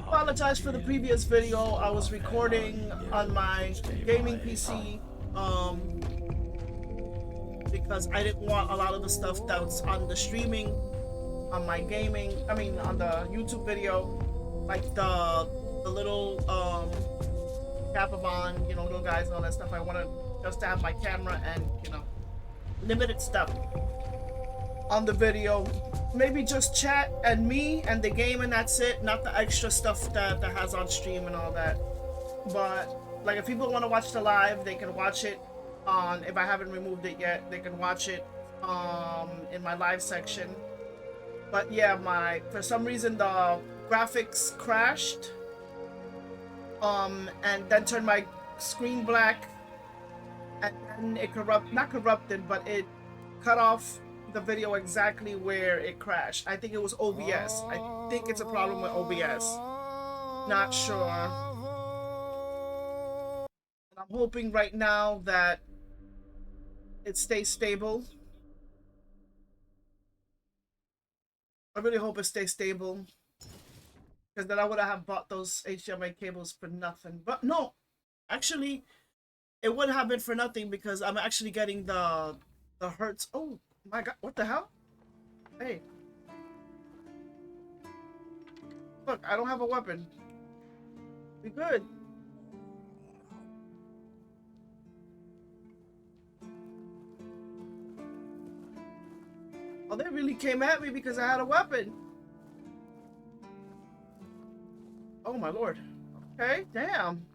Apologize for the previous video. I was recording on my gaming PC because I didn't want a lot of the stuff that's on the streaming on my gaming, on the YouTube video, like the little Avalon, little guys and all that stuff. I wanted just to have my camera and limited stuff on the video. Maybe just chat and me and the game, and that's it. Not the extra stuff that has on stream and all that. But like, if people want to watch the live, they can watch it on, if I haven't removed it yet, they can watch it in my live section. But yeah, for some reason the graphics crashed and then turned my screen black, and then it not corrupted, but it cut off the video exactly where it crashed. I think it was OBS. I think it's a problem with OBS. Not sure. And I'm hoping right now that it stays stable. I really hope it stays stable, because then I would have bought those HDMI cables for nothing. But no, actually, it wouldn't have been for nothing, because I'm actually getting the hertz. Oh my god, what the hell? Hey. Look, I don't have a weapon. We good. Oh, they really came at me because I had a weapon. Oh my lord. Okay, damn.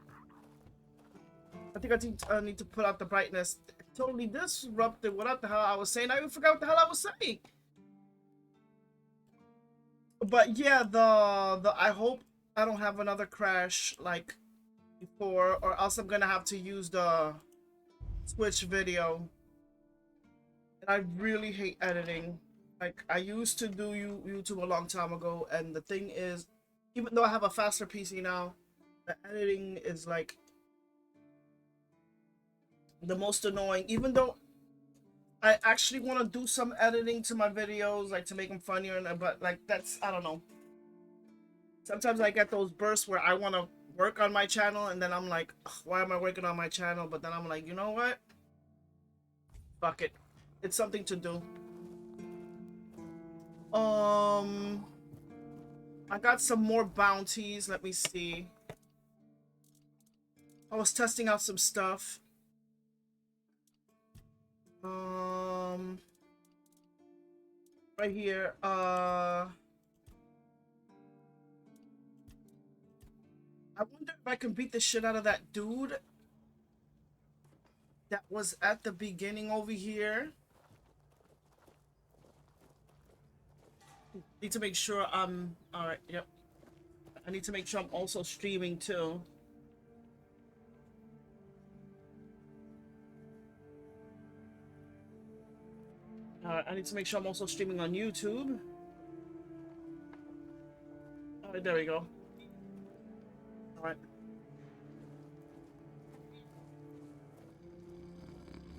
I think I need to put out the brightness. It totally disrupted what the hell I was saying. I even forgot what the hell I was saying. But yeah, I hope I don't have another crash like before, or else I'm gonna have to use the Switch video. And I really hate editing. Like, I used to do YouTube a long time ago, and the thing is, even though I have a faster PC now, the editing is like the most annoying. Even though I actually want to do some editing to my videos, like to make them funnier, but like, that's, I don't know. Sometimes I get those bursts where I want to work on my channel, and then I'm like, why am I working on my channel? But then I'm like, you know what? Fuck it. It's something to do. I got some more bounties. Let me see. I was testing out some stuff. Right here. I wonder if I can beat the shit out of that dude that was at the beginning over here. Need to make sure I'm alright. Yep. I need to make sure I'm also streaming too. I need to make sure I'm also streaming on YouTube. Alright, there we go. Alright.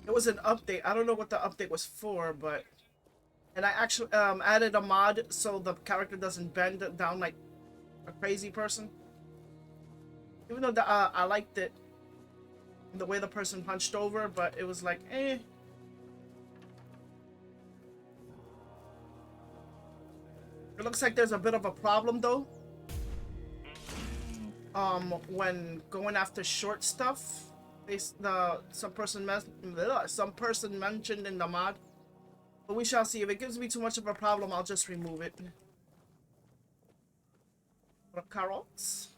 It was an update. I don't know what the update was for, but... And I actually added a mod so the character doesn't bend down like a crazy person. Even though I liked it, the way the person hunched over, but it was like, eh. It looks like there's a bit of a problem though. When going after short stuff, some person mentioned in the mod. But we shall see. If it gives me too much of a problem, I'll just remove it. What, carrots?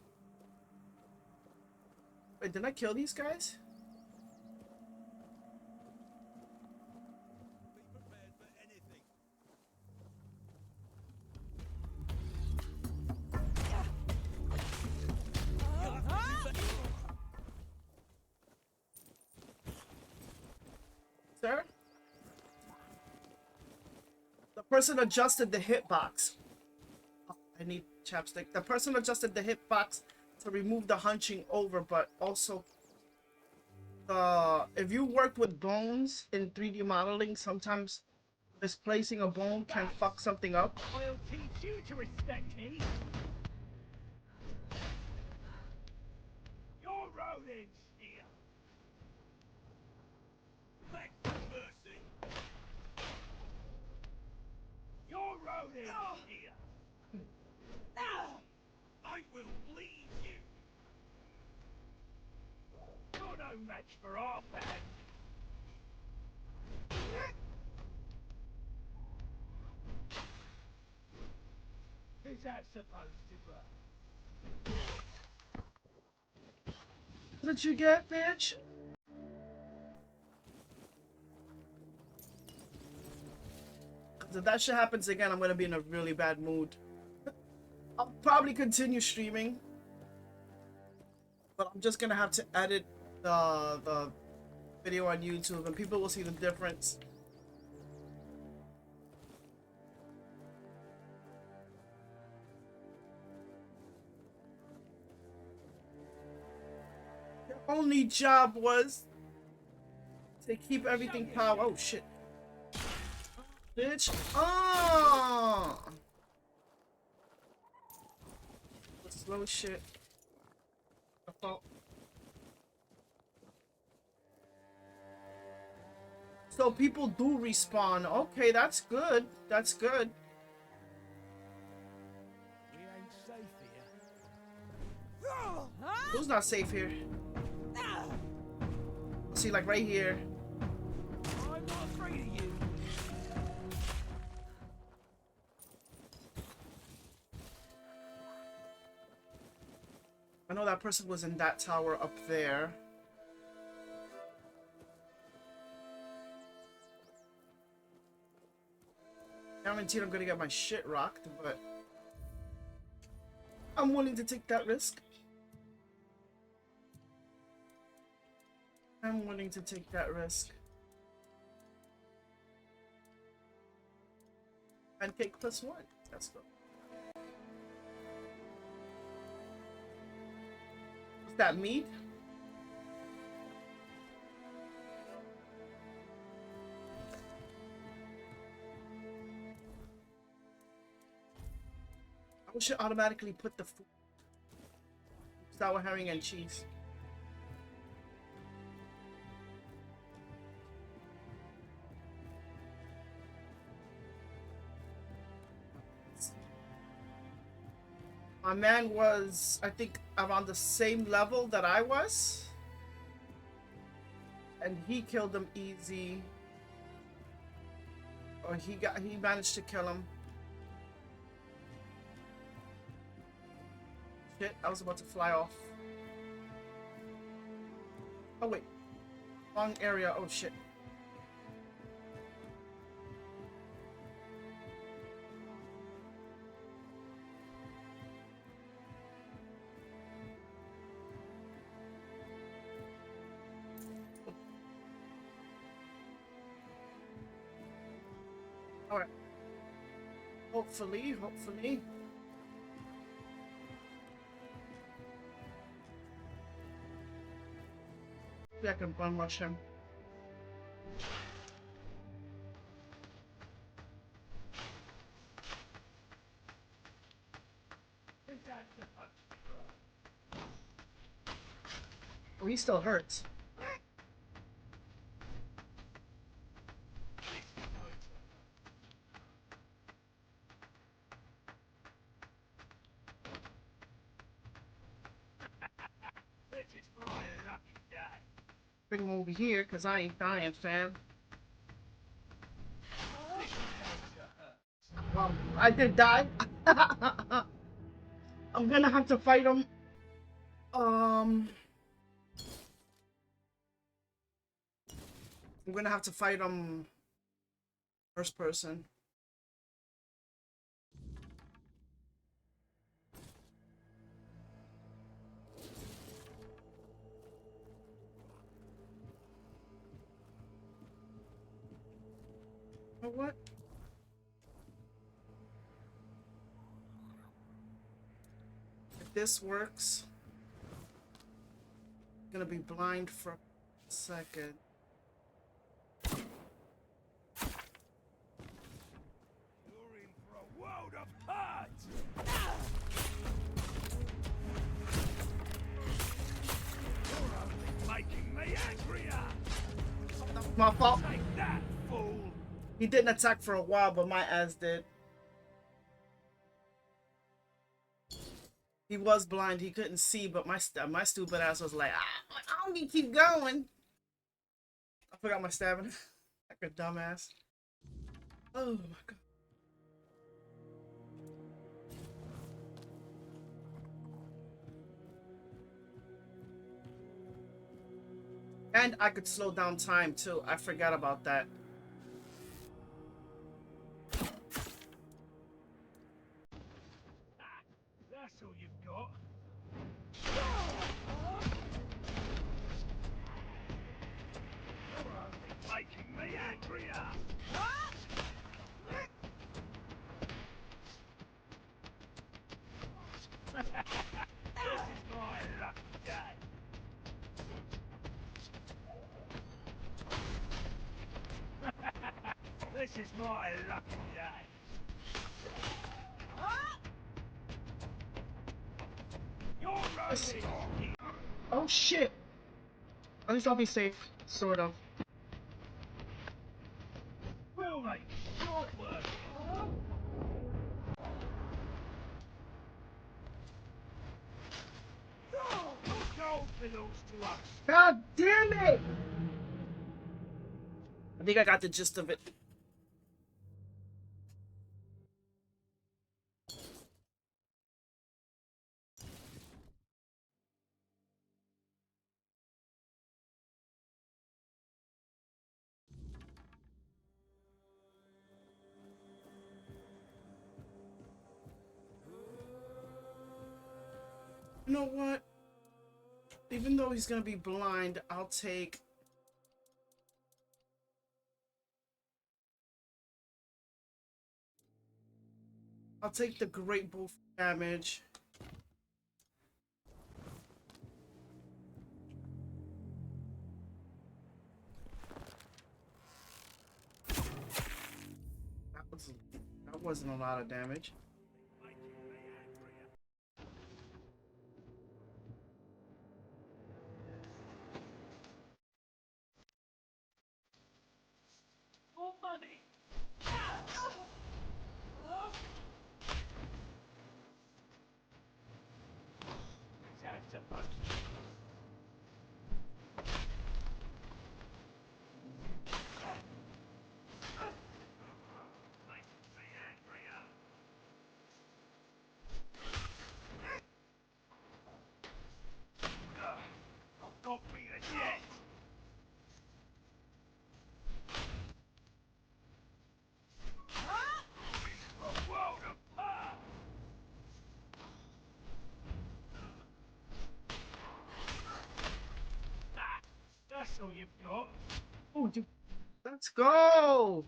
Wait, did I kill these guys? Sir? The person adjusted the hitbox. Oh, I need chapstick. The person adjusted the hitbox to remove the hunching over, but also if you work with bones in 3D modeling, sometimes misplacing a bone can fuck something up. I'll teach you to respect him. will leave you. You're no match for our band. Is that supposed to work? What did you get, bitch? If that shit happens again, I'm gonna be in a really bad mood. I'll probably continue streaming, but I'm just gonna have to edit the video on YouTube, and people will see the difference. Your only job was to keep everything power. Oh shit, bitch! Oh, the slow shit. So people do respawn. Okay, that's good. That's good. We ain't safe here. Who's not safe here? See, like right here. I'm not afraid of you. I know that person was in that tower up there. Guaranteed I'm gonna get my shit rocked, but I'm willing to take that risk. I'm willing to take that risk. Pancake +1. Let's go. Is that meat? I should automatically put the food. Sour herring and cheese. My man was, I think, around the same level that I was. And he killed him easy. Or he managed to kill him. Shit, I was about to fly off. Oh wait. Wrong area. Oh shit. Alright. Hopefully. I can bum rush him. Oh, he still hurts. Bring him over here, cause I ain't dying, fam. I did die. I'm gonna have to fight him. I'm gonna have to fight him first person. You know what? If this works, I'm gonna be blind for a second. You're in for a world of hurt. You're only making me angrier. That was my fault. Take that, fool. He didn't attack for a while, but my ass did. He was blind. He couldn't see, but my stupid ass was like, I'm gonna keep going. I forgot my stamina. Like a dumbass. Oh my god. And I could slow down time too. I forgot about that. That's all you've got. You're only making me angrier. This is my lucky day. This is my lucky day. You're only... Oh shit. At least I'll be safe, sort of. We'll make short work. Gold belongs to us. God damn it! I think I got the gist of it. You know what? Even though he's gonna be blind, I'll take... the great bull damage. That wasn't a lot of damage. More money. That's a bunch. Not me yet. A world apart. That's all you've got. Oh, dude. Let's go!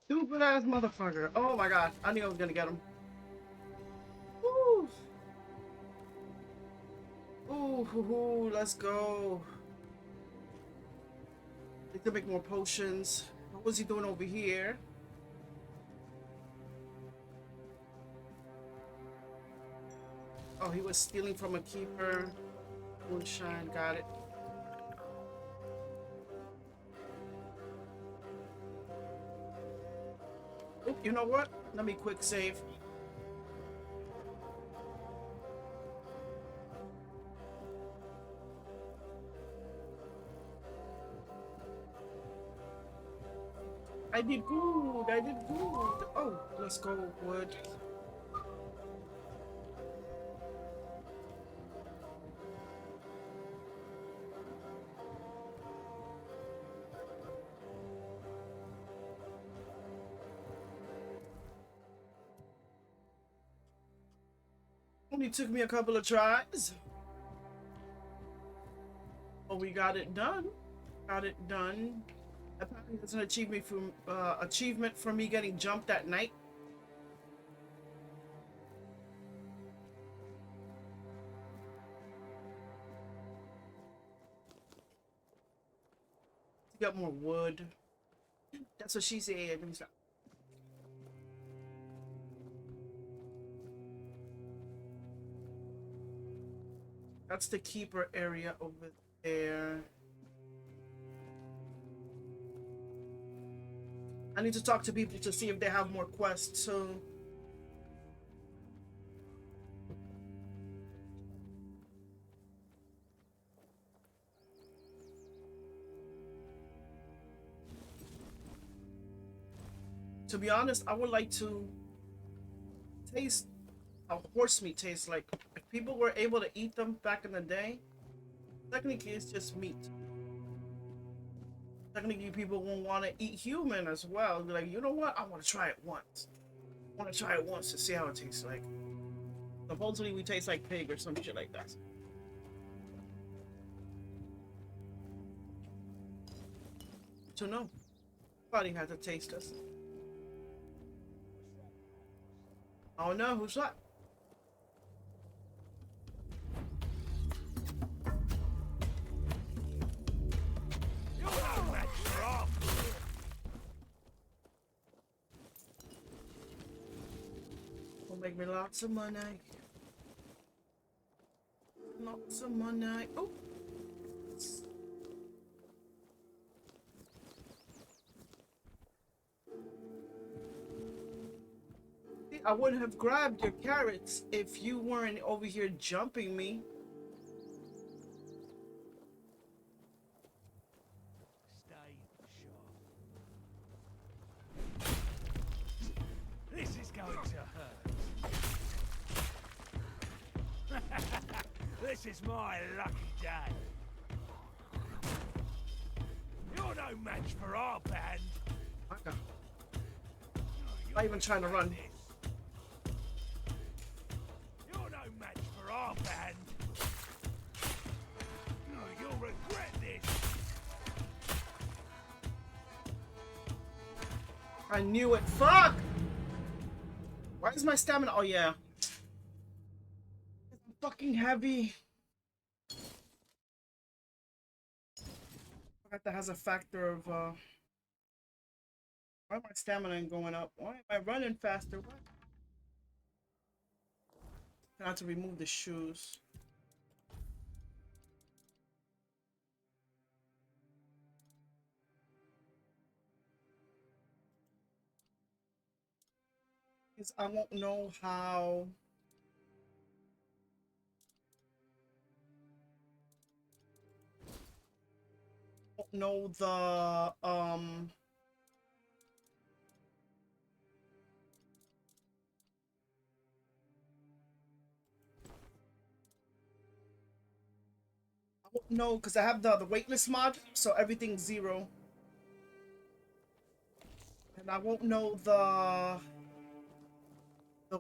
Stupid ass motherfucker. Oh my god. I knew I was gonna get him. Woo! Ooh, hoo, hoo, let's go. Need to make more potions. What was he doing over here? Oh, he was stealing from a keeper. Moonshine, got it. Oh, you know what? Let me quick save. I did good. I did good. Oh, let's go, wood. Only took me a couple of tries. Oh, we got it done. Got it done. Apparently, there's an achievement for me getting jumped at night. To get more wood. That's what she said. Let me stop. That's the keeper area over there. I need to talk to people to see if they have more quests, so... To be honest, I would like to taste how horse meat tastes like. If people were able to eat them back in the day, technically it's just meat. Technically people won't want to eat human as well. Be like, you know what? I want to try it once. I want to try it once to see how it tastes like. Supposedly we taste like pig or some shit like that. To know. Somebody had to taste us. Oh no, who's that? You're no match for our food. Will make me lots of money. Lots of money. Oh. I wouldn't have grabbed your carrots if you weren't over here jumping me. Stay sharp. This is going to hurt. This is my lucky day. You're no match for our band. Okay. Not even trying to run. You're no match for our band. You'll regret this. I knew it. Fuck! Why is my stamina? Oh yeah. It's fucking heavy. I forgot that has a factor of why my stamina ain't going up? Why am I running faster? What? I have to remove the shoes. Because I won't know how. Won't know the no, because I have the weightless mod, so everything's 0. And I won't know the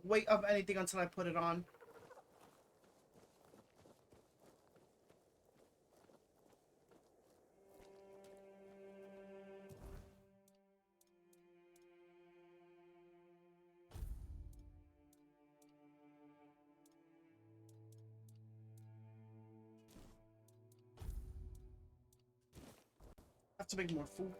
weight of anything until I put it on. I have to make more food.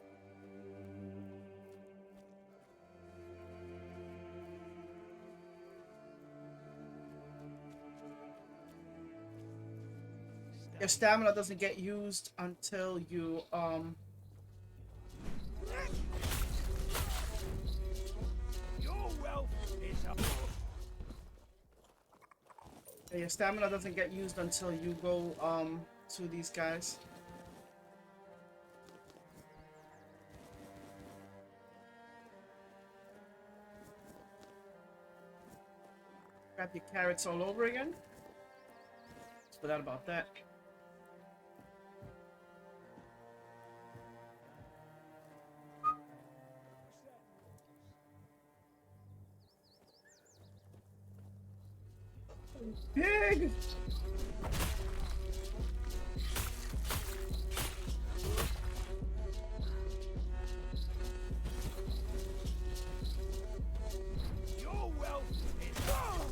Your stamina doesn't get used until you Your wealth is up. your stamina doesn't get used until you go to these guys. Grab your carrots all over again. Forgot about that. Pig! Your wealth is up.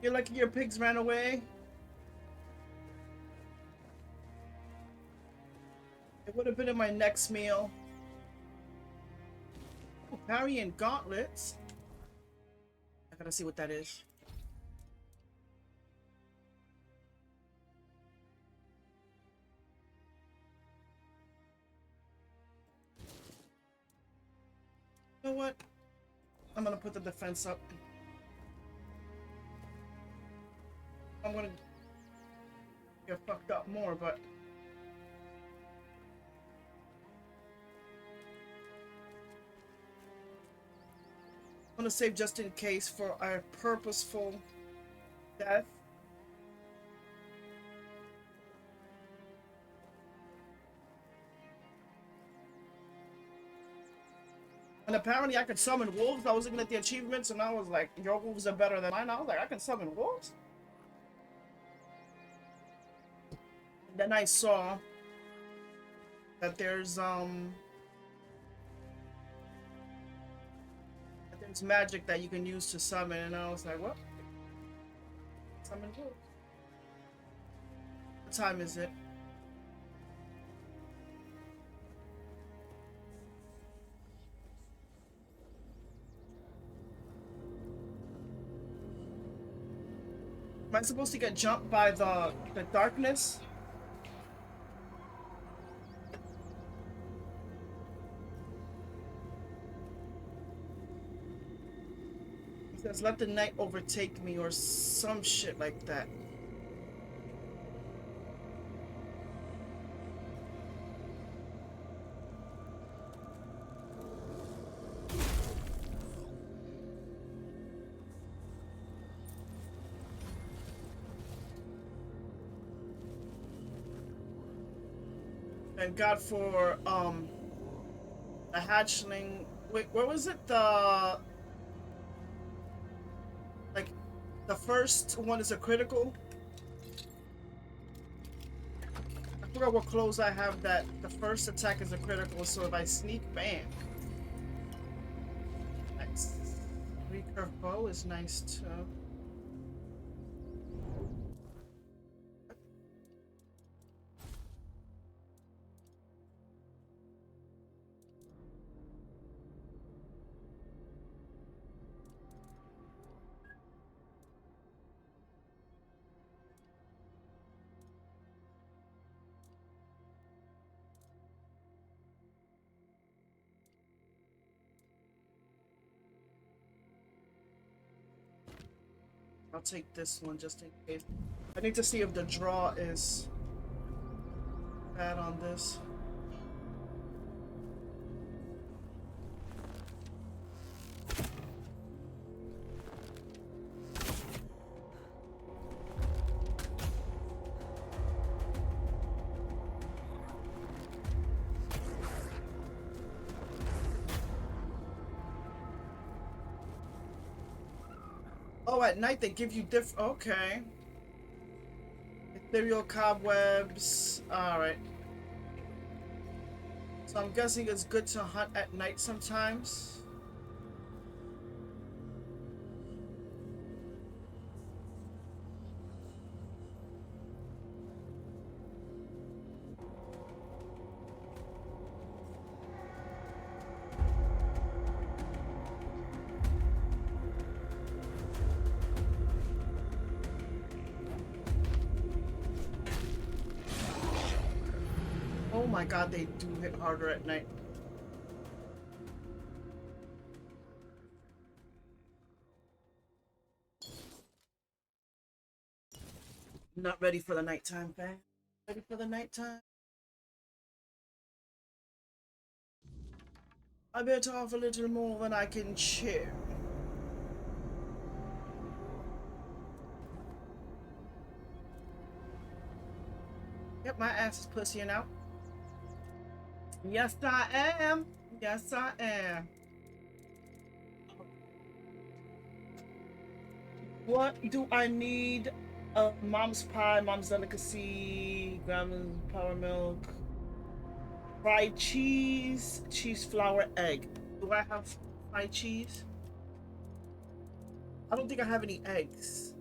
You're lucky your pigs ran away. It would have been in my next meal. Oh, carrying gauntlets. I gotta see what that is. You know what? I'm gonna put the defense up. I'm gonna get fucked up more, but I'm gonna save just in case for a purposeful death. And apparently I could summon wolves. I was looking at the achievements and I was like, your wolves are better than mine. I was like, I can summon wolves? And then I saw that there's magic that you can use to summon, and I was like, what? Summon wolves. What time is it? Am I supposed to get jumped by the darkness? It says, let the night overtake me, or some shit like that. Thank God for a hatchling. Wait, where was it? Like the first one is a critical. I forgot what clothes I have that the first attack is a critical, so if I sneak, bam. Nice. Recurve bow is nice too. I'll take this one just in case. I need to see if the draw is bad on this. Oh, at night they give you okay. Ethereal cobwebs. Alright. So I'm guessing it's good to hunt at night sometimes. Oh my god, they do hit harder at night. Not ready for the nighttime, fam. Ready for the nighttime? I bit off a little more than I can chew. Yep, my ass is pussying out. Yes, I am. Yes, I am. What do I need? Mom's pie, mom's delicacy, grandma's power milk, fried cheese, cheese flour, egg. Do I have fried cheese? I don't think I have any eggs.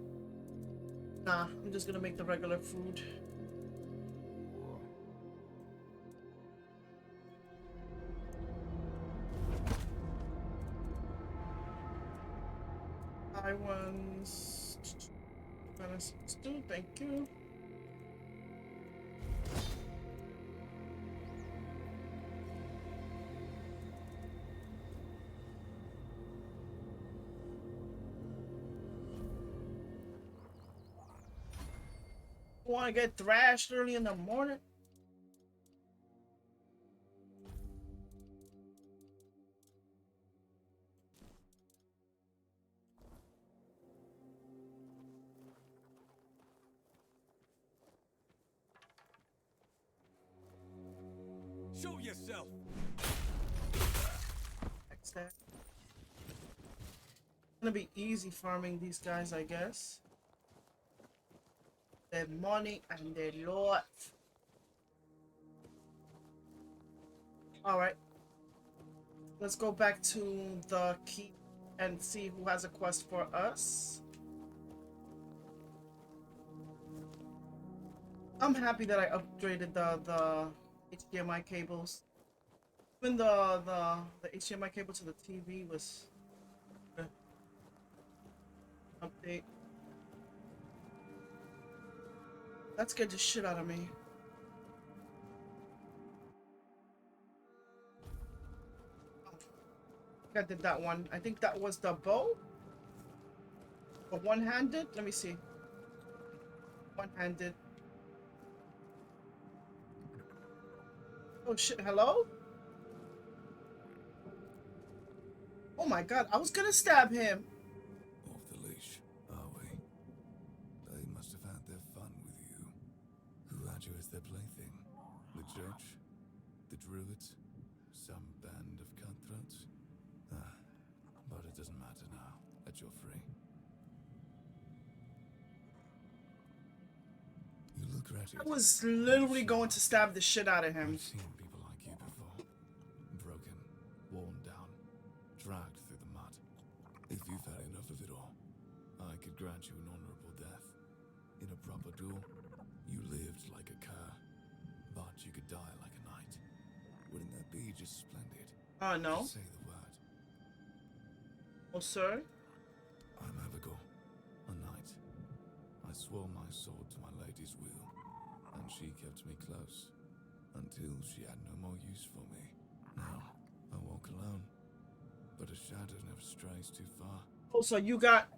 Nah, I'm just gonna make the regular food. I was stew, thank you. Want to get thrashed early in the morning? Shoot yourself. It's gonna be easy farming these guys, I guess. Their money and their life. Alright. Let's go back to the keep and see who has a quest for us. I'm happy that I upgraded the HDMI cables. Even the HDMI cable to the TV was update. That scared the shit out of me. I did that one. I think that was the bow. Or one-handed? Let me see. One-handed. Oh shit, hello? Oh my god, I was gonna stab him. Off the leash, are we? They must have had their fun with you. Who had you as their plaything? The church? The druids? Some band of cutthroats? Ah, but it doesn't matter now that you're free. You look wretched. I was literally going to stab the shit out of him. I've seen people like you before. Broken, worn down, dragged through the mud. If you've had enough of it all, I could grant you an honorable death. In a proper duel, you lived like a cur, but you could die like a knight. Wouldn't that be just splendid? No. Just say the word. Oh, sir? I'm Abigail, a knight. I swore my sword to my lady's will, and she kept me close, until she had no more use for me. Now, I walk alone, but a shadow never strays too far. Oh, so you got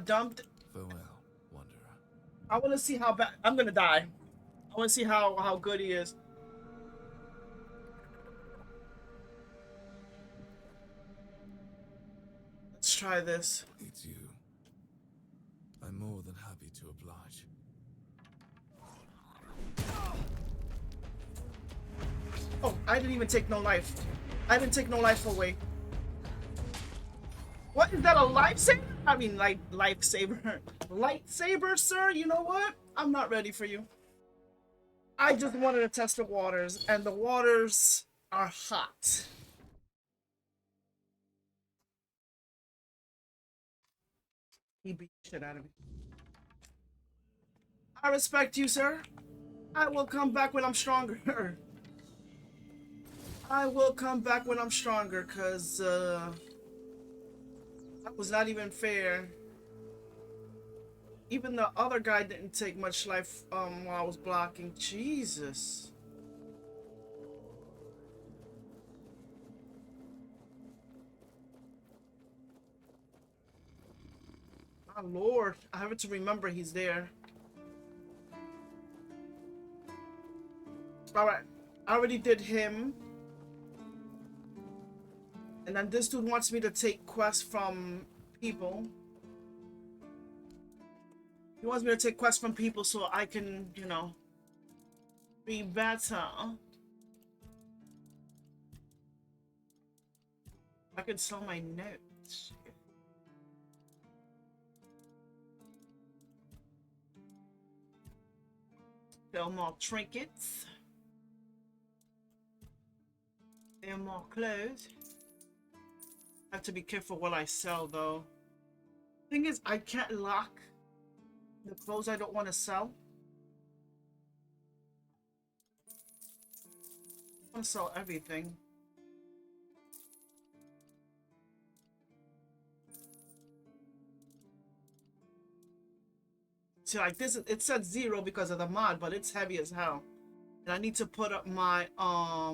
dumped? Farewell, wanderer. I want to see how bad... I'm gonna die. I want to see how good he is. Let's try this. It's you. I'm more than happy to oblige. Oh, I didn't even take no life. I didn't take no life away. What is that, a lifesaver? I mean, like, lifesaver. Lightsaber, sir? You know what? I'm not ready for you. I just wanted to test the waters, and the waters are hot. He beat the shit out of me. I respect you, sir. I will come back when I'm stronger. I will come back when I'm stronger, cause that was not even fair. Even the other guy didn't take much life while I was blocking. Jesus. My lord, I have to remember he's there. Alright, I already did him. And then this dude wants me to take quests from people. He wants me to take quests from people so I can, you know, be better. I can sell my notes. Sell more trinkets. Sell more clothes. I have to be careful what I sell though. Thing is, I can't lock the clothes I don't want to sell. I want to sell everything. See, like this, it said 0 because of the mod, but it's heavy as hell. And I need to put up my, I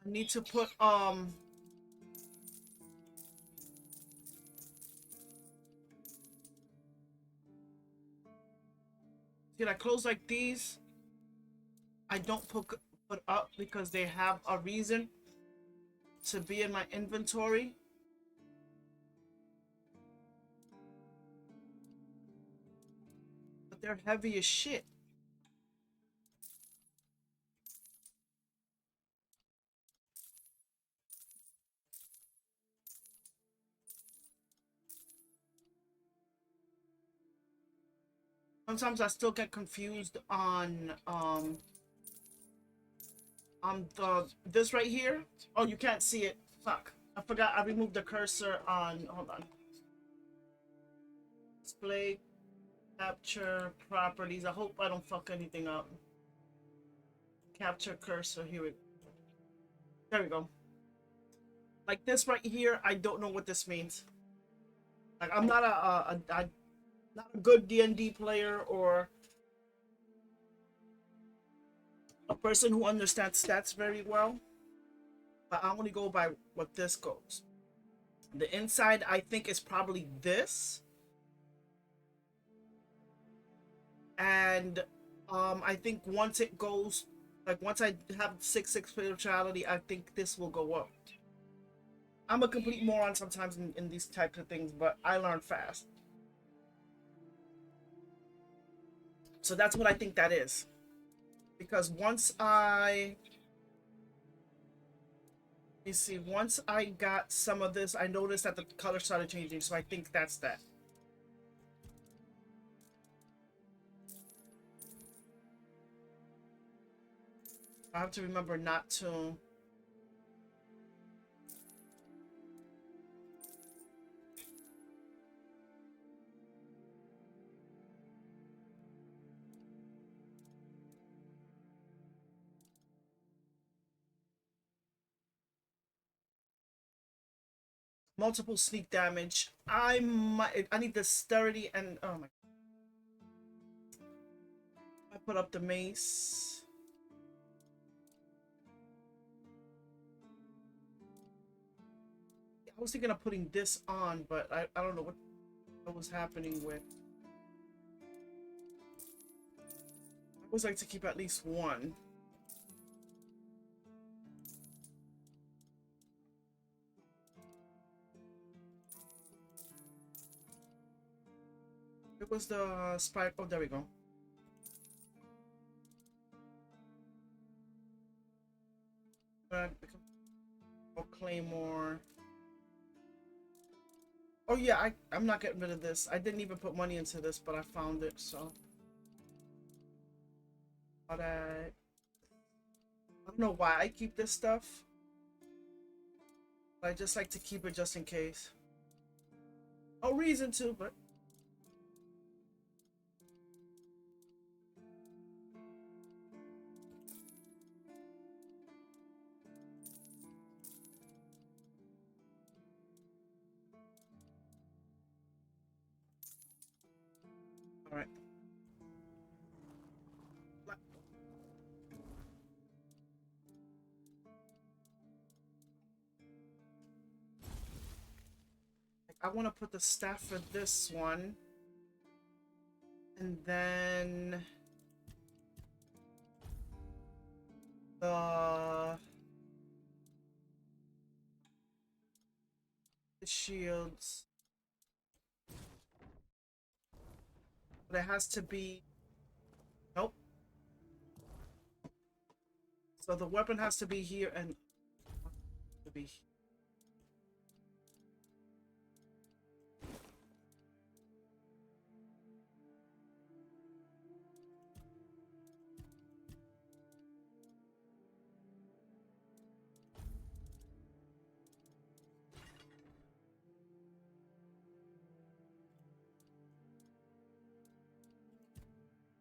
need to put, See, like clothes like these, I don't put up because they have a reason to be in my inventory. But they're heavy as shit. Sometimes I still get confused on the this right here. Oh, you can't see it. Fuck. I forgot I removed the cursor on, hold on. Display, capture, properties. I hope I don't fuck anything up. Capture cursor, here we go. There we go. Like this right here, I don't know what this means. Like I'm not not a good D&D player or a person who understands stats very well, but I only go by what this goes. The inside, I think, is probably this. And I think once it goes, like once I have 6/6 spirituality, I think this will go up. I'm a complete moron sometimes in these types of things, but I learn fast. So that's what I think that is. Because once you see, once I got some of this, I noticed that the color started changing, so I think that's that. I have to remember not to... Multiple sneak damage. I need the sturdy and oh my. I put up the mace. I was thinking of putting this on, but I don't know what was happening with. I always like to keep at least one. It was the spike. Oh, there we go. Claymore. Oh yeah, I'm not getting rid of this. I didn't even put money into this, but I found it, so. But I don't know why I keep this stuff. But I just like to keep it just in case. No reason to, but. All right. I want to put the staff for this one. And then the shields. But it has to be... Nope. So the weapon has to be here and... To be...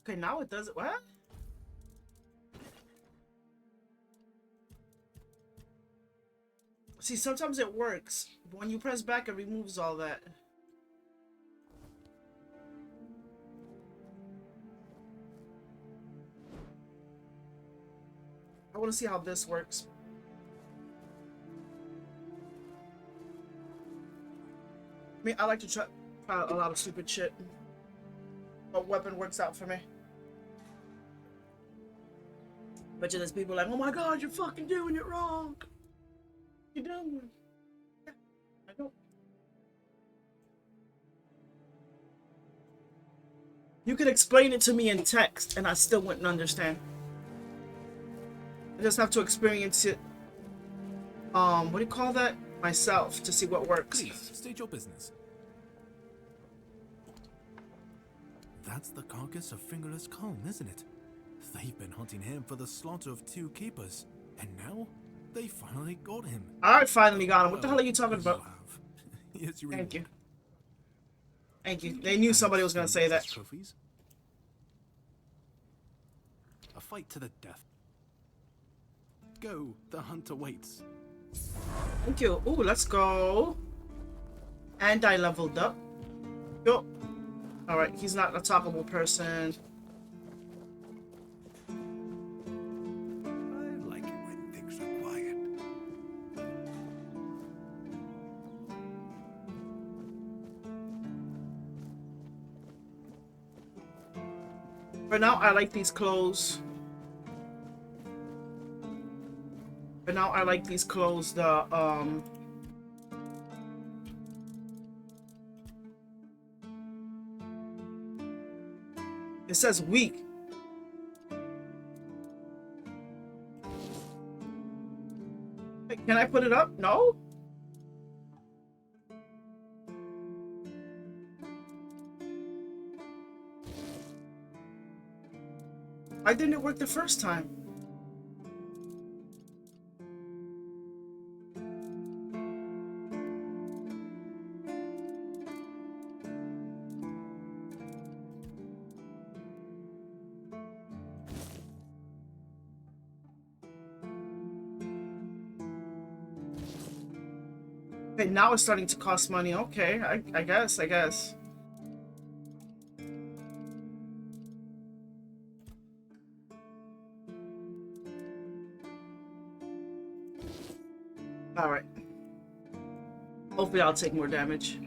Okay, now it does it. What? See, sometimes it works. But when you press back, it removes all that. I want to see how this works. I mean, I like to try a lot of stupid shit. What weapon works out for me? But there's people like, oh my god, you're fucking doing it wrong. You're doing it. Yeah, I know. You could explain it to me in text and I still wouldn't understand. I just have to experience it, what do you call that? Myself, to see what works. Please, state your business. That's the carcass of Fingerless Kong, isn't it? They've been hunting him for the slaughter of 2 keepers, and now they finally got him. I finally got him. What the hell are you talking about? Yes, you Thank you. Thank you. They knew somebody was gonna say that. Trophies. A fight to the death. Go, the hunter waits. Thank you. Ooh, let's go. And I leveled up. Yo. Alright, he's not a talkable person. I like it when things are quiet. For now, I like these clothes. For now, I like these clothes. It says weak. Wait, can I put it up? No? Why didn't it work the first time? Okay, now it's starting to cost money. Okay, I guess. Alright. Hopefully I'll take more damage.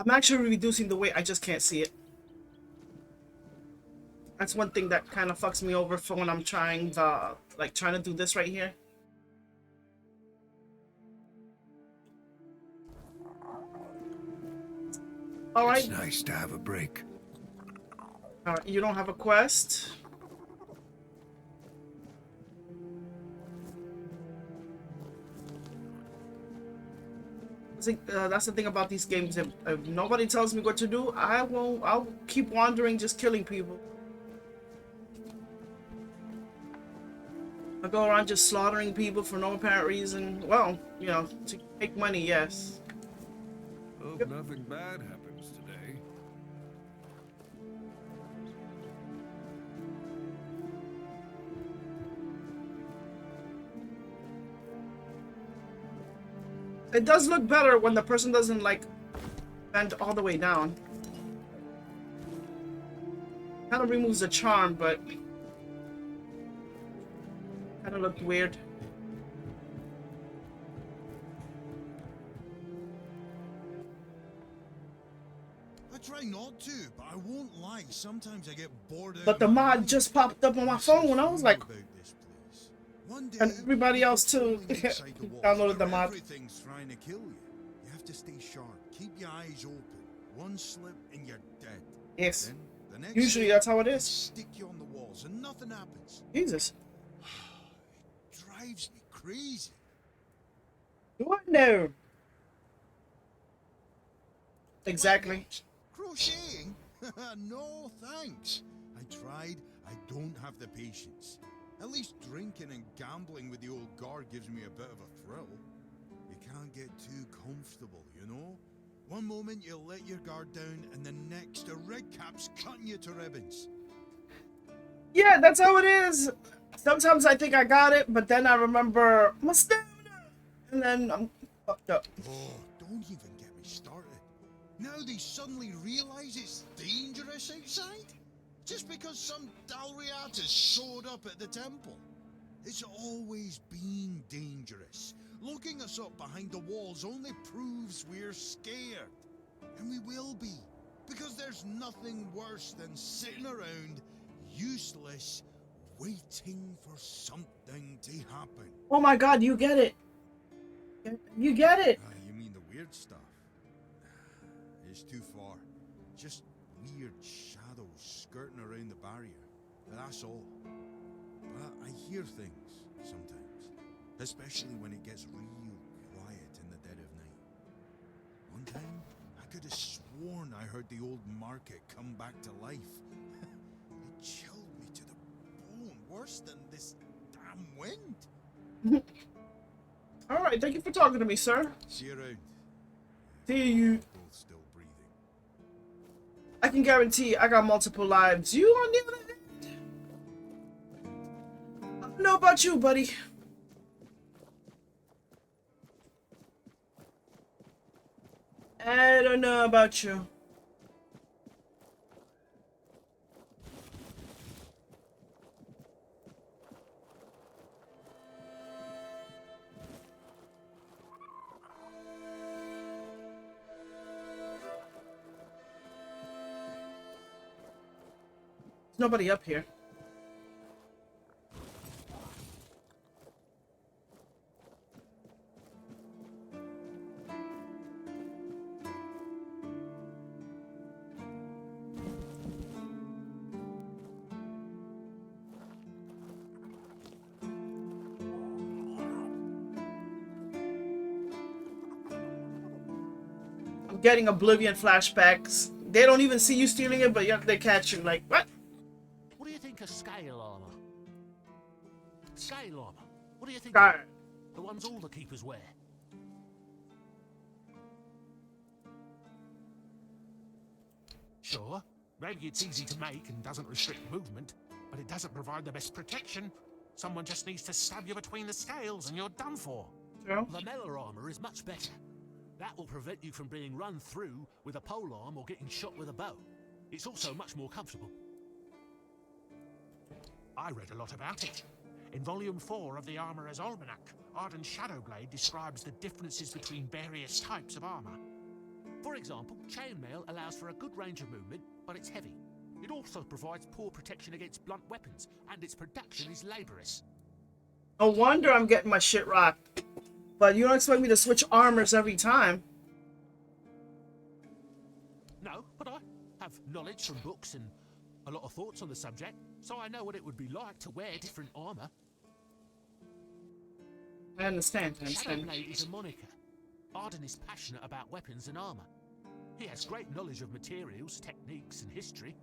I'm actually reducing the weight, I just can't see it. That's one thing that kind of fucks me over for when I'm trying to do this right here. Alright. It's nice to have a break. Alright, you don't have a quest? I think that's the thing about these games. If nobody tells me what to do, I won't. I'll keep wandering, just killing people. I go around just slaughtering people for no apparent reason. Well, you know, to make money, yes. Hope nothing bad happens today. It does look better when the person doesn't like bend all the way down. Kind of removes the charm, but kind of looked weird. I try not to, but I won't lie. Sometimes I get bored. But the mod just popped up on my phone when I was like, One day, and everybody else too downloaded the mod. Everything's trying to kill you. You have to stay sharp. Keep your eyes open. One slip and you're dead. Yes. Then, the next Usually day, that's how it they is. stick you on the walls and nothing happens. Jesus. It drives me crazy. Do I know? Exactly. Crocheting? No, thanks. I tried. I don't have the patience. At least drinking and gambling with the old guard gives me a bit of a thrill. You can't get too comfortable, you know? One moment you let your guard down, and the next a red cap's cutting you to ribbons. Yeah, that's how it is. Sometimes I think I got it, but then I remember my stamina, and then I'm fucked up. Oh, don't even get me started. Now they suddenly realize it's dangerous outside? Just because some Dalriatus showed up at the temple. It's always been dangerous. Locking us up behind the walls only proves we're scared. And we will be. Because there's nothing worse than sitting around, useless, waiting for something to happen. Oh my god, you get it. You get it. You mean the weird stuff? It's too far. Just weird shadows skirting around the barrier. That's all. But I hear things sometimes. Especially when it gets real quiet in the dead of night. One time, I could have sworn I heard the old market come back to life. It chilled me to the bone, worse than this damn wind. Alright, thank you for talking to me, sir. See you around. See you. Both still breathing. I can guarantee I got multiple lives. You on the other hand? I don't know about you, buddy. I don't know about you. There's nobody up here. I'm getting Oblivion flashbacks. They don't even see you stealing it, but yeah, they catch you like, what? What do you think of scale armor? Scale armor. What do you think? God. Of it? The ones all the keepers wear. Sure, maybe it's easy to make and doesn't restrict movement, but it doesn't provide the best protection. Someone just needs to stab you between the scales and you're done for. True. The melee armor is much better. That will prevent you from being run through with a polearm or getting shot with a bow. It's also much more comfortable. I read a lot about it. In Volume 4 of the Armourer's Almanac, Arden Shadowblade describes the differences between various types of armour. For example, chainmail allows for a good range of movement, but it's heavy. It also provides poor protection against blunt weapons, and its production is laborious. No wonder I'm getting my shit rocked. But you don't expect me to switch armors every time. No, but I have knowledge from books and a lot of thoughts on the subject, so I know what it would be like to wear different armour. I understand. Shadowblade is a moniker. Arden is passionate about weapons and armour. He has great knowledge of materials, techniques, and history.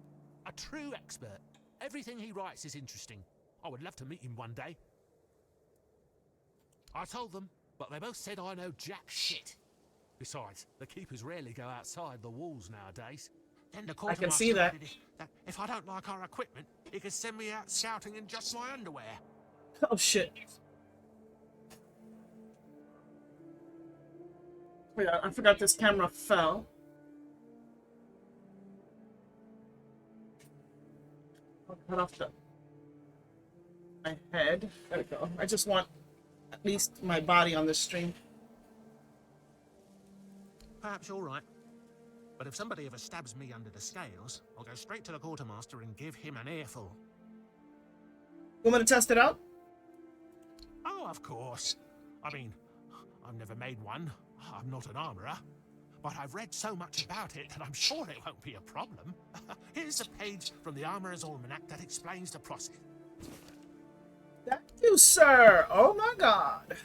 A true expert. Everything he writes is interesting. I would love to meet him one day. I told them, but they both said I know jack shit. Besides, the keepers rarely go outside the walls nowadays. Then the I can see that. that if I don't like our equipment, he could send me out scouting in just my underwear. Oh shit. Oh, yeah, I forgot this camera fell. I'll cut off my head. There we go. I just want at least my body on this stream. Perhaps you're right. But if somebody ever stabs me under the scales, I'll go straight to the quartermaster and give him an earful. You want me to test it out? Oh, of course. I mean, I've never made one. I'm not an armourer. But I've read so much about it that I'm sure it won't be a problem. Here's a page from the Armourer's Almanac that explains the process. Thank you, sir. Oh my god.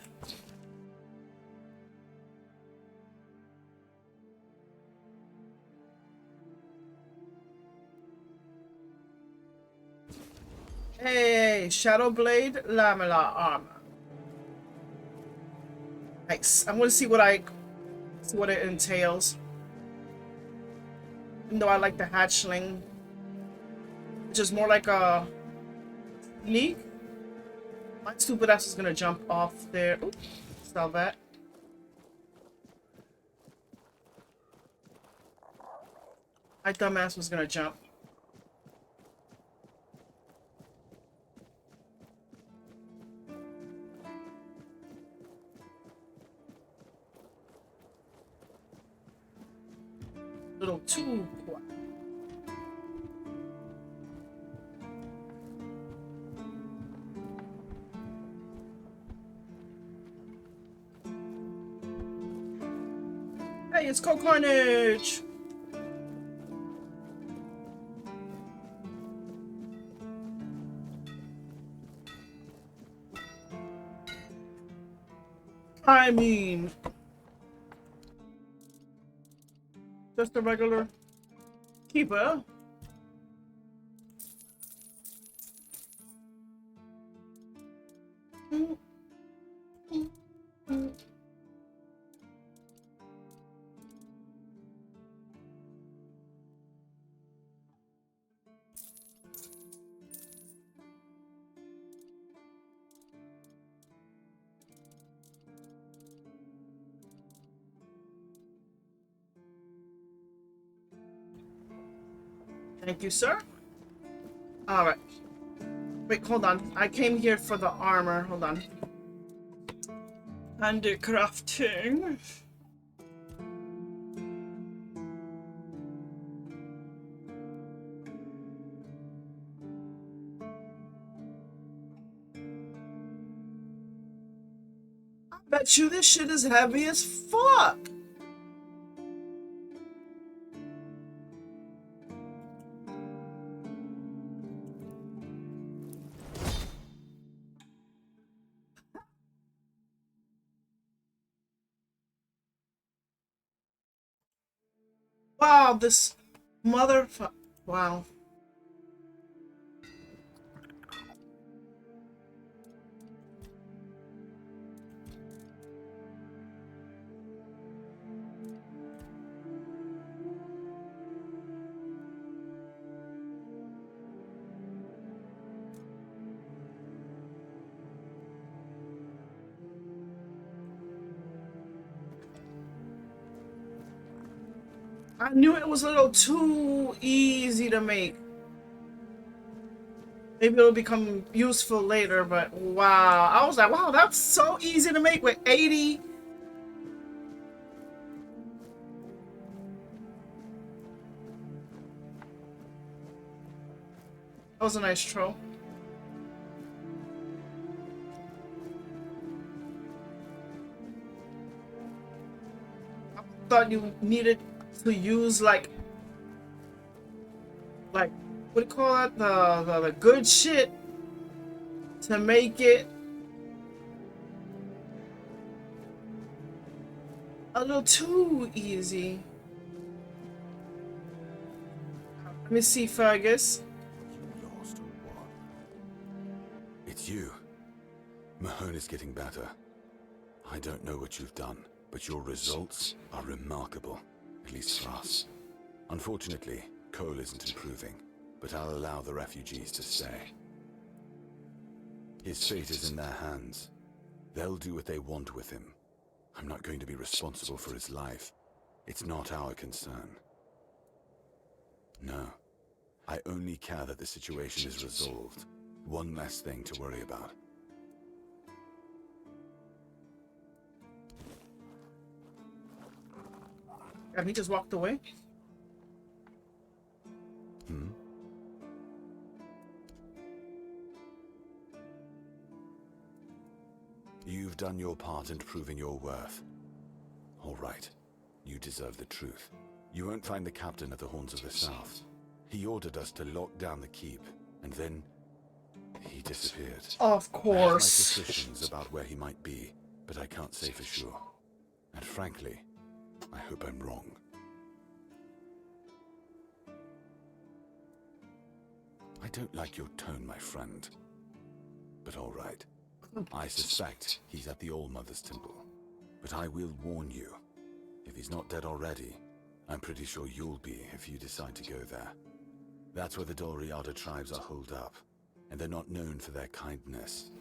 Hey, Shadowblade Lamella armor. Nice. I'm gonna see what it entails. Even though I like the hatchling, which is more like a sneak. My stupid ass is gonna jump off there. Oops, stop that. My dumb ass was gonna jump. little too quiet. Hey, it's Cold Carnage! I mean, just a regular keeper. Thank you, sir. All right. Wait, hold on. I came here for the armor. Hold on. Handicrafting. I bet you this shit is heavy as fuck. Wow, this motherfucker. Wow. I knew it was a little too easy to make. Maybe it'll become useful later, but wow. I was like, wow, that's so easy to make with 80. That was a nice troll. I thought you needed to use like what do you call it? The good shit to make it a little too easy. Let me see, Fergus. You lost or what? It's you. Mahone is getting better. I don't know what you've done, but your results are remarkable, at least for us. Unfortunately, Cole isn't improving, but I'll allow the refugees to stay. His fate is in their hands. They'll do what they want with him. I'm not going to be responsible for his life. It's not our concern. No. I only care that the situation is resolved. One less thing to worry about. And he just walked away. You've done your part in proving your worth. All right. You deserve the truth. You won't find the captain at the Horns of the South. He ordered us to lock down the keep, and then he disappeared. Of I have my course. suspicions about where he might be, but I can't say for sure. And frankly, I hope I'm wrong. I don't like your tone, my friend. But all right. I suspect he's at the All-Mother's Temple. But I will warn you. If he's not dead already, I'm pretty sure you'll be if you decide to go there. That's where the Dolriada tribes are holed up, and they're not known for their kindness.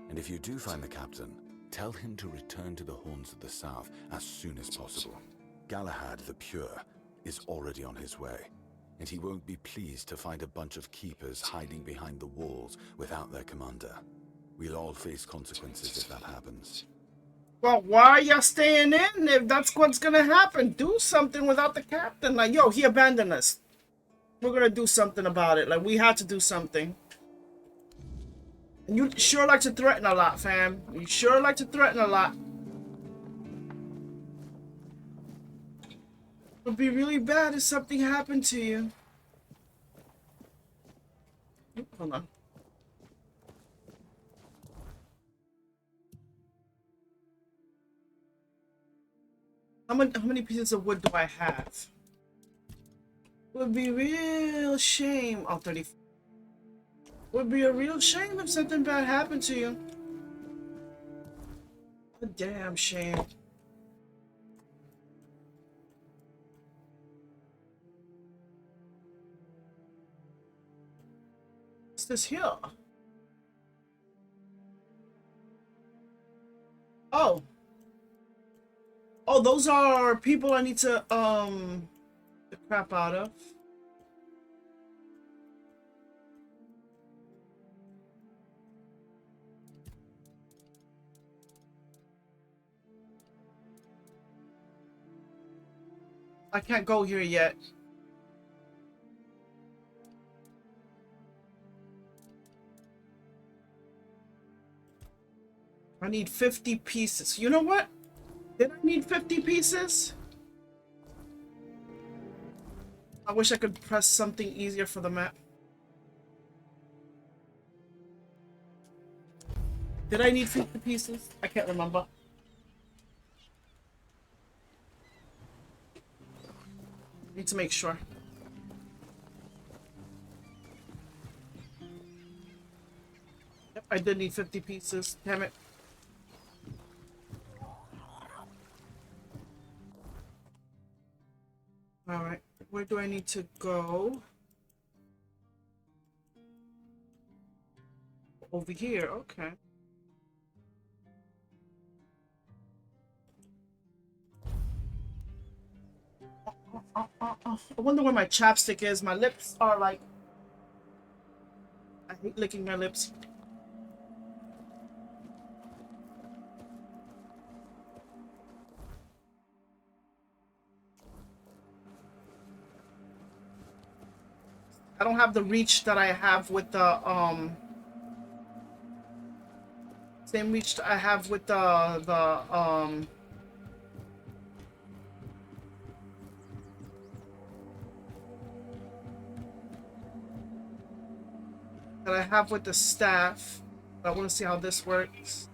And if you do find the captain, tell him to return to the Horns of the South as soon as possible. Galahad the Pure is already on his way, and he won't be pleased to find a bunch of keepers hiding behind the walls without their commander. We'll all face consequences if that happens. Well, why are y'all staying in if that's what's gonna happen? Do something without the captain. Like, yo, he abandoned us. We're gonna do something about it. Like, we had to do something. And you sure like to threaten a lot, fam. You sure like to threaten a lot. It would be really bad if something happened to you. Oop, hold on. How many pieces of wood do I have? It would be real shame. Oh, 30. Would be a real shame if something bad happened to you. A damn shame. What's this here? Oh. Oh, those are people I need to the crap out of. I can't go here yet. I need 50 pieces. You know what? Did I need 50 pieces? I wish I could press something easier for the map. Did I need 50 pieces? I can't remember. Need to make sure. Yep, I did need 50 pieces. Damn it. Alright, where do I need to go? Over here, okay. I wonder where my chapstick is. My lips are like... I hate licking my lips. I don't have the reach that I have with the same reach that I have with the that I have with the staff. I want to see how this works.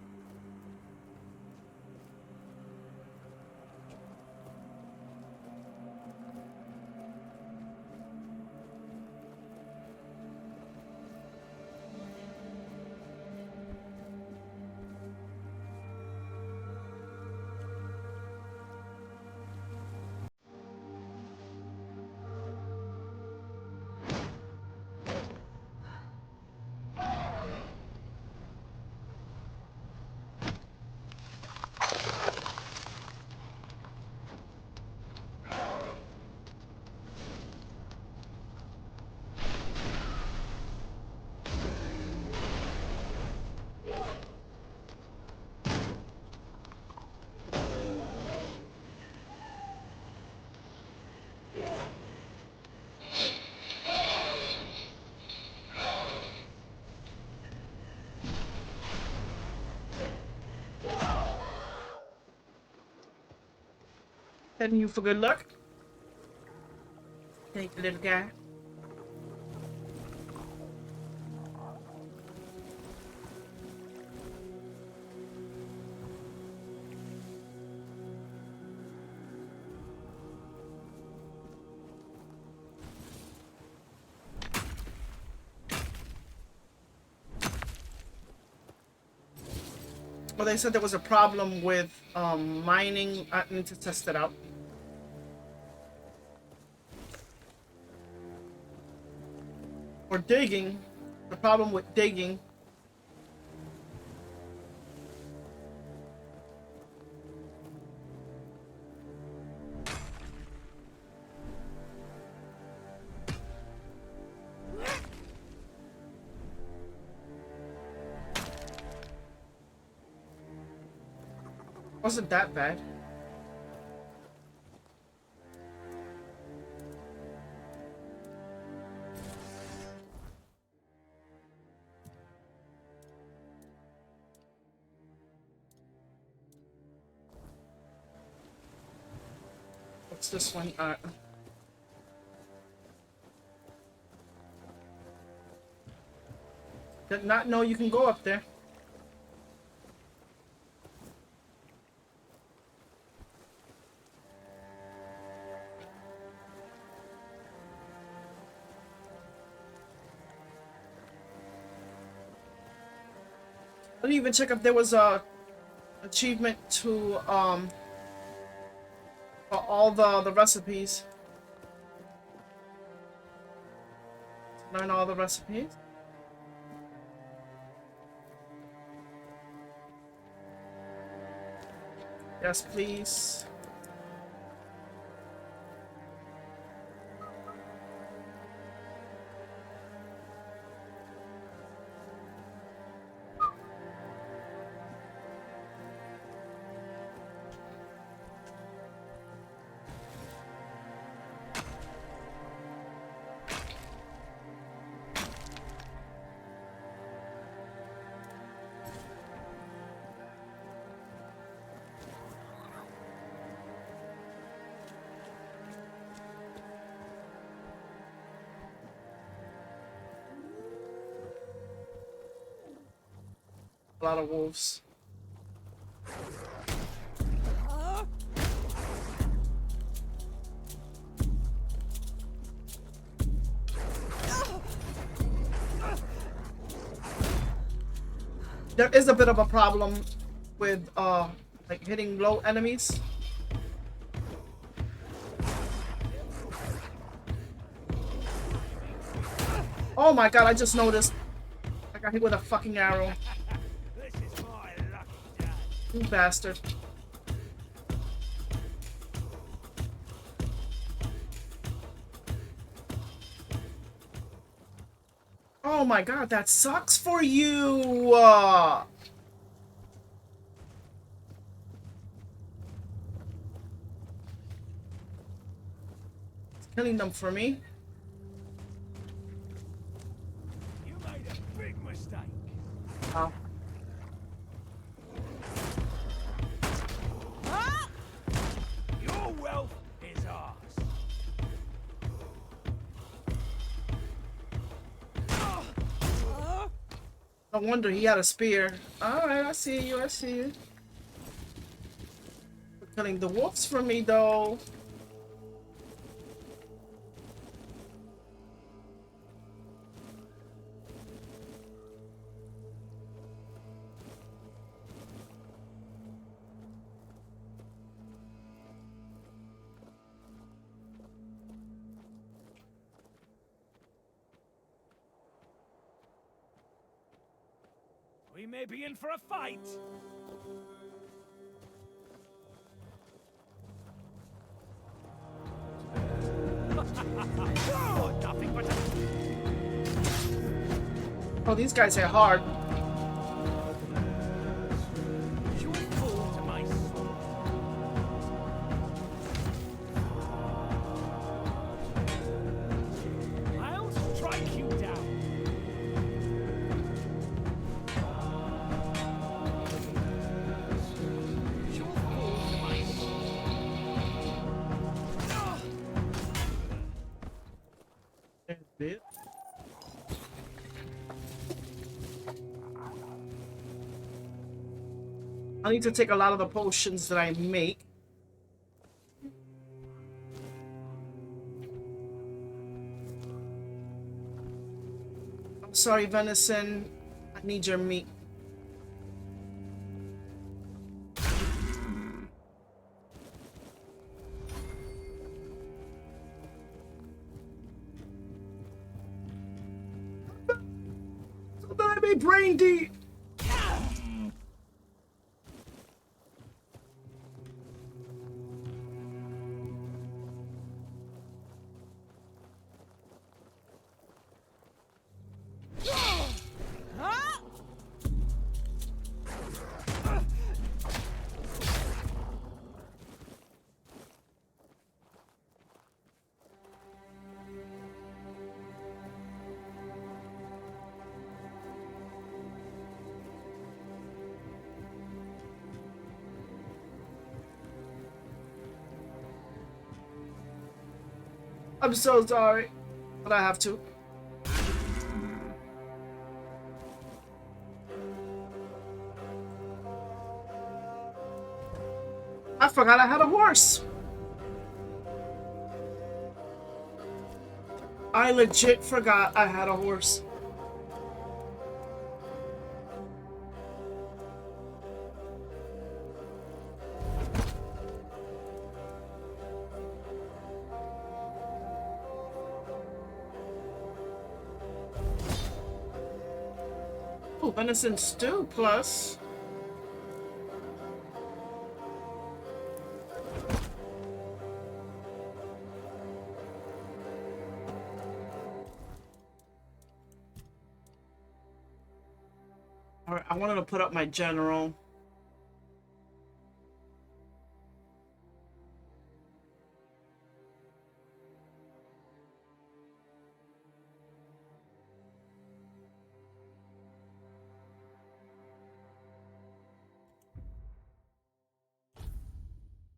Heading you for good luck. Thank you, little guy. Well, they said there was a problem with mining. I need to test it out. Or digging. The problem with digging. Wasn't that bad. What's this one? Did not know you can go up there. I didn't even check if there was a achievement to for all the recipes. Learn all the recipes. Yes, please. A lot of wolves. There is a bit of a problem with like hitting low enemies. Oh my god, I just noticed I got hit with a fucking arrow. This is my lucky day. You bastard. Oh my god, that sucks for you! It's killing them for me. You made a big mistake. Oh. Your wealth is ours. No wonder he had a spear. Alright, I see you, I see you. You're killing the wolves for me, though. We may be in for a fight. Oh, nothing but Oh, these guys hit hard. you fall to my sword. I'll strike you down. You'll fall to my Bit. I need to take a lot of the potions that I make. I'm sorry, venison. I need your meat. So that I may brain deep. I'm so sorry, but I have to. I forgot I had a horse. I legit forgot I had a horse. Oh, venison stew plus. All right, I wanted to put up my general.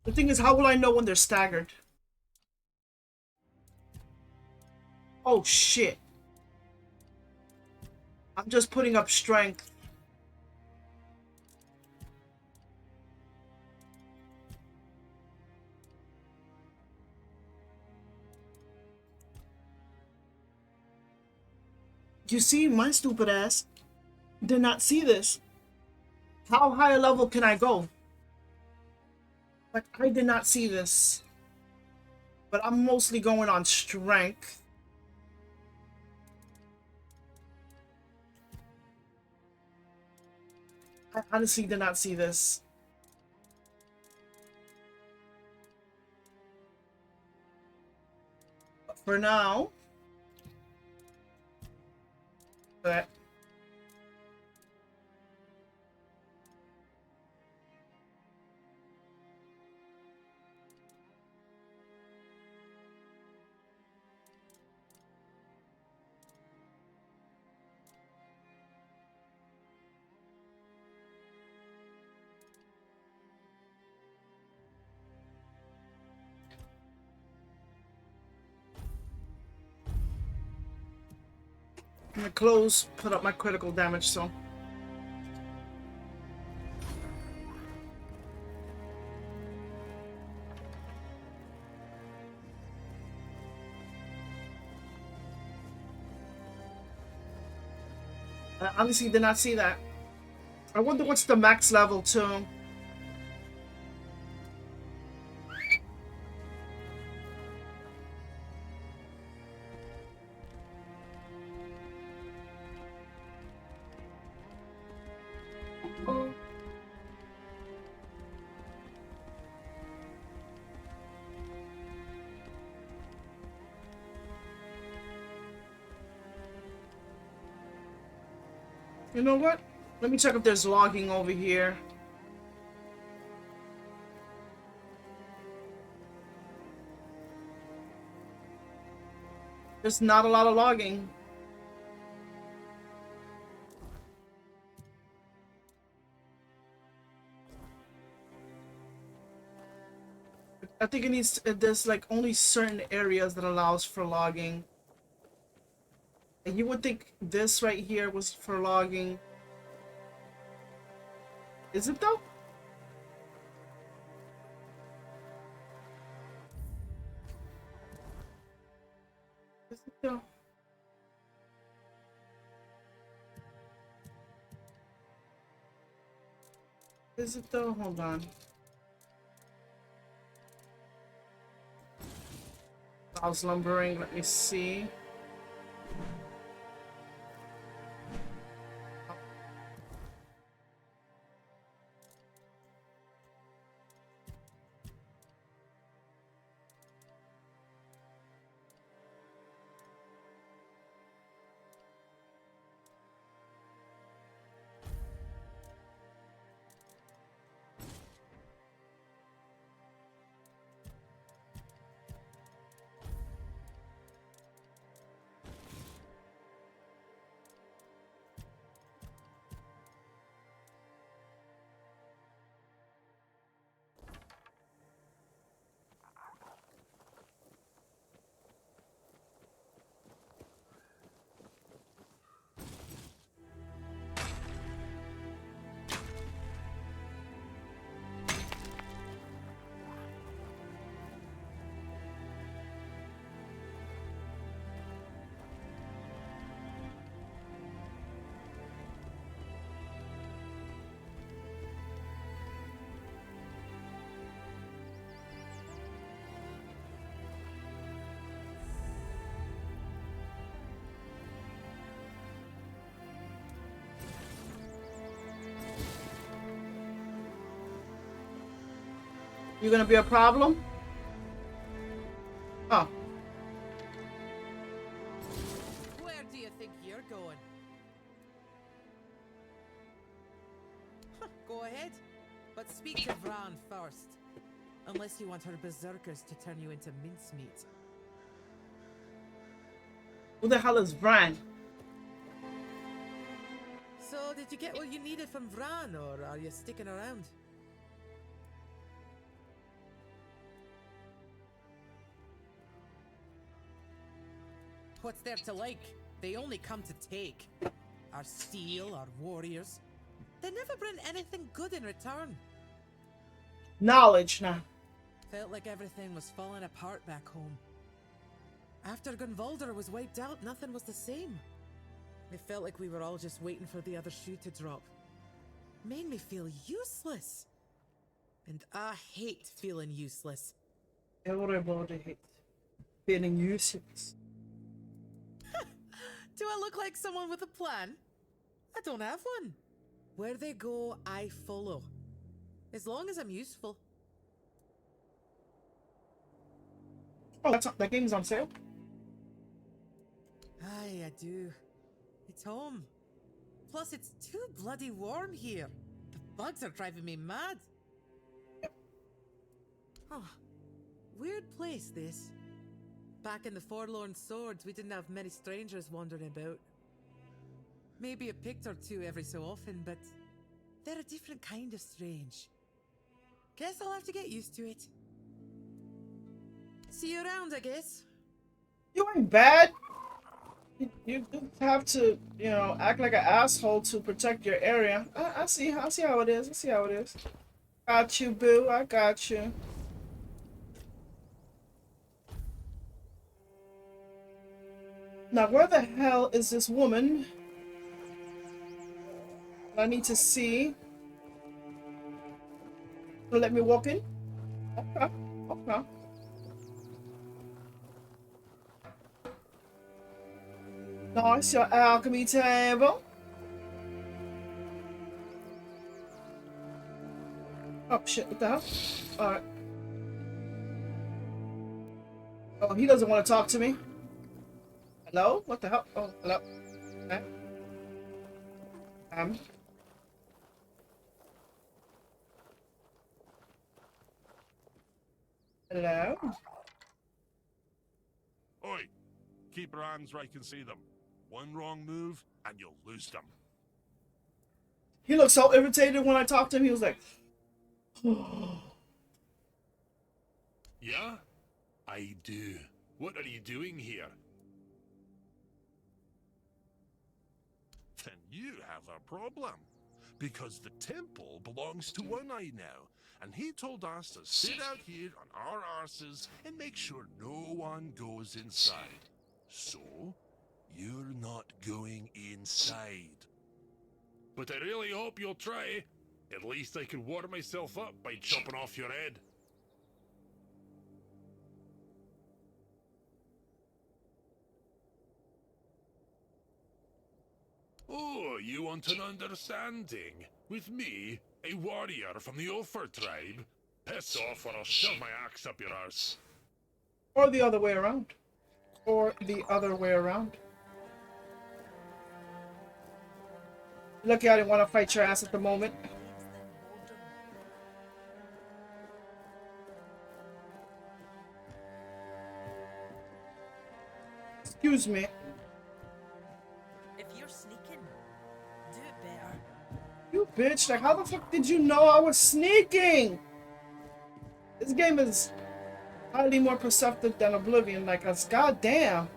The thing is, how will I know when they're staggered? Oh shit. I'm just putting up strength. You see, my stupid ass did not see this. How high a level can I go? Like, I did not see this. But I'm mostly going on strength. I honestly did not see this. But for now, that. I'm gonna close, put up my critical damage, so. I honestly did not see that. I wonder what's the max level too. You know what? Let me check if there's logging over here. There's not a lot of logging. I think it needs, there's like only certain areas that allows for logging. And you would think this right here was for logging. Is it though? Is it though? Is it though? Hold on. Browse lumbering, let me see. You gonna be a problem? Oh. Where do you think you're going? Go ahead, but speak to Vran first. Unless you want her berserkers to turn you into mincemeat. Who the hell is Bran? So, did you get what you needed from Vran, or are you sticking around? What's there to like? They only come to take. Our steel, our warriors. They never bring anything good in return. Knowledge now. Felt like everything was falling apart back home. After Gunvalder was wiped out, nothing was the same. It felt like we were all just waiting for the other shoe to drop. Made me feel useless. And I hate feeling useless. Everybody hates feeling useless. Do I look like someone with a plan? I don't have one. Where they go, I follow. As long as I'm useful. Oh, that game's on sale. Aye, I do. It's home. Plus, it's too bloody warm here. The bugs are driving me mad. Oh, weird place, this. Back in the Forlorn Swords, we didn't have many strangers wandering about. Maybe a pict or two every so often, but they're a different kind of strange. Guess I'll have to get used to it. See you around, I guess. You ain't bad. You have to, you know, act like an asshole to protect your area. I see how it is. I see how it is. Got you, boo. I got you. Now, where the hell is this woman? I need to see. So let me walk in. Okay. Okay. Nice, your alchemy table. Oh shit, what the hell? Alright. Oh, he doesn't want to talk to me. Hello? What the hell? Oh, hello. Okay. Hello? Oi! Keep your hands where I can see them. One wrong move, and you'll lose them. He looked so irritated when I talked to him. He was like, Yeah? I do. What are you doing here? Then you have a problem. Because the temple belongs to One Eye now, and he told us to sit out here on our arses and make sure no one goes inside. So, you're not going inside. But I really hope you'll try. At least I could warm myself up by chopping off your head. Oh, you want an understanding? With me, a warrior from the Ophir tribe? Piss off or I'll shove my axe up your arse. or the other way around. Or the other way around. Lucky I didn't want to fight your ass at the moment. Excuse me. If you're sneaking, do it better. You bitch, like how the fuck did you know I was sneaking? This game is highly more perceptive than Oblivion, like us goddamn.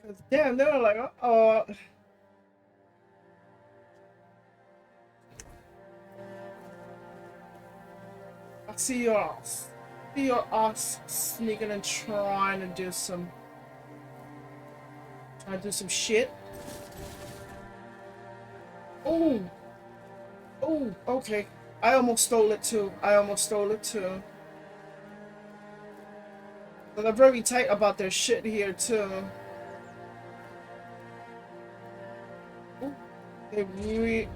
Cause damn, they were like, I see your ass sneaking and trying to do some shit. Oh, okay. I almost stole it too. But they're very tight about their shit here too. Ooh, they really.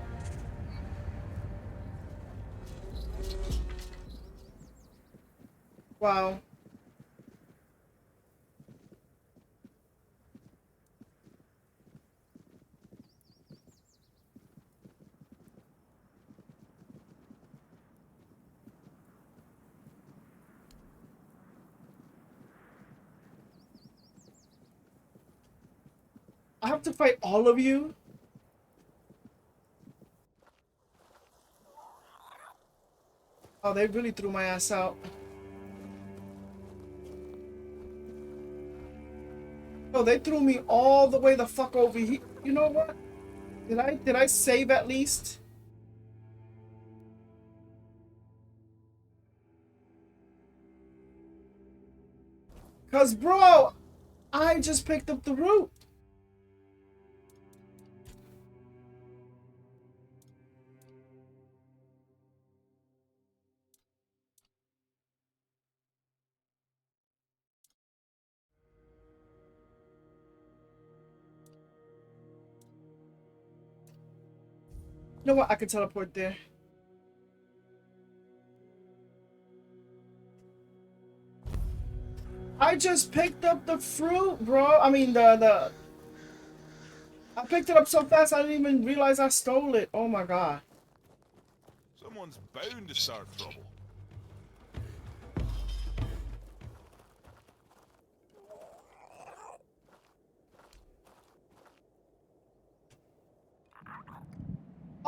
Wow. I have to fight all of you? Oh, they really threw my ass out. Oh, they threw me all the way the fuck over here. You know what? Did I save at least? Cause bro, I just picked up the root. You know what? I can teleport there. I just picked up the fruit, bro. I mean, I picked it up so fast I didn't even realize I stole it. Oh my god. Someone's bound to start trouble.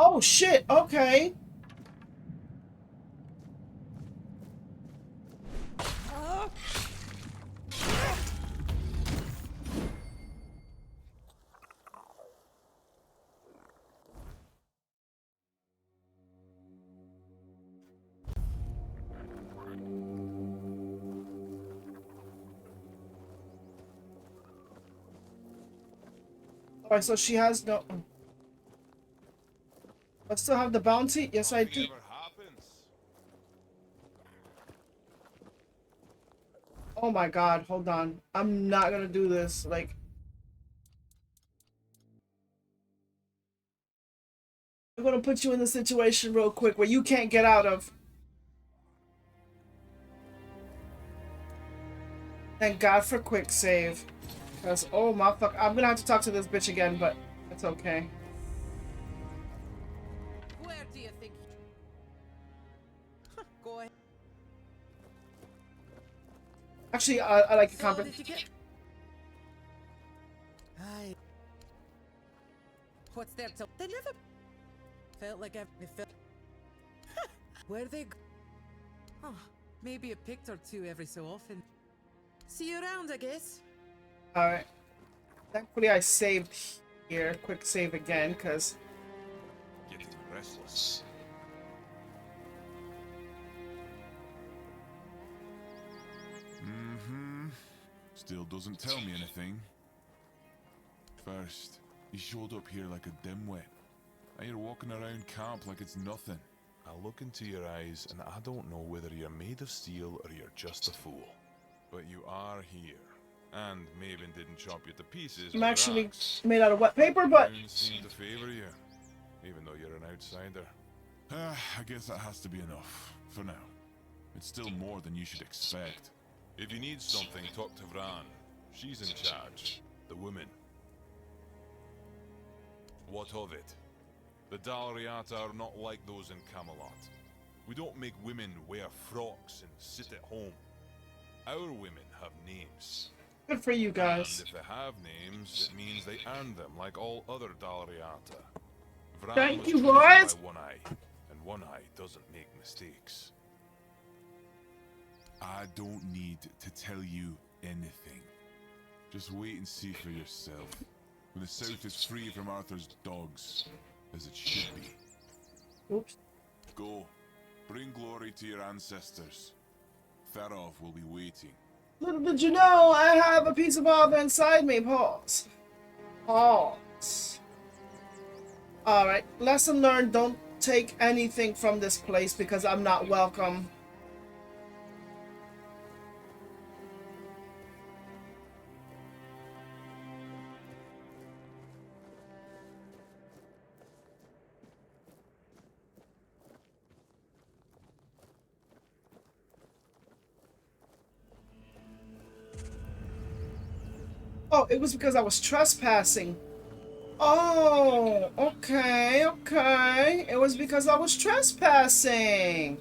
Oh shit, okay. Alright, so she has no... I still have the bounty? Yes, I do. Nothing ever happens. Oh my god, hold on. I'm not gonna do this. Like... I'm gonna put you in the situation real quick where you can't get out of. Thank God for quick save. Because, oh my fuck, I'm gonna have to talk to this bitch again, but it's okay. Where do you think? Go ahead. Actually, I like the So compliment. did you get? Aye. What's there till? They never felt like they felt. Where they? Oh, maybe a picture or two every so often. See you around, I guess. Alright. Thankfully, I saved here. Quick save again, because... Getting restless. Still doesn't tell me anything. First, he showed up here like a dimwit. Now you're walking around camp like it's nothing. I look into your eyes and I don't know whether you're made of steel or you're just a fool. But you are here. And Maven didn't chop you to pieces. I'm actually made out of wet paper, but... Seem to favor you, even though you're an outsider. I guess that has to be enough, for now. It's still more than you should expect. If you need something, talk to Vran. She's in charge. The woman. What of it? The Dalriata are not like those in Camelot. We don't make women wear frocks and sit at home. Our women have names. Good for you guys. And if they have names, it means they earn them like all other Dalriata. Vran Thank was you, chosen boys. by One Eye, and One Eye doesn't make mistakes. I don't need to tell you anything. Just wait and see for yourself. When the South is free from Arthur's dogs, as it should be. Oops. Go. Bring glory to your ancestors. Tharov will be waiting. Little did you know, I have a piece of lava inside me. Pause. Pause. Alright, lesson learned, don't take anything from this place because I'm not welcome. Oh, it was because I was trespassing. Oh, okay, okay. It was because I was trespassing.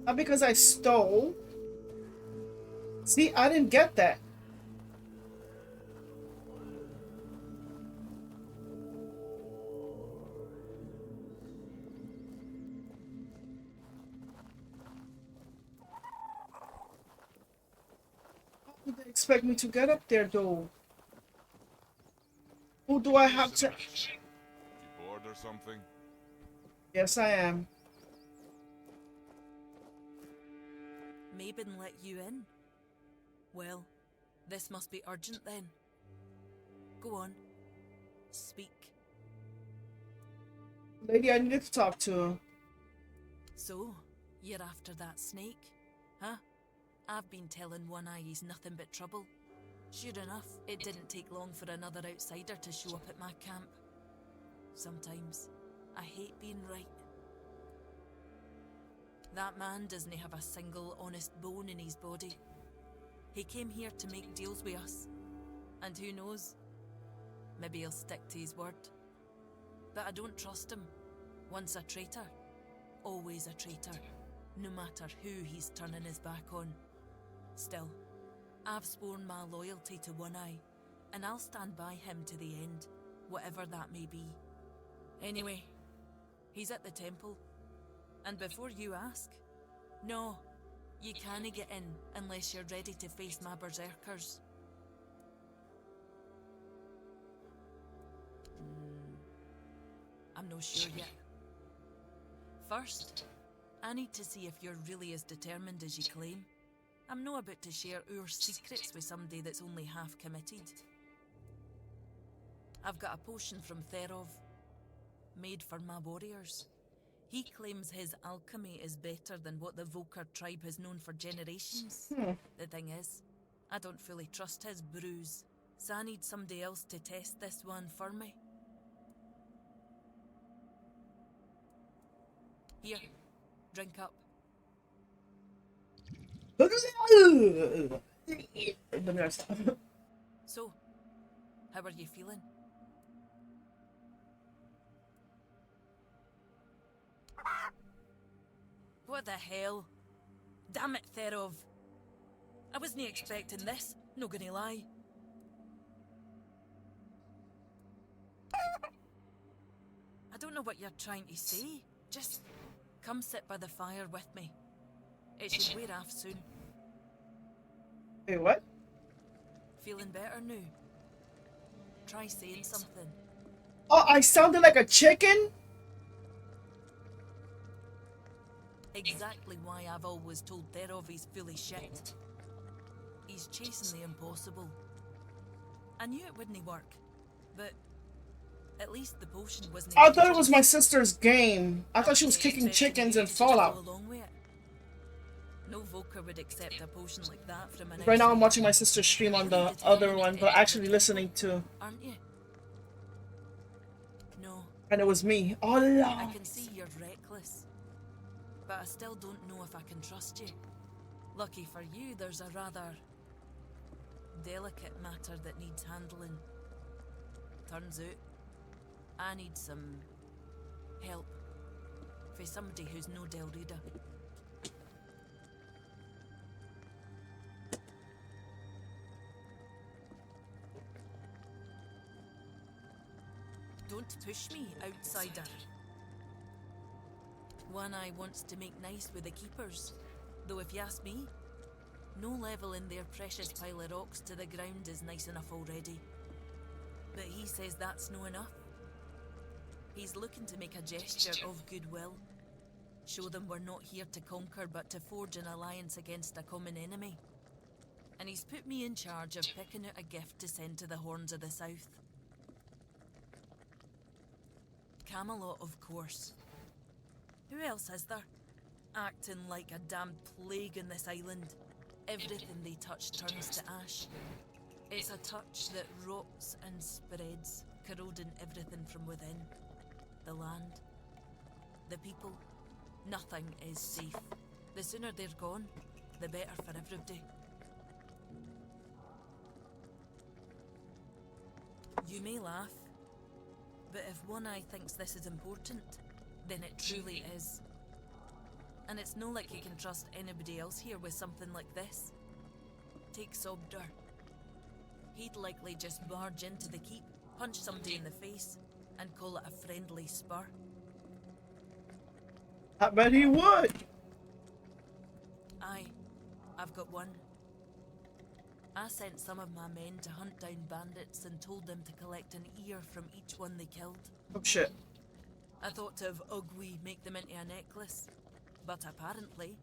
Not because I stole. See, I didn't get that. How would they expect me to get up there, though? Who do I have to... You bored or something? Yes, I am. Mabin let you in? Well, this must be urgent then. Go on. Speak. Lady, I need to talk to her. So, you're after that snake, huh? I've been telling One Eye he's nothing but trouble. Sure enough, it didn't take long for another outsider to show up at my camp. Sometimes, I hate being right. That man doesn't have a single honest bone in his body. He came here to make deals with us. And who knows? Maybe he'll stick to his word. But I don't trust him. Once a traitor, always a traitor. No matter who he's turning his back on. Still, I've sworn my loyalty to One Eye, and I'll stand by him to the end, whatever that may be. Anyway, he's at the temple. And before you ask, no, you can't get in unless you're ready to face my berserkers. I'm not sure yet. First, I need to see if you're really as determined as you claim. I'm not about to share our secrets with somebody that's only half committed. I've got a potion from Therov, made for my warriors. He claims his alchemy is better than what the Volker tribe has known for generations. The thing is, I don't fully trust his brews, so I need somebody else to test this one for me. Here, drink up. So, how are you feeling? What the hell? Damn it, Therov. I wasn't expecting this, not gonna lie. I don't know what you're trying to say. Just come sit by the fire with me. It should wear off soon. Wait, what? Feeling better now? Try saying something. Oh, I sounded like a chicken? Exactly why I've always told Therov he's full of shit. He's chasing the impossible. I knew it wouldn't work, but at least the potion wasn't... I thought it was my sister's game. I thought she was kicking chickens in Fallout. No Volker would accept a potion like that from an Right now I'm outsider. watching my sister stream on the other one, but actually listening to... Aren't you? No. And it was me. Oh, I no. can see you're reckless. But I still don't know if I can trust you. Lucky for you, there's a rather delicate matter that needs handling. Turns out, I need some help for somebody who's no Del Reader. Don't push me, outsider. One Eye wants to make nice with the keepers, though if you ask me, no level in their precious pile of rocks to the ground is nice enough already. But he says that's no enough. He's looking to make a gesture of goodwill. Show them we're not here to conquer but to forge an alliance against a common enemy. And he's put me in charge of picking out a gift to send to the Horns of the South. Camelot, of course. Who else is there? Acting like a damned plague in this island. Everything they touch turns to ash. It's a touch that rots and spreads, corroding everything from within. The land, the people, nothing is safe. The sooner they're gone, the better for everybody. You may laugh, but if One Eye thinks this is important, then it truly is. And it's no like you can trust anybody else here with something like this. Take Sobder. He'd likely just barge into the keep, punch somebody in the face, and call it a friendly spur. I bet he would. Aye, I've got one. I sent some of my men to hunt down bandits and told them to collect an ear from each one they killed. Oh shit. I thought to have Ugwi make them into a necklace, but apparently,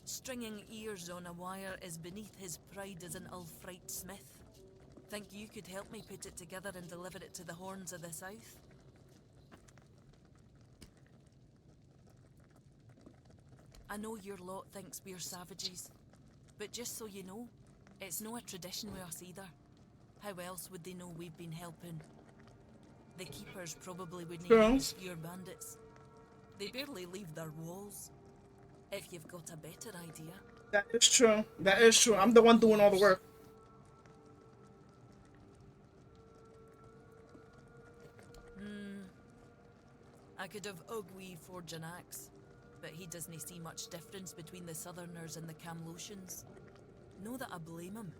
stringing ears on a wire is beneath his pride as an Ulfrite smith. Think you could help me put it together and deliver it to the Horns of the South? I know your lot thinks we're savages, but just so you know, it's no a tradition with us either. How else would they know we've been helping? The keepers probably wouldn't even obscure bandits. They barely leave their walls. If you've got a better idea. That is true. That is true. I'm the one doing all the work. I could have Ugwi forge an axe, but he doesn't see much difference between the Southerners and the Camlotians. No that I blame him.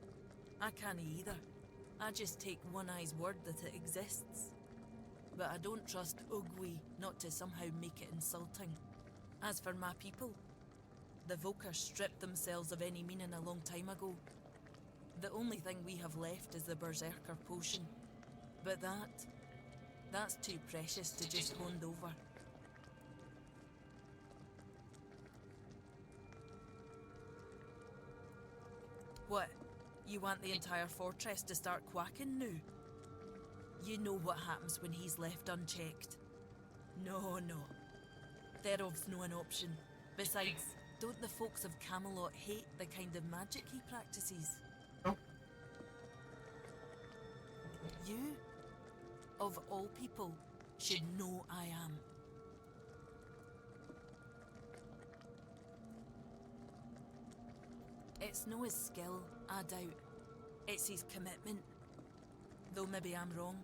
I can't either. I just take One Eye's word that it exists. But I don't trust Ugwi not to somehow make it insulting. As for my people, the Volker stripped themselves of any meaning a long time ago. The only thing we have left is the Berserker potion. But that's too precious to just hand over. What? You want the entire fortress to start quacking now? You know what happens when he's left unchecked. No. Thereof's no an option. Besides, don't the folks of Camelot hate the kind of magic he practices? No. You, of all people, should know I am. It's no his skill, I doubt. It's his commitment. Though maybe I'm wrong.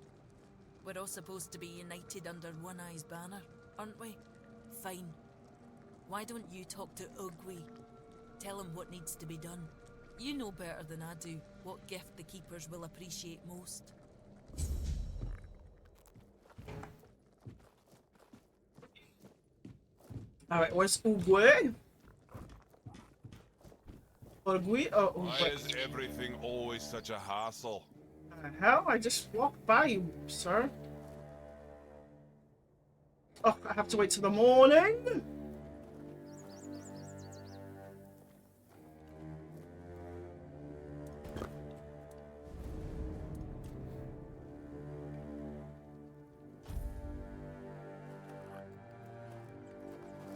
We're all supposed to be united under One Eye's banner, aren't we? Fine. Why don't you talk to Ugwi? Tell him what needs to be done. You know better than I do what gift the keepers will appreciate most. Alright, where's Ugwi? Ugwi? Oh, Why Ugwi. is everything always such a hassle? The hell? I just walked by you, sir. Oh, I have to wait till the morning?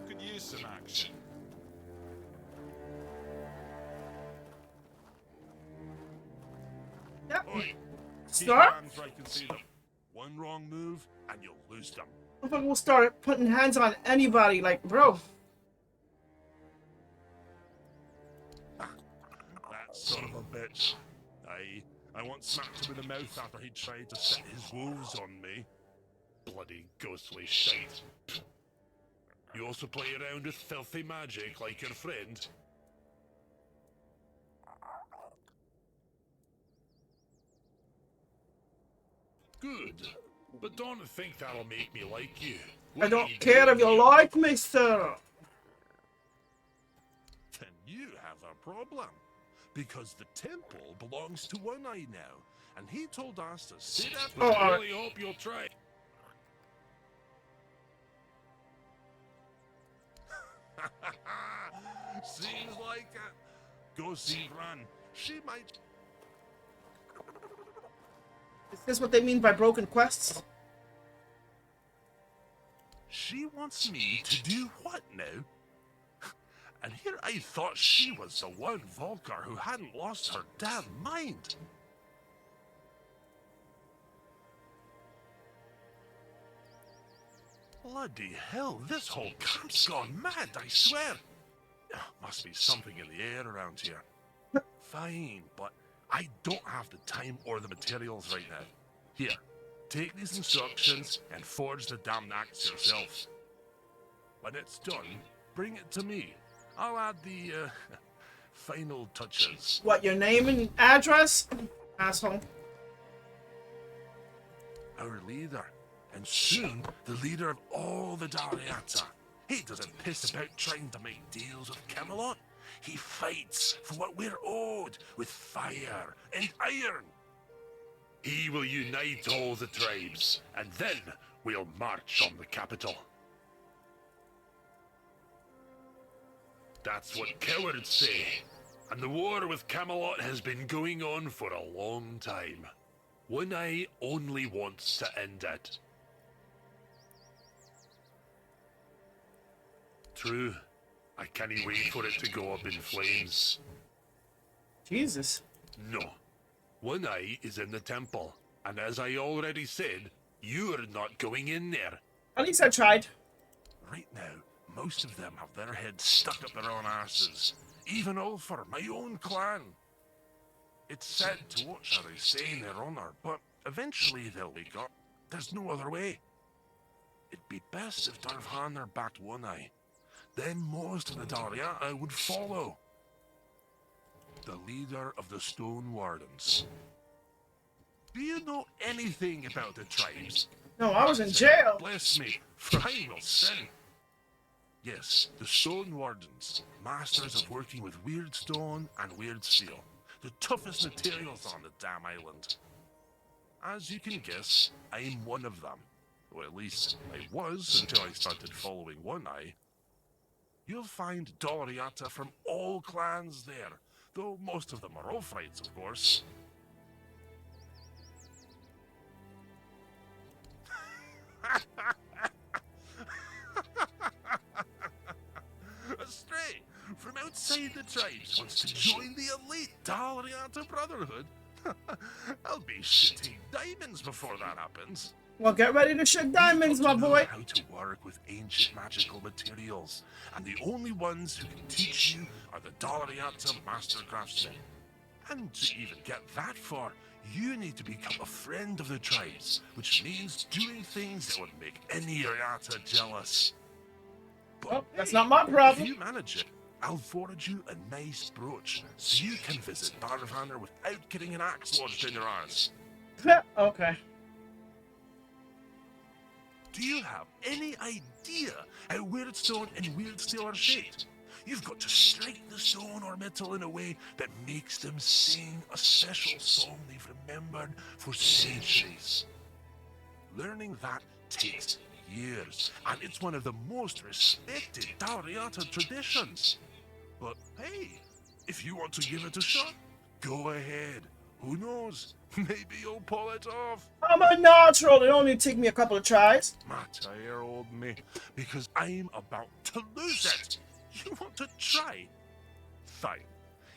Could use some action. Yep. Oi, keep Start? hands where I can see them. One wrong move, and you'll lose them. I think we'll start putting hands on anybody, like, bro. That son of a bitch. I once smacked him in the mouth after he tried to set his wolves on me. Bloody ghostly shite. You also play around with filthy magic like your friend? Good, but don't think that'll make me like you. I don't care if you like me, sir. Then you have a problem. Because the temple belongs to One Eye now, and he told us to sit up. Oh, I really hope you'll try. Seems like it. Go see Ran. She might. Is this what they mean by broken quests? She wants me to do what now? And here I thought she was the one Volker who hadn't lost her damn mind. Bloody hell, this whole camp's gone mad, I swear. Must be something in the air around here. Fine, but I don't have the time or the materials right now. Here, take these instructions and forge the damned axe yourself. When it's done, bring it to me. I'll add the, final touches. What, your name and address? Asshole. Our leader, and soon the leader of all the Dariata. He doesn't piss about trying to make deals with Camelot. He fights for what we're owed with fire and iron. He will unite all the tribes, and then we'll march on the capital. That's what cowards say, and the war with Camelot has been going on for a long time. One Eye only wants to end it. True, I can't wait for it to go up in flames. Jesus. No, One Eye is in the temple, and as I already said, you're not going in there. At least I tried. Right now, most of them have their heads stuck up their own asses. Even Ulfar, my own clan. It's sad to watch how they stay in their honor, but eventually they'll wake up. There's no other way. It'd be best if Darvhanar backed One Eye. Then most of the Dariata would follow. The leader of the Stone Wardens. Do you know anything about the tribes? No, I was in jail. Bless me, for I will sin. Yes, the Stone Wardens, masters of working with weird stone and weird steel. The toughest materials on the damn island. As you can guess, I'm one of them. Or at least, I was until I started following One Eye. You'll find Doriata from all clans there, though most of them are Ulfrites, of course. A stray from outside the tribes wants to join the elite Daliata Brotherhood. I'll be shitting diamonds before that happens. Well, get ready to shit diamonds, my boy. How to work with ancient magical materials, and the only ones who can teach you are the Daliata Master Craftsmen. And to even get that far, you need to become a friend of the tribes, which means doing things that would make any Ariata jealous. But well, that's not my problem. If you manage it, I'll forge you a nice brooch, so you can visit Darvhanar without getting an axe lodged in your arse. Okay. Do you have any idea how weird stone and weird steel are shaped? You've got to strike the stone or metal in a way that makes them sing a special song they've remembered for centuries. Learning that takes years, and it's one of the most respected Dariata traditions. But hey, if you want to give it a shot, go ahead. Who knows? Maybe you'll pull it off. I'm a natural. It only take me a couple of tries. Matter old me, because I'm about to lose it. You want to try? Fine.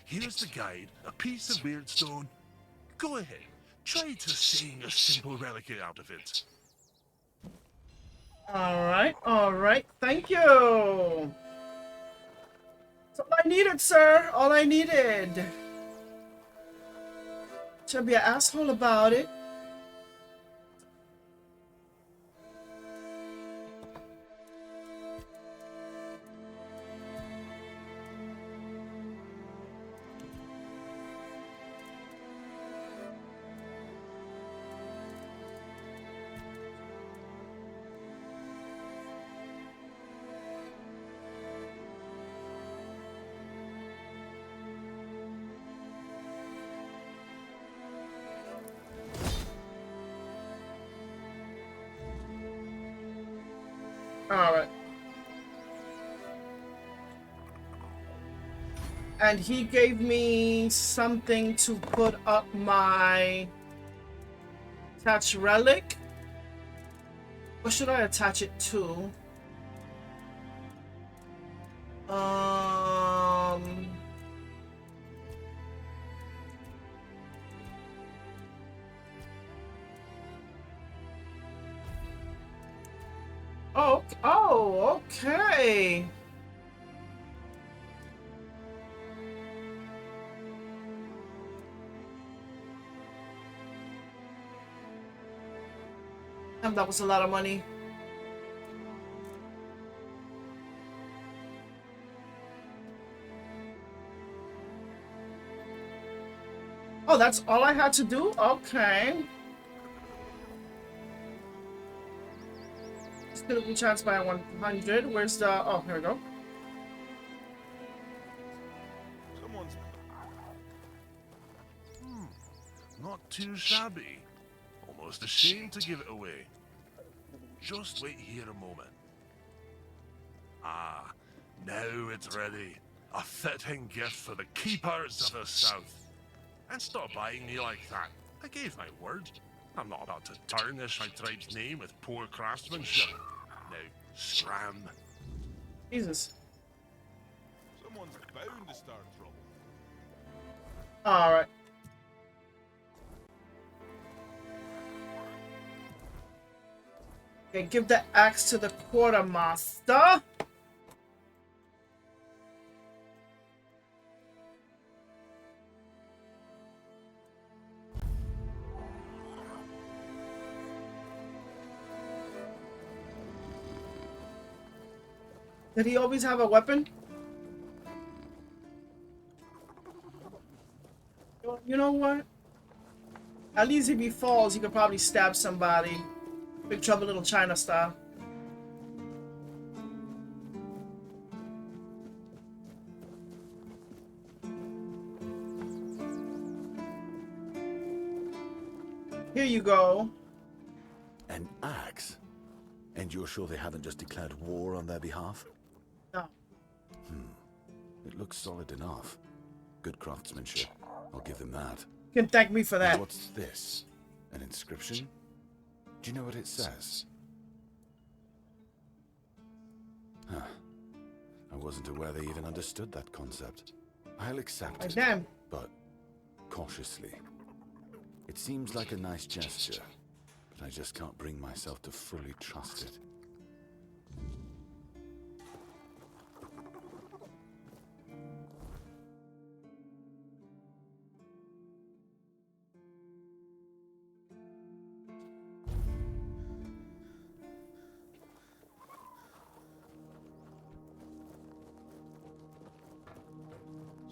Here's the guide, a piece of weird stone. Go ahead. Try to sing a simple relic out of it. All right. Thank you. That's all I needed, sir. All I needed. Should be an asshole about it. Alright. And he gave me something to put up my attach relic. What should I attach it to? Oh, okay. Damn, that was a lot of money. Oh, that's all I had to do? Okay. Still be chance by 100. Where's the... Oh, here we go. Someone's... Not too shabby. Almost ashamed to give it away. Just wait here a moment. Ah, now it's ready. A fitting gift for the keepers of the South. And stop eyeing me like that. I gave my word. I'm not about to tarnish my tribe's name with poor craftsmanship. Now, scram. Jesus. Someone's bound to start trouble. Alright. Okay, give the axe to the quartermaster. Did he always have a weapon? You know what? At least if he falls, he could probably stab somebody. Big Trouble Little China style. Here you go. An axe? And you're sure they haven't just declared war on their behalf? No. It looks solid enough. Good craftsmanship. I'll give them that. You can thank me for that. And what's this? An inscription? Do you know what it says? Huh. I wasn't aware they even understood that concept. I'll accept it, Damn. but cautiously. It seems like a nice gesture, but I just can't bring myself to fully trust it.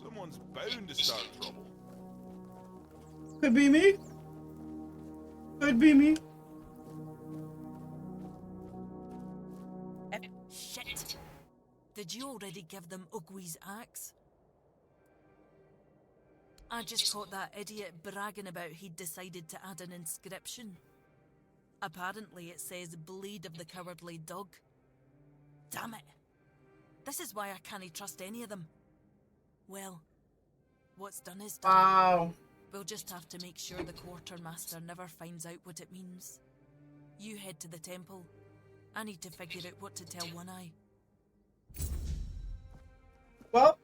Someone's bound to start trouble. Could be me. Could be me. Shit! Did you already give them Ugwi's axe? I just caught that idiot bragging about he'd decided to add an inscription. Apparently it says Bleed of the Cowardly Dog. Damn it! This is why I can't trust any of them. Well, what's done is done. Wow. We'll just have to make sure the quartermaster never finds out what it means. You head to the temple. I need to figure out what to tell One Eye. Well,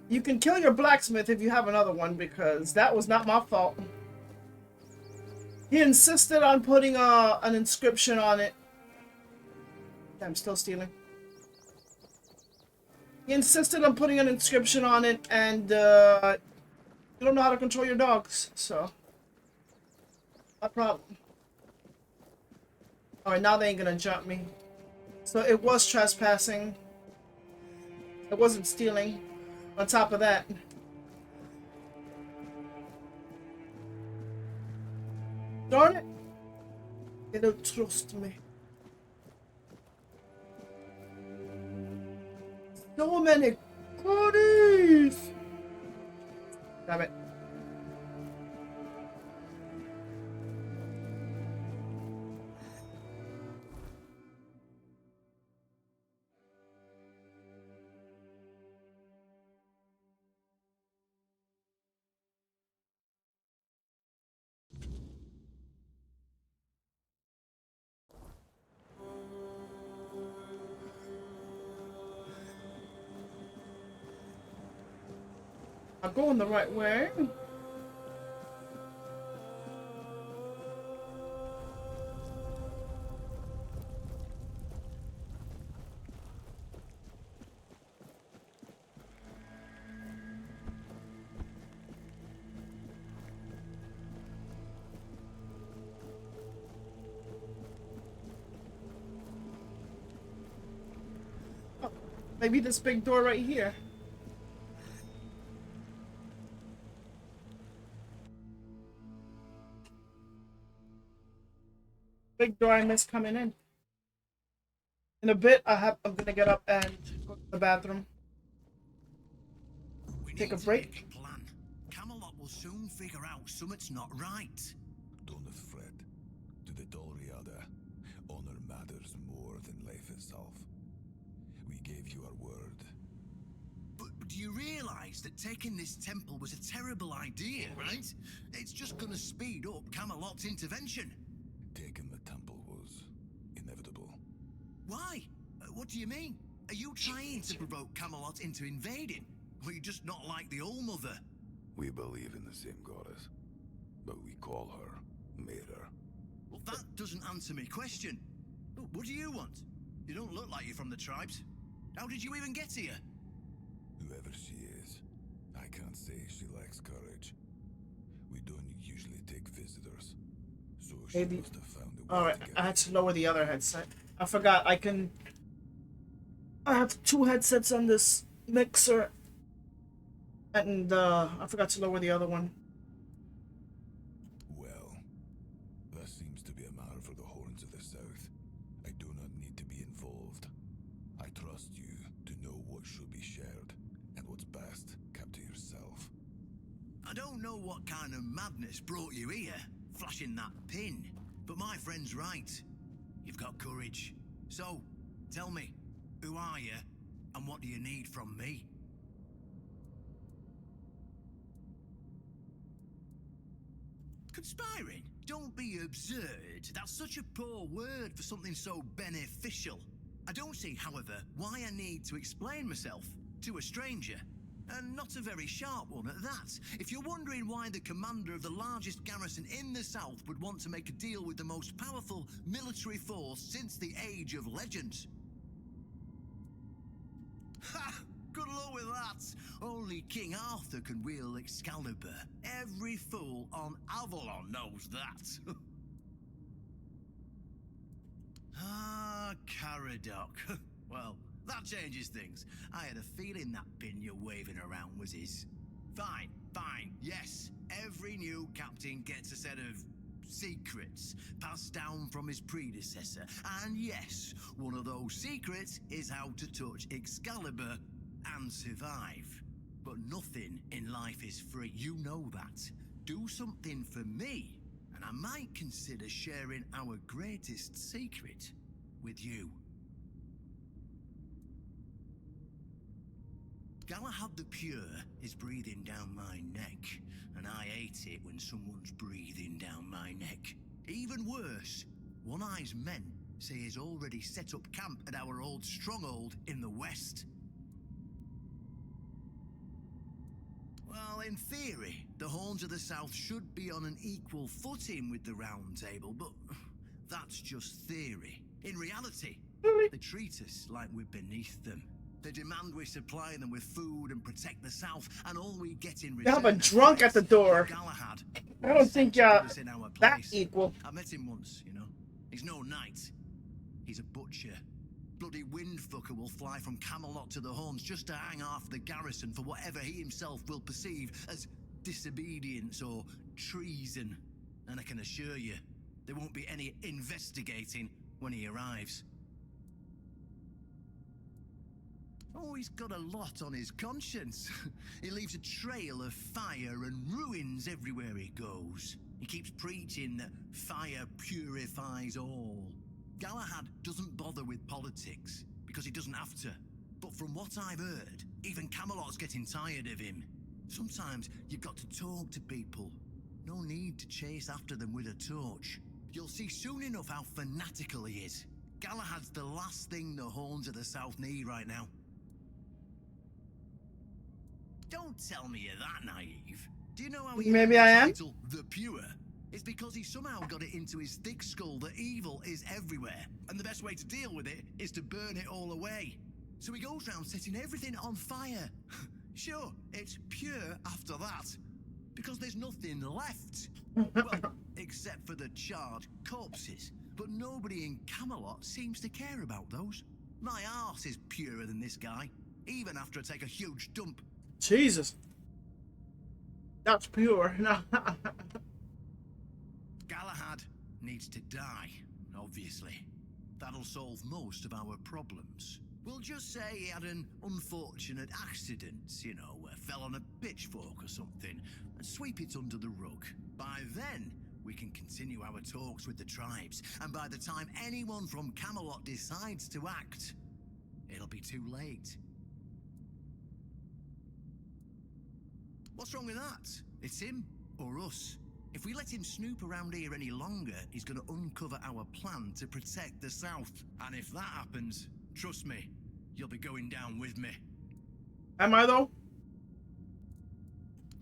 you can kill your blacksmith if you have another one, because that was not my fault. He insisted on putting an inscription on it. I'm still stealing. He insisted on putting an inscription on it, and you don't know how to control your dogs, so no problem. Alright, now they ain't gonna jump me. So it was trespassing. It wasn't stealing. On top of that. Darn it. They don't trust me. So many goodies! Damn it. I'm going the right way. Maybe this big door right here. Big door I missed coming in. In a bit, I'm gonna get up and go to the bathroom. Take a break. Plan. Camelot will soon figure out something's not right. Don't fret. To the Dalriada, honor matters more than life itself. We gave you our word. But do you realize that taking this temple was a terrible idea, right? It's just gonna speed up Camelot's intervention. Taking the temple was inevitable. Why? What do you mean? Are you trying to provoke Camelot into invading? Or are you just not like the Old Mother? We believe in the same goddess, but we call her Mater. Well, that doesn't answer my question. What do you want? You don't look like you're from the tribes. How did you even get here? Whoever she is, I can't say she lacks courage. We don't usually take visitors, so she Maybe. must have found a way Alright, to get I had to lower the other headset. I forgot I have two headsets on this mixer. And I forgot to lower the other one. Well, that seems to be a matter for the Horns of the South. I do not need to be involved. I trust you to know what should be shared, and what's best kept to yourself. I don't know what kind of madness brought you here, flashing that pin, but my friend's right. You've got courage. So, tell me, who are you, and what do you need from me? Conspiring? Don't be absurd. That's such a poor word for something so beneficial. I don't see, however, why I need to explain myself to a stranger. And not a very sharp one at that. If you're wondering why the commander of the largest garrison in the south would want to make a deal with the most powerful military force since the Age of Legends. Ha! Good luck with that. Only King Arthur can wield Excalibur. Every fool on Avalon knows that. Caradoc. Well, that changes things. I had a feeling that pin you're waving around was his. Fine, yes. Every new captain gets a set of secrets passed down from his predecessor. And yes, one of those secrets is how to touch Excalibur and survive. But nothing in life is free, you know that. Do something for me, and I might consider sharing our greatest secret with you. Galahad the Pure is breathing down my neck, and I hate it when someone's breathing down my neck. Even worse, One-Eye's men say he's already set up camp at our old stronghold in the west. Well, in theory, the Horns of the South should be on an equal footing with the Round Table, but that's just theory. In reality, they treat us like we're beneath them. They demand we supply them with food and protect the South, and all we get in return... You have a drunk at the door. Galahad. I don't think you're that equal. I met him once, you know. He's no knight. He's a butcher. Bloody windfucker will fly from Camelot to the Horns just to hang half the garrison for whatever he himself will perceive as disobedience or treason. And I can assure you, there won't be any investigating when he arrives. Oh, he's got a lot on his conscience. He leaves a trail of fire and ruins everywhere he goes. He keeps preaching that fire purifies all. Galahad doesn't bother with politics, because he doesn't have to. But from what I've heard, even Camelot's getting tired of him. Sometimes you've got to talk to people. No need to chase after them with a torch. You'll see soon enough how fanatical he is. Galahad's the last thing the Horns of the South need right now. Don't tell me you're that naive. Do you know how he Maybe got I the am? title The Pure? It's because he somehow got it into his thick skull that evil is everywhere, and the best way to deal with it is to burn it all away. So he goes round setting everything on fire. Sure, it's pure after that, because there's nothing left. Well, except for the charred corpses. But nobody in Camelot seems to care about those. My arse is purer than this guy, even after I take a huge dump. Jesus. That's pure. Galahad needs to die, obviously. That'll solve most of our problems. We'll just say he had an unfortunate accident, you know, fell on a pitchfork or something, and sweep it under the rug. By then, we can continue our talks with the tribes, and by the time anyone from Camelot decides to act, it'll be too late. What's wrong with that? It's him or us. If we let him snoop around here any longer, he's going to uncover our plan to protect the South. And if that happens, trust me, you'll be going down with me. Am I though?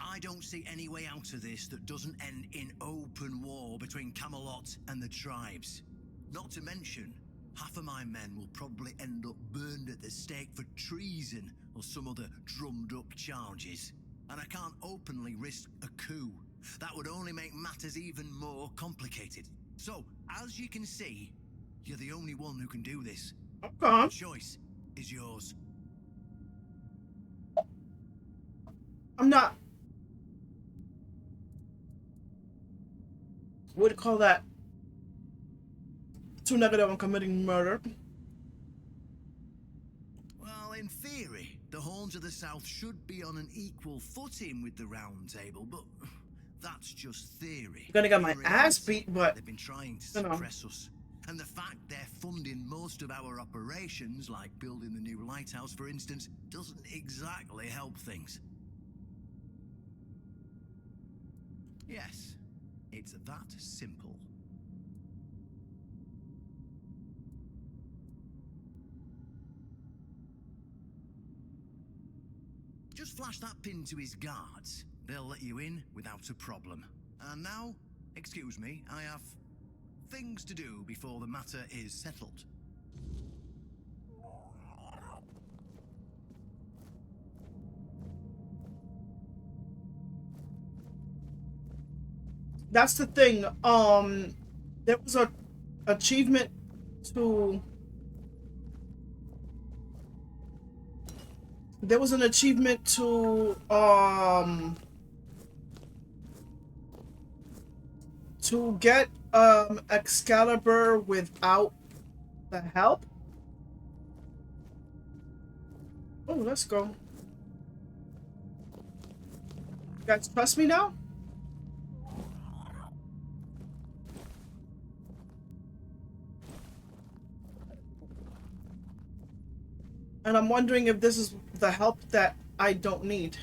I don't see any way out of this that doesn't end in open war between Camelot and the tribes. Not to mention, half of my men will probably end up burned at the stake for treason or some other drummed up charges. And I can't openly risk a coup. That would only make matters even more complicated. So, as you can see, you're the only one who can do this. Okay. The choice is yours. I'm not. What do you call that? Too negative on committing murder. Well, in theory, the Horns of the South should be on an equal footing with the Round Table, but that's just theory. I'm gonna get my ass beat, but they've been trying to suppress us. And the fact they're funding most of our operations, like building the new lighthouse, for instance, doesn't exactly help things. Yes, it's that simple. Just flash that pin to his guards. They'll let you in without a problem. And now, excuse me, I have things to do before the matter is settled. That's the thing. There was a achievement to. There was an achievement to get Excalibur without the help. Oh, let's go. You guys trust me now? And I'm wondering if this is the help that I don't need.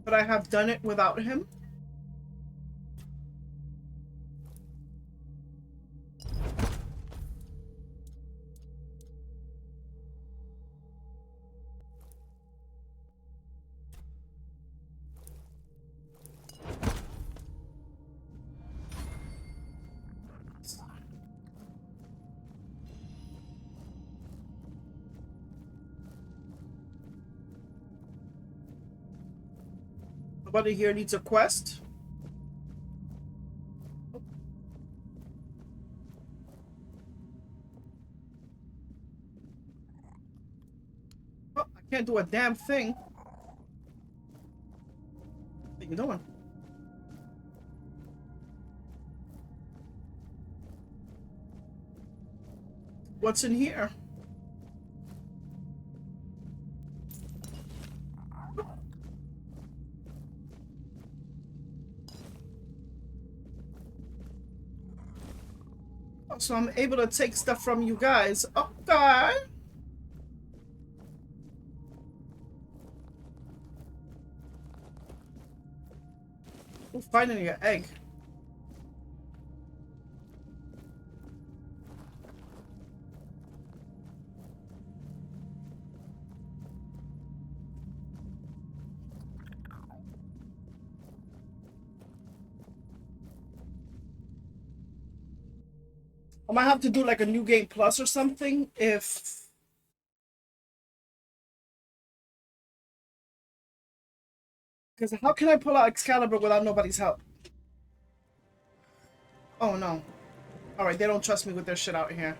But I have done it without him. Nobody here needs a quest. Oh, I can't do a damn thing. What are you doing? What's in here? So I'm able to take stuff from you guys. Okay. We're finding an egg. I might have to do like a new game plus or something if Because how can I pull out Excalibur without nobody's help? Oh no. Alright, they don't trust me with their shit out here.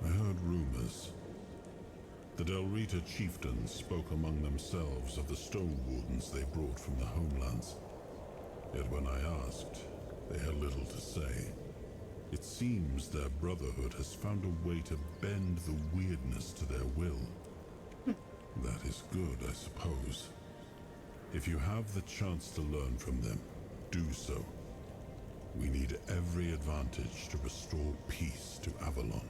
I heard rumors. The Delrita chieftains spoke among themselves of the stone wardens they brought from the homelands. Yet when I asked, they had little to say. It seems their brotherhood has found a way to bend the weirdness to their will. That is good, I suppose. If you have the chance to learn from them, do so. We need every advantage to restore peace to Avalon.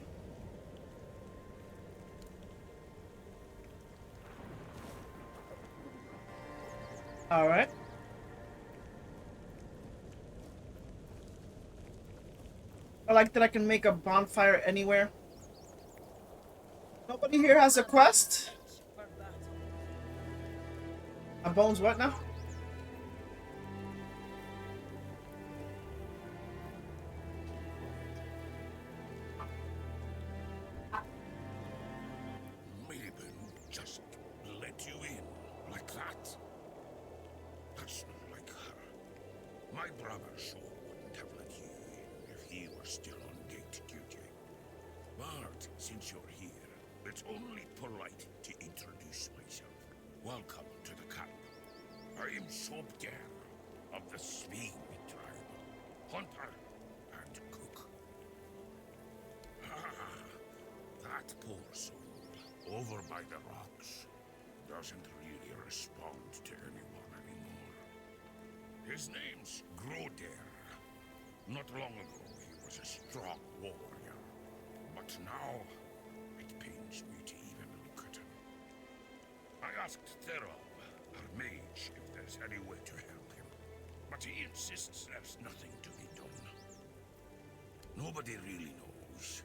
All right. I like that I can make a bonfire anywhere. Nobody here has a quest? My bones what now? Mabon just let you in like that. That's not like her. My brother sure wouldn't have let you in if he were still on gate duty. But since you're here, it's only polite to introduce myself. Welcome to the camp. I am Sobder of the Svein tribe, hunter and cook. That poor soul over by the rocks doesn't really respond to anyone anymore. His name's Groder. Not long ago, he was a strong warrior. But now, it pains me to even look at him. I asked Therov, our mage, if there's any way to help him. But he insists there's nothing to be done. Nobody really knows.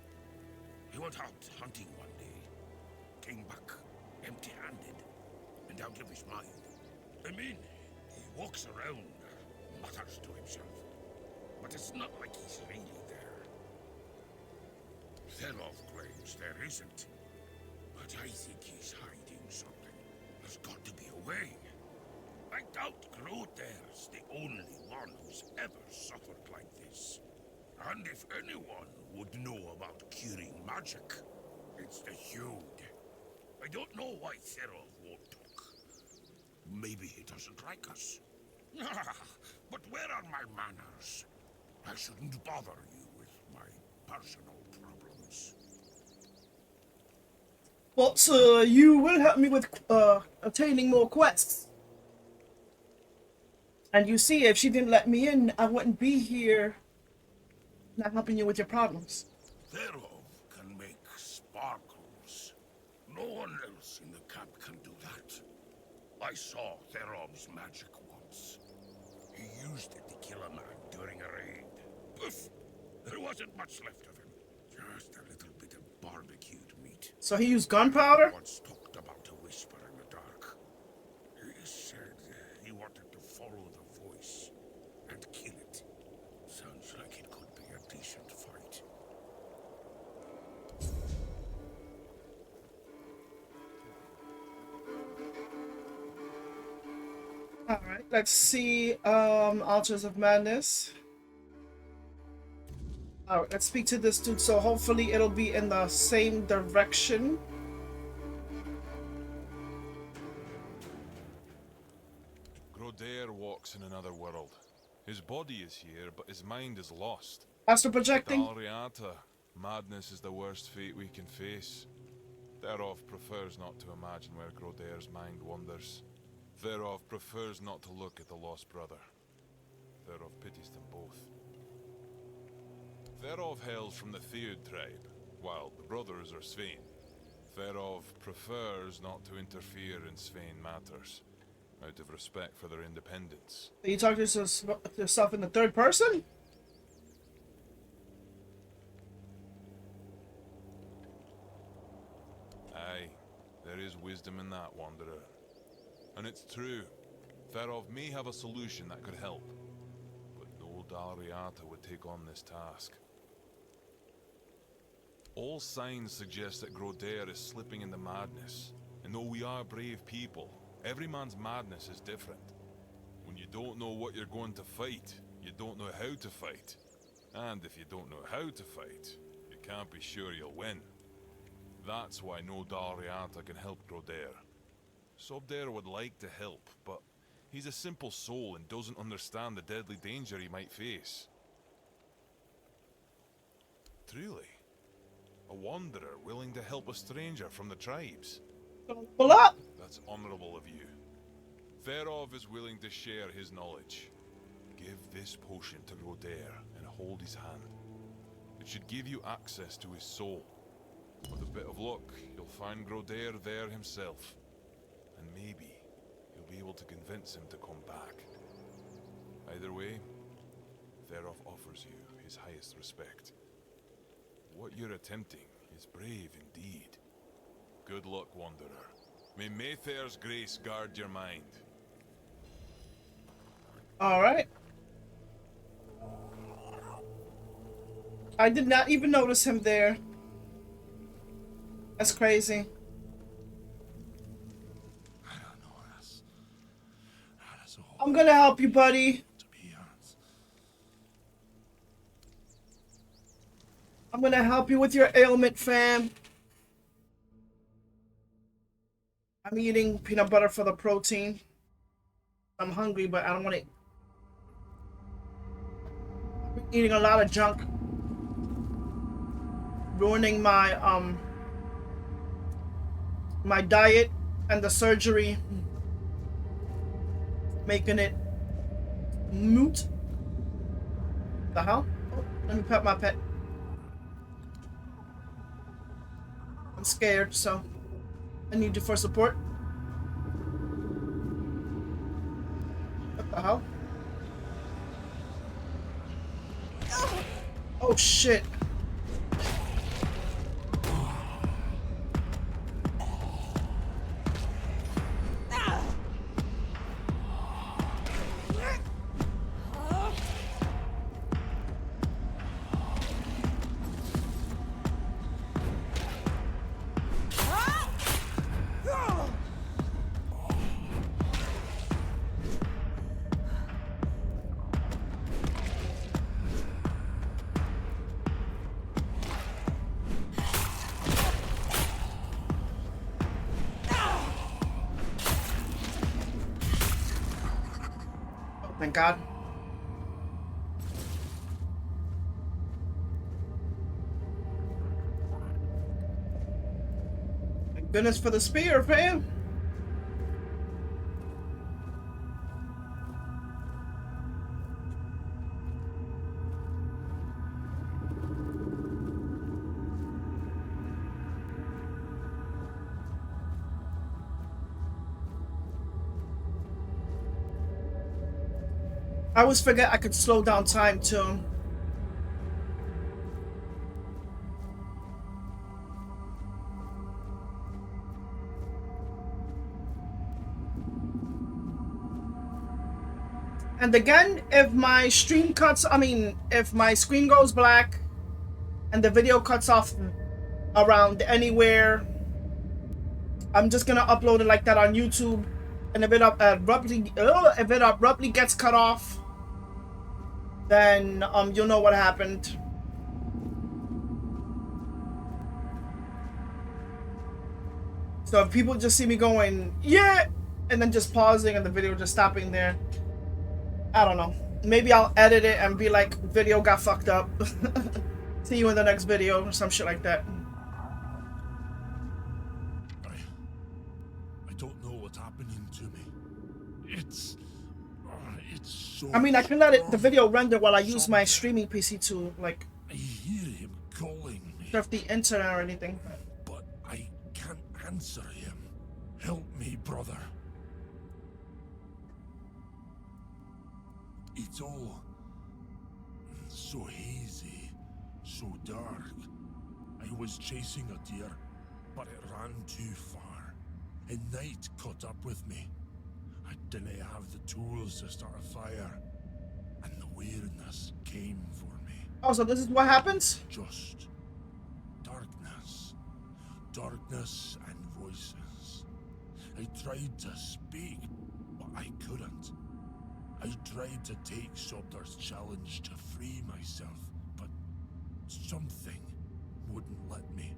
He went out hunting one day, came back empty-handed and out of his mind. I mean, he walks around, mutters to himself, but it's not like he's really there. Therov claims there isn't, but I think he's hiding something. There's got to be a way. I doubt Groder's the only one who's ever suffered like this. And if anyone would know about curing magic, it's the Hude. I don't know why Therov won't talk. Maybe he doesn't like us. But where are my manners? I shouldn't bother you with my personal problems. Well, sir, you will help me with obtaining more quests. And you see, if she didn't let me in, I wouldn't be here not helping you with your problems. Therov can make sparkles. No one else in the camp can do that. I saw Therov's magic once. He used it to kill a man during a raid. Poof! There wasn't much left of him. Just a little bit of barbecued meat. So he used gunpowder? Once talked about a whisper in the dark. He said he wanted to follow the voice and kill it. Sounds like it could be a decent fight. Alright, let's see, Altars of Madness. Alright, let's speak to this dude, so hopefully it'll be in the same direction. Groder walks in another world. His body is here, but his mind is lost. Astral projecting? Dalriata, madness is the worst fate we can face. Therov prefers not to imagine where Groder's mind wanders. Therov prefers not to look at the lost brother. Therov pities them both. Therov hails from the Theod tribe, while the brothers are Svein. Therov prefers not to interfere in Svein matters, out of respect for their independence. Are you talking to yourself in the third person? Aye, wisdom in that, Wanderer. And it's true. Ferov may have a solution that could help, but no Dalriata would take on this task. All signs suggest that Grodair is slipping into madness, and though we are brave people, every man's madness is different. When you don't know what you're going to fight, you don't know how to fight. And if you don't know how to fight, you can't be sure you'll win. That's why no Dalriata can help Grodair. Sobdair would like to help, but he's a simple soul and doesn't understand the deadly danger he might face. Truly, a wanderer willing to help a stranger from the tribes. Pull up! That's honorable of you. Ferov is willing to share his knowledge. Give this potion to Grodair and hold his hand. It should give you access to his soul. With a bit of luck, you'll find Grodair there himself. And maybe you'll be able to convince him to come back. Either way, Ferov offers you his highest respect. What you're attempting is brave indeed. Good luck, Wanderer. May Mayfair's grace guard your mind. Alright. I did not even notice him there. That's crazy. I'm gonna help you, buddy. I'm gonna help you with your ailment, fam. I'm eating peanut butter for the protein. I'm hungry, but I don't want to. I'm eating a lot of junk. Ruining my my diet and the surgery. Making it moot. The hell? Oh, let me pet my pet. I'm scared, so I need you for support. What the hell? Oh shit. Thank God. Thank goodness for the spear, fam. I always forget I could slow down time too. And again, if my stream cuts, if my screen goes black and the video cuts off around anywhere, I'm just gonna upload it like that on YouTube. And if it abruptly gets cut off, then you'll know what happened. So if people just see me going, yeah, and then just pausing and the video just stopping there, I don't know. Maybe I'll edit it and be like, video got fucked up. See you in the next video or some shit like that. I don't know what's happening to me. It's so. I mean, I can let the video render while I use my streaming PC to like. I hear him calling me. Surf the internet or anything. But I can't answer him. Help me, brother. It's all so hazy, so dark. I was chasing a deer, but it ran too far. and night caught up with me. I didn't have the tools to start a fire, and the weirdness came for me. Oh, so this is what happens? Just darkness. Darkness and voices. I tried to speak, but I couldn't. I tried to take Sobdar's challenge to free myself, but something wouldn't let me.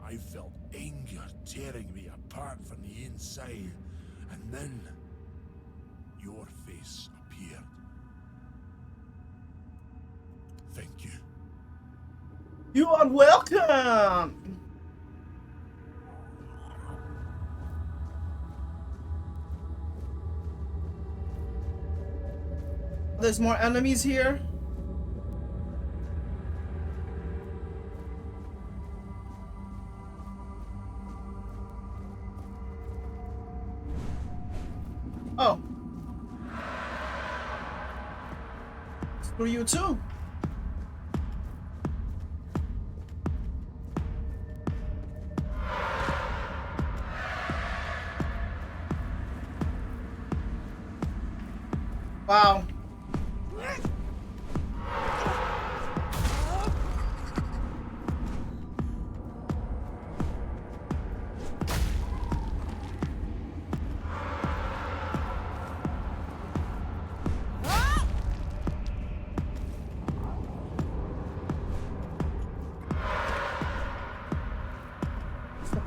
I felt anger tearing me apart from the inside, and then your face appeared. Thank you. You are welcome. There's more enemies here. Oh. Screw you too. Wow.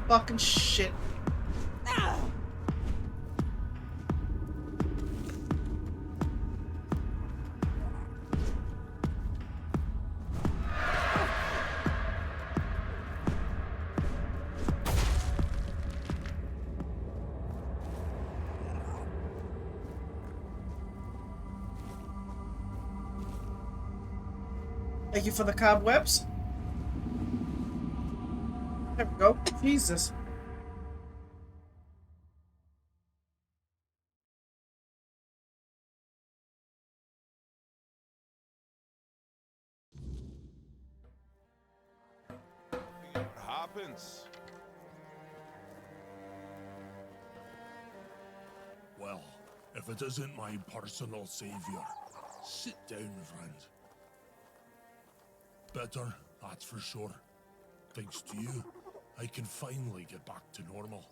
Fucking shit. Thank you for the cobwebs. There we go. Jesus. What happens? Well, if it isn't my personal savior, sit down, friend. Better, that's for sure. Thanks to you, I can finally get back to normal.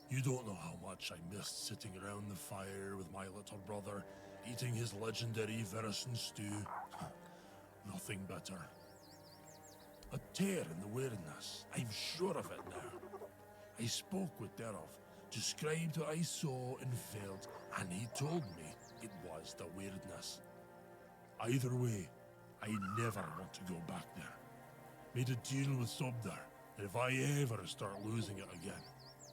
You don't know how much I missed sitting around the fire with my little brother, eating his legendary venison stew. Nothing better. A tear in the weirdness, I'm sure of it now. I spoke with Derov, described what I saw and felt, and he told me it was the weirdness. Either way, I never want to go back there. Made a deal with Sobdar that if I ever start losing it again,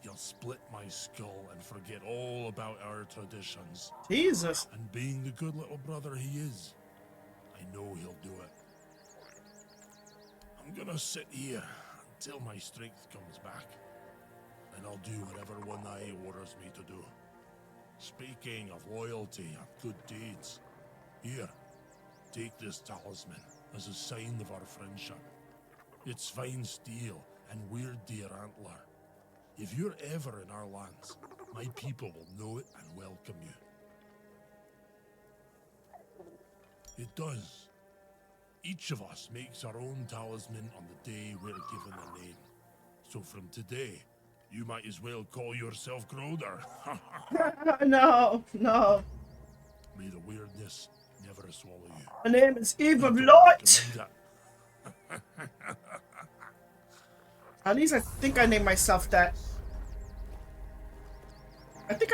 he'll split my skull and forget all about our traditions. Jesus. And being the good little brother he is, I know he'll do it. I'm gonna sit here until my strength comes back, and I'll do whatever one eye orders me to do. Speaking of loyalty and good deeds, here, take this talisman as a sign of our friendship. It's fine steel and weird deer antler. If you're ever in our lands, my people will know it and welcome you. It does. Each of us makes our own talisman on the day we're given a name. So from today, you might as well call yourself Groder. No, no. May the weirdness never swallow you. My name is Eve of Light. At least I think I named myself that. I think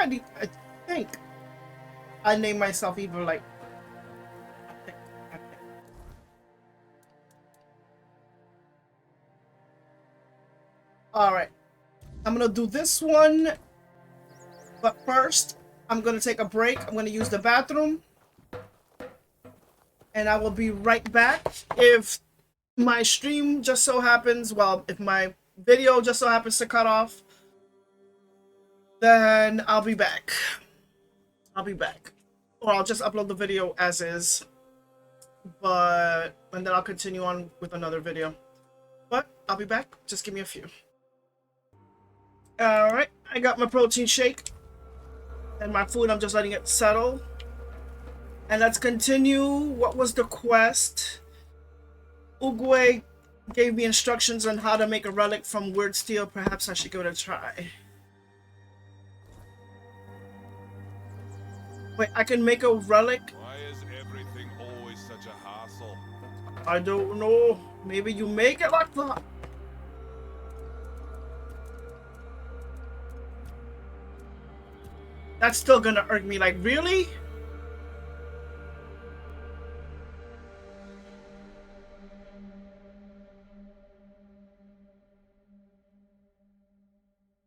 I named myself Eve of Light. I think. Alright. I'm gonna do this one. But first, I'm gonna take a break. I'm gonna use the bathroom. And I will be right back. If my stream just so happens, well, if my video just so happens to cut off, then I'll be back. I'll be back. Or I'll just upload the video as is. And then I'll continue on with another video. But I'll be back. Just give me a few. Alright, I got my protein shake and my food. I'm just letting it settle. And let's continue. What was the quest? Uguay gave me instructions on how to make a relic from weird steel. Perhaps I should give it a try. Wait, I can make a relic? Why is everything always such a hassle? I don't know. Maybe you make it like that. That's still gonna irk me. Like, really?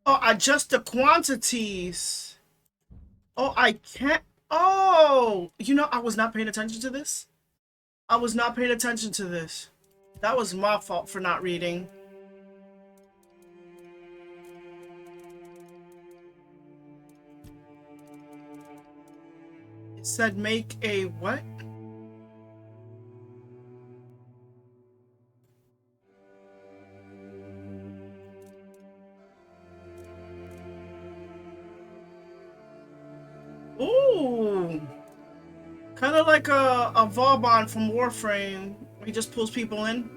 Oh, adjust the quantities. Oh, I can't. Oh, you know, I was not paying attention to this. I was not paying attention to this. That was my fault for not reading. It said make a what? Ooh. Kind of like a Vauban from Warframe. He just pulls people in.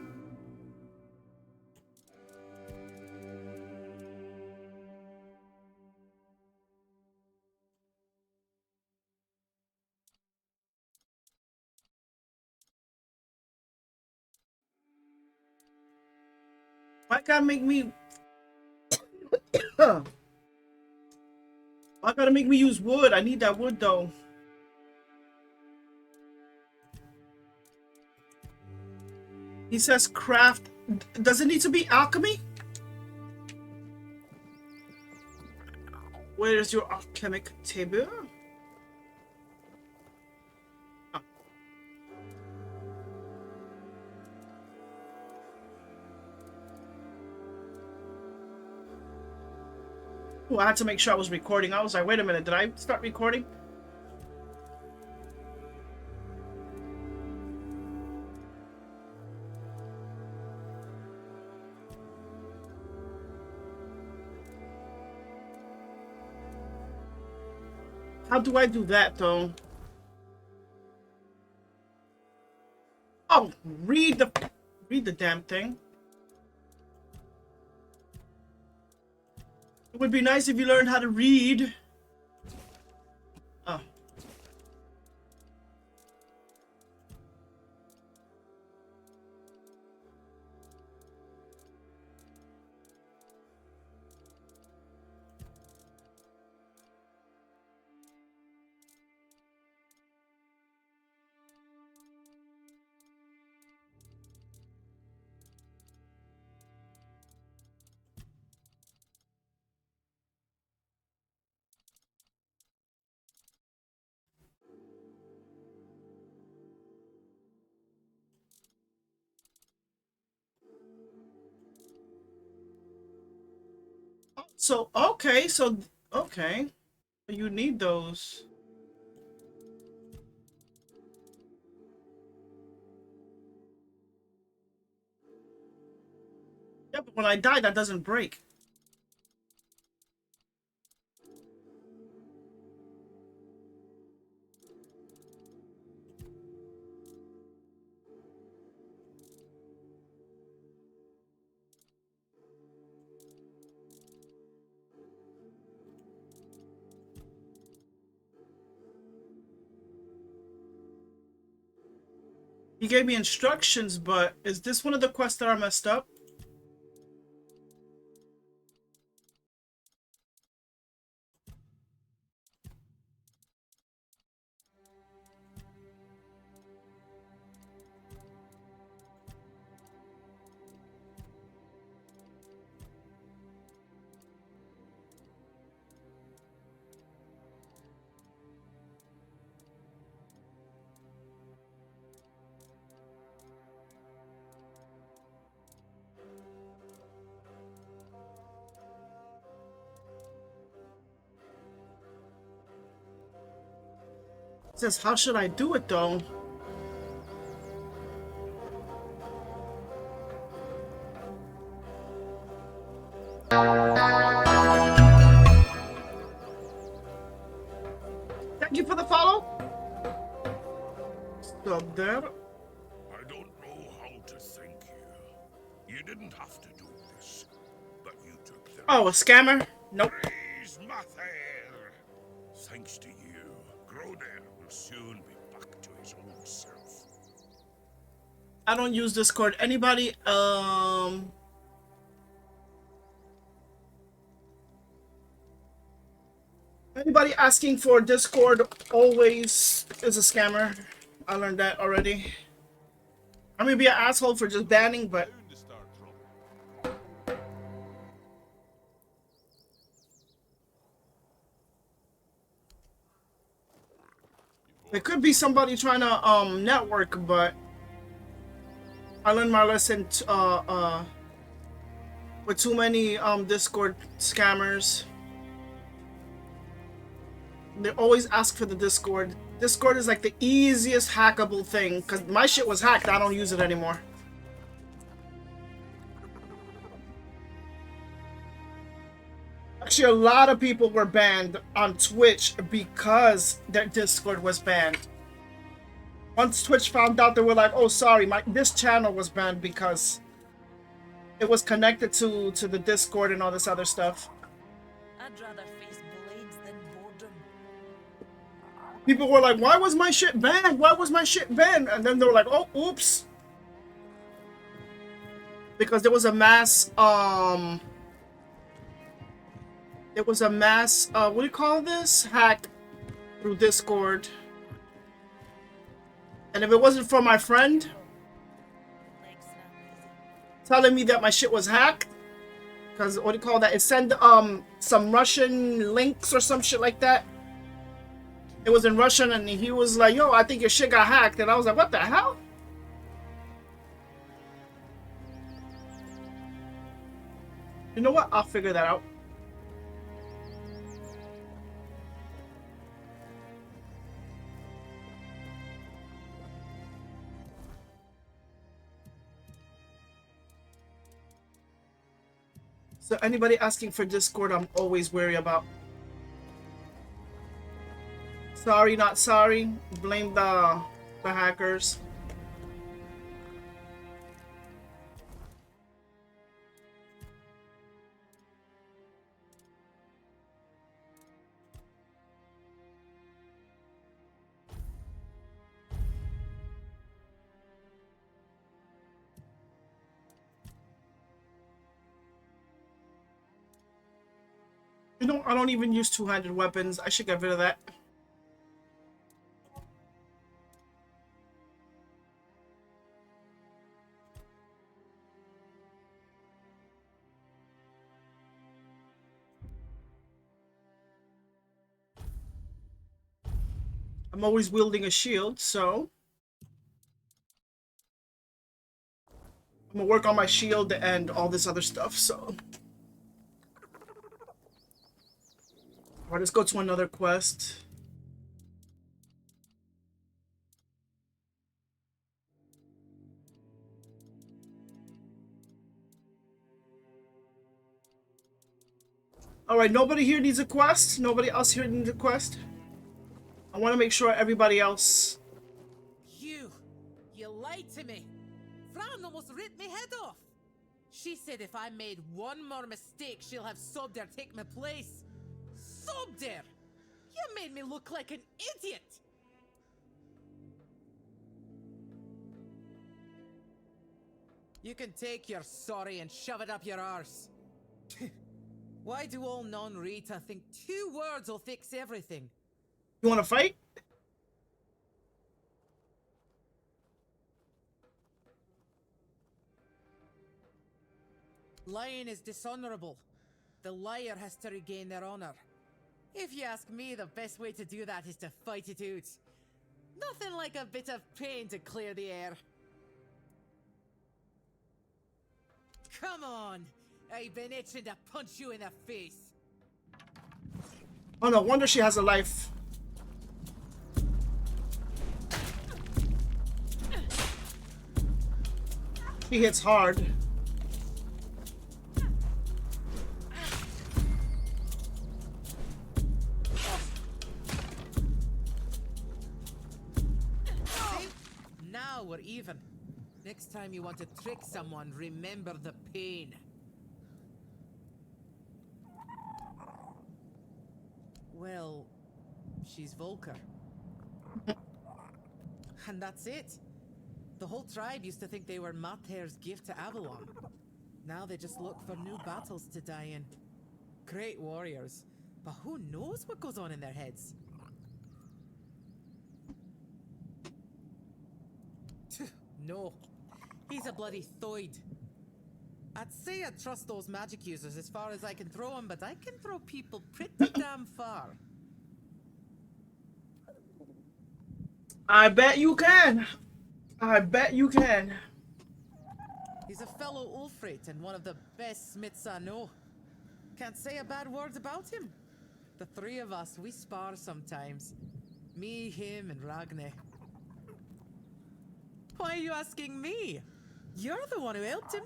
Why gotta make me... Why gotta make me use wood? I need that wood though. He says craft. Does it need to be alchemy? Where is your alchemic table? Oh. Oh, I had to make sure I was recording. I was like, wait a minute, did I start recording? How do I do that, though? Oh, read the damn thing. It would be nice if you learned how to read. Oh. So, okay, okay. You need those. Yeah, but when I die, that doesn't break. He gave me instructions, but is this one of the quests that are messed up? It says, how should I do it though? Joder. I don't know how to thank you. You didn't have to do this, but you took the Oh, a scammer? Nope. Praise Mather! Thanks to you, Groder will soon be back to his old self. I don't use Discord. Anybody, anybody asking for Discord always is a scammer. I learned that already. I'm gonna be an asshole for just banning, but it could be somebody trying to network, but I learned my lesson with too many Discord scammers. They always ask for the Discord. Discord is like the easiest hackable thing, because my shit was hacked. I don't use it anymore. Actually, a lot of people were banned on Twitch because their Discord was banned. Once Twitch found out, they were like, oh, sorry, this channel was banned because it was connected to the Discord and all this other stuff. I'd rather face blades than boredom. People were like, why was my shit banned? Why was my shit banned? And then they were like, oh, oops. Because there was a mass, what do you call this? Hack through Discord. And if it wasn't for my friend telling me that my shit was hacked, because what do you call that? It sent some Russian links or some shit like that. It was in Russian, and he was like, yo, I think your shit got hacked. And I was like, what the hell? You know what? I'll figure that out. So anybody asking for Discord, I'm always wary about. Sorry, not sorry. Blame the hackers. You know, I don't even use two-handed weapons. I should get rid of that. I'm always wielding a shield, so I'm gonna work on my shield and all this other stuff, so. Alright, let's go to another quest. Alright, nobody here needs a quest? Nobody else here needs a quest? I want to make sure everybody else... You lied to me. Fran almost ripped my head off. She said if I made one more mistake, she'll have Sobder take my place. Sobder! You made me look like an idiot! You can take your sorry and shove it up your arse. Why do all non-Rita think 2 words will fix everything? You want to fight? Lying is dishonorable. The liar has to regain their honor. If you ask me, the best way to do that is to fight it out. Nothing like a bit of pain to clear the air. Come on! I've been itching to punch you in the face. Oh, no wonder she has a life. She hits hard. time you want to trick someone, remember the pain. Well, she's Volker. And that's it. The whole tribe used to think they were Mather's gift to Avalon. Now they just look for new battles to die in. Great warriors, but who knows what goes on in their heads? No, he's a bloody Thoid. I'd say I trust those magic users as far as I can throw them, but I can throw people pretty damn far. I bet you can. I bet you can. He's a fellow Ulfrate and one of the best smiths I know. Can't say a bad word about him. The three of us, we spar sometimes. Me, him, and Ragne. Why are you asking me? You're the one who helped him.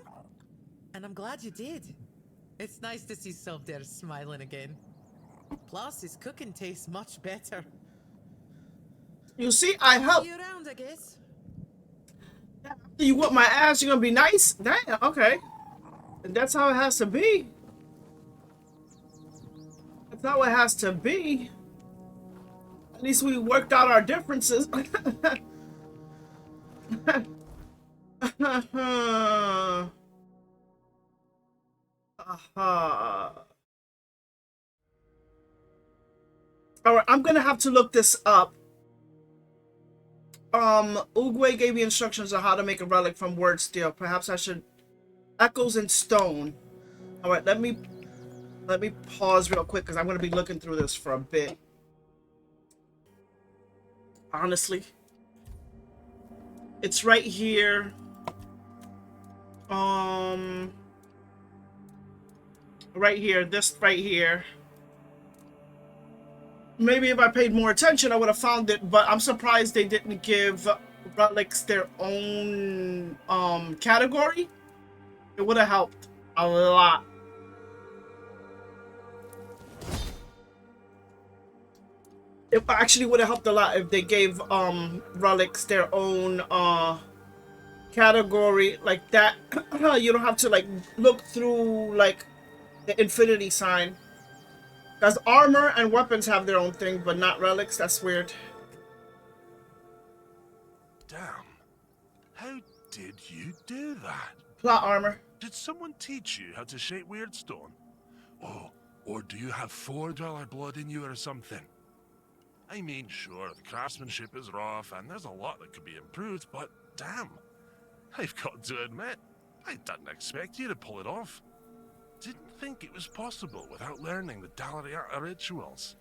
And I'm glad you did. It's nice to see Sub there smiling again. Plus, his cooking tastes much better. You see, I helped. See you around, I guess. After you whip my ass, you're gonna be nice? Damn, okay. And that's how it has to be. That's how it has to be. At least we worked out our differences. Alright, I'm gonna have to look this up. Oogway gave me instructions on how to make a relic from word steel. Perhaps I should... Echoes in stone. Alright, let me pause real quick because I'm gonna be looking through this for a bit. Honestly. It's right here. Right here, this right here. Maybe if I paid more attention, I would have found it, but I'm surprised they didn't give relics their own category. It would have helped a lot. It actually would have helped a lot if they gave relics their own category like that. You don't have to like look through like the infinity sign. Because armor and weapons have their own thing, but not relics. That's weird. Damn. How did you do that? Plot armor. Did someone teach you how to shape weird stone? Oh, or do you have $4 blood in you or something? I mean, sure, the craftsmanship is rough and there's a lot that could be improved, but damn. I've got to admit, I didn't expect you to pull it off. Didn't think it was possible without learning the Dalariata rituals.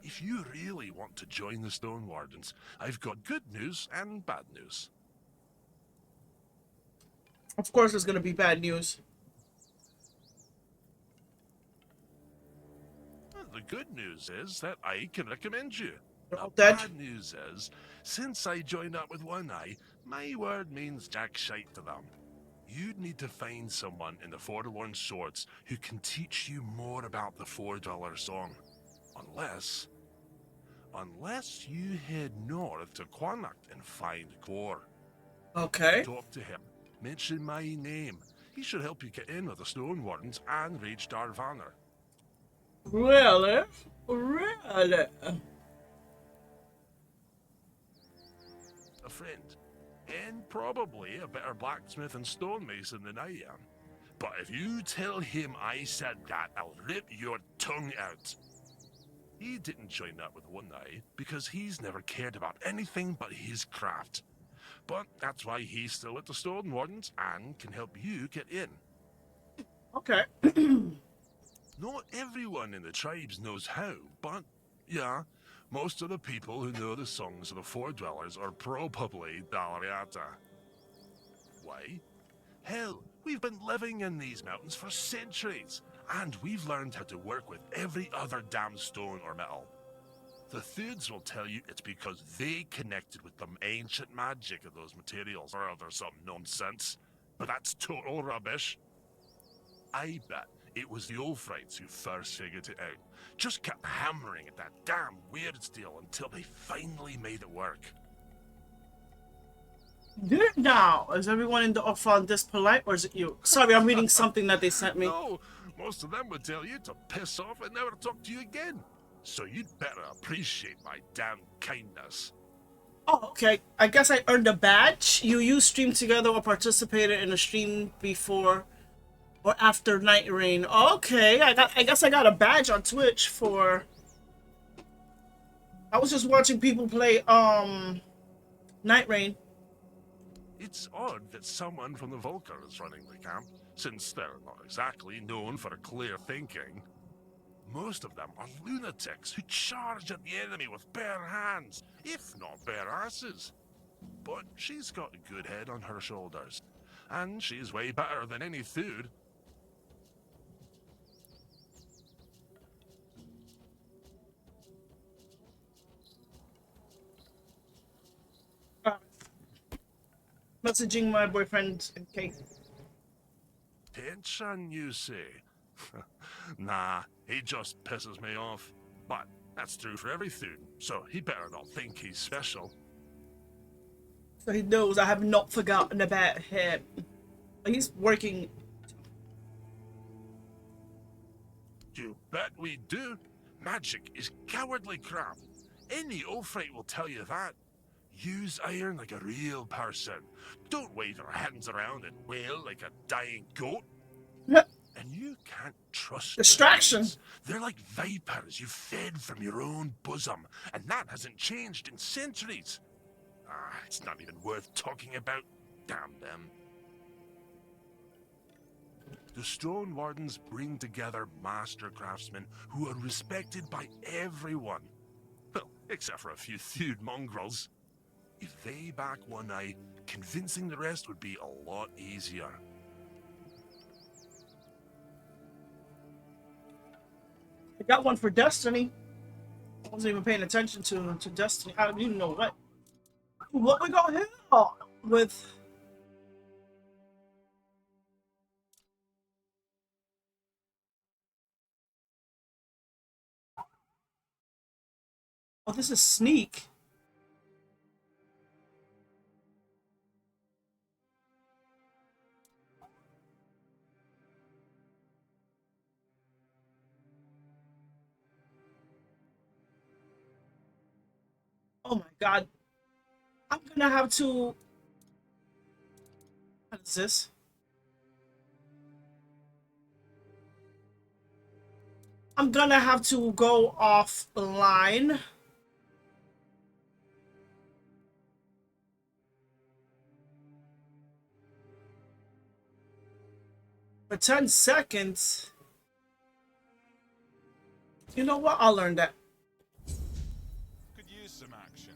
If you really want to join the Stone Wardens, I've got good news and bad news. Of course there's gonna be bad news. Well, the good news is that I can recommend you. The dead. bad news is, since I joined up with One Eye, my word means jack shite to them. You'd need to find someone in the Forlorn Swords who can teach you more about the $4 song. Unless you head north to Quanacht and find Kor. Okay. Talk to him. Mention my name. He should help you get in with the Stone Wardens and reach Darvanner. Really? Really? A friend. And probably a better blacksmith and stonemason than I am. But if you tell him I said that, I'll rip your tongue out. He didn't join up with One Eye because he's never cared about anything but his craft. But that's why he's still at the Stone Wardens and can help you get in. Okay. Not everyone in the tribes knows how, but yeah, most of the people who know the songs of the Four Dwellers are probably Dalariata. Why? Hell, we've been living in these mountains for centuries, and we've learned how to work with every other damn stone or metal. The Thuds will tell you it's because they connected with the ancient magic of those materials, or there's some nonsense. But that's total rubbish. I bet it was the Ulfrites who first figured it out. Just kept hammering at that damn weird steel until they finally made it work. Good now. Is everyone in the Avalon this polite, or is it you? Sorry, I'm reading something that they sent me. No, most of them would tell you to piss off and never talk to you again. So you'd better appreciate my damn kindness. Oh, okay. I guess I earned a badge. You streamed together or participated in a stream before or after Night Rain. Okay, I guess I got a badge on Twitch for. I was just watching people play Night Rain. It's odd that someone from the Volker is running the camp, since they're not exactly known for clear thinking. Most of them are lunatics who charge at the enemy with bare hands, if not bare asses. But she's got a good head on her shoulders, and she's way better than any food. Messaging my boyfriend in case. Tension, you say? Nah, he just pisses me off. But that's true for everything, so he better not think he's special. So he knows I have not forgotten about him. He's working. You bet we do. Magic is cowardly crap. Any Ophrite will tell you that. Use iron like a real person. Don't wave your hands around and wail like a dying goat. And you can't trust distraction. They're like vipers you fed from your own bosom, and that hasn't changed in centuries. It's not even worth talking about. Damn them. The Stone Wardens bring together master craftsmen who are respected by everyone. Well, except for a few thewed mongrels. If they back one eye, convincing the rest would be a lot easier. I got one for Destiny. I wasn't even paying attention to Destiny. I don't even know what we got here with. Oh, this is Sneak. Oh my god. I'm gonna have to. What is this? I'm gonna have to go offline. For 10 seconds. You know what? I'll learn that. Could use some action.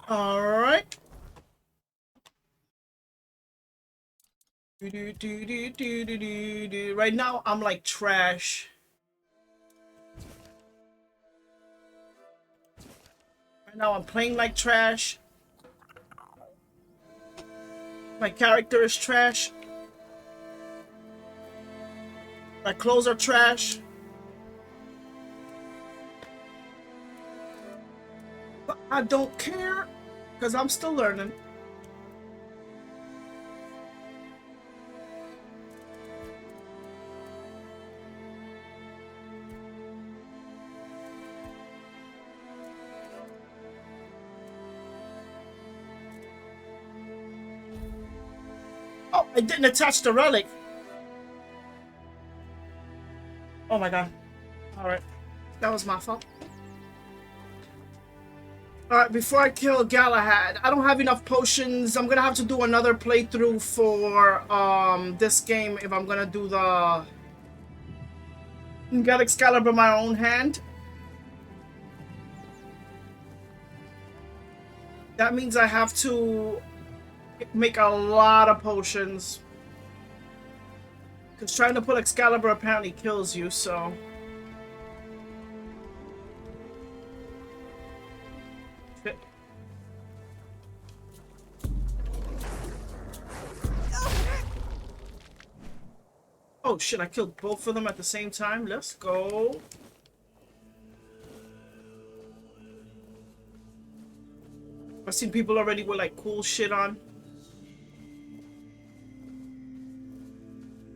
Alright. Right now, I'm like trash. Right now, I'm playing like trash. My character is trash. My clothes are trash. But I don't care, because I'm still learning. Oh, I didn't attach the relic. Oh my god. Alright. That was my fault. Alright, before I kill Galahad, I don't have enough potions. I'm gonna have to do another playthrough for this game if I'm gonna do the get Excalibur in my own hand. That means I have to make a lot of potions. Because trying to put Excalibur apparently kills you, so... Shit. Oh shit, I killed both of them at the same time. Let's go. I've seen people already with like cool shit on.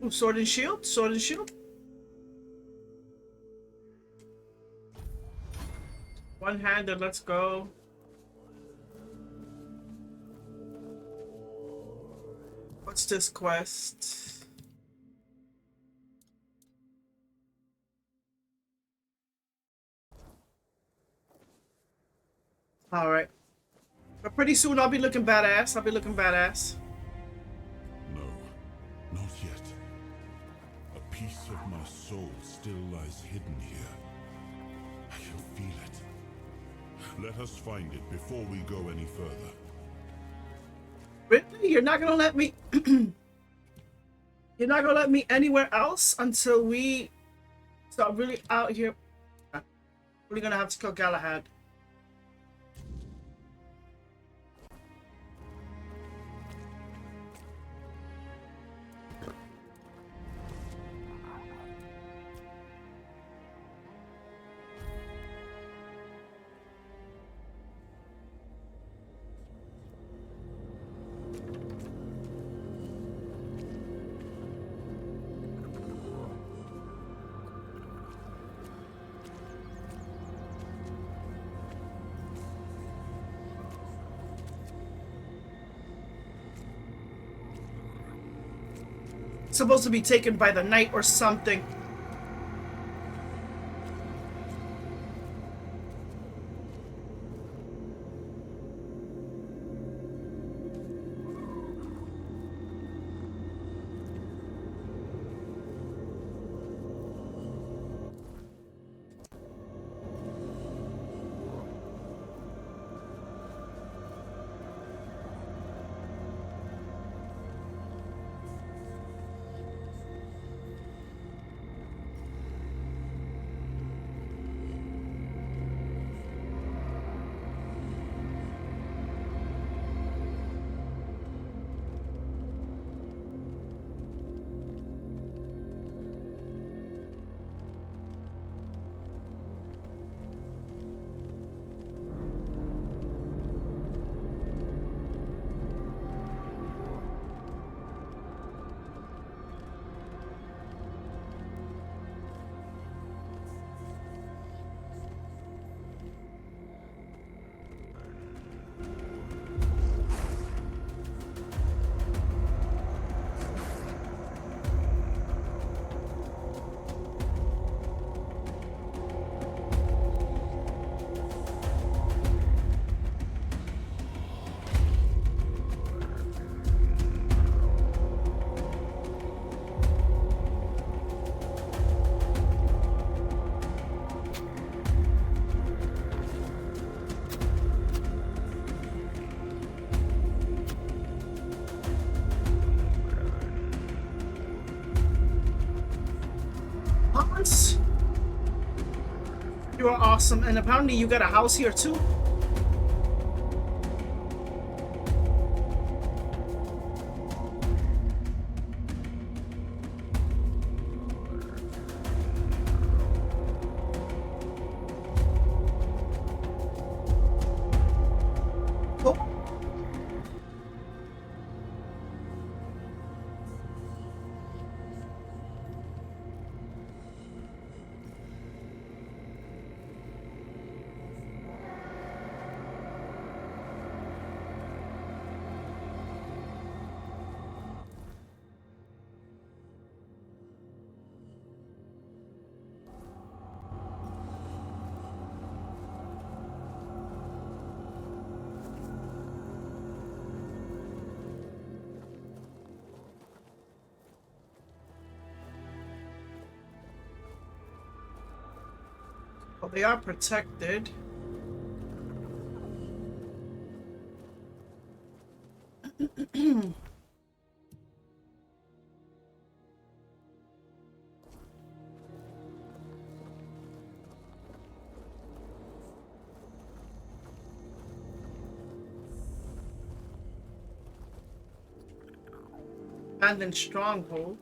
Ooh, sword and shield? Sword and shield? One-handed, let's go. What's this quest? Alright. But pretty soon I'll be looking badass. I'll be looking badass. No, not yet. A piece of my soul still lies hidden here. I can feel it. Let us find it before we go any further. Really? You're not gonna let me... You're not gonna let me anywhere else until we start really out here? We're gonna have to kill Galahad. Supposed to be taken by the night or something. You are awesome, and apparently you got a house here too. Well, they are protected. Abandoned stronghold.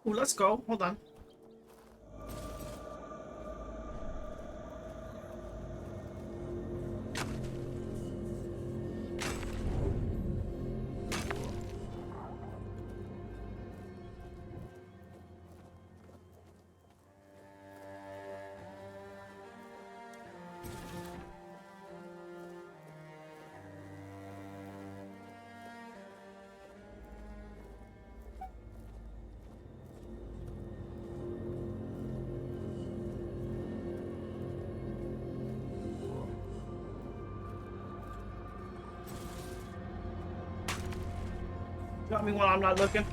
Ooh, let's go. Hold on. Got me when I'm not looking.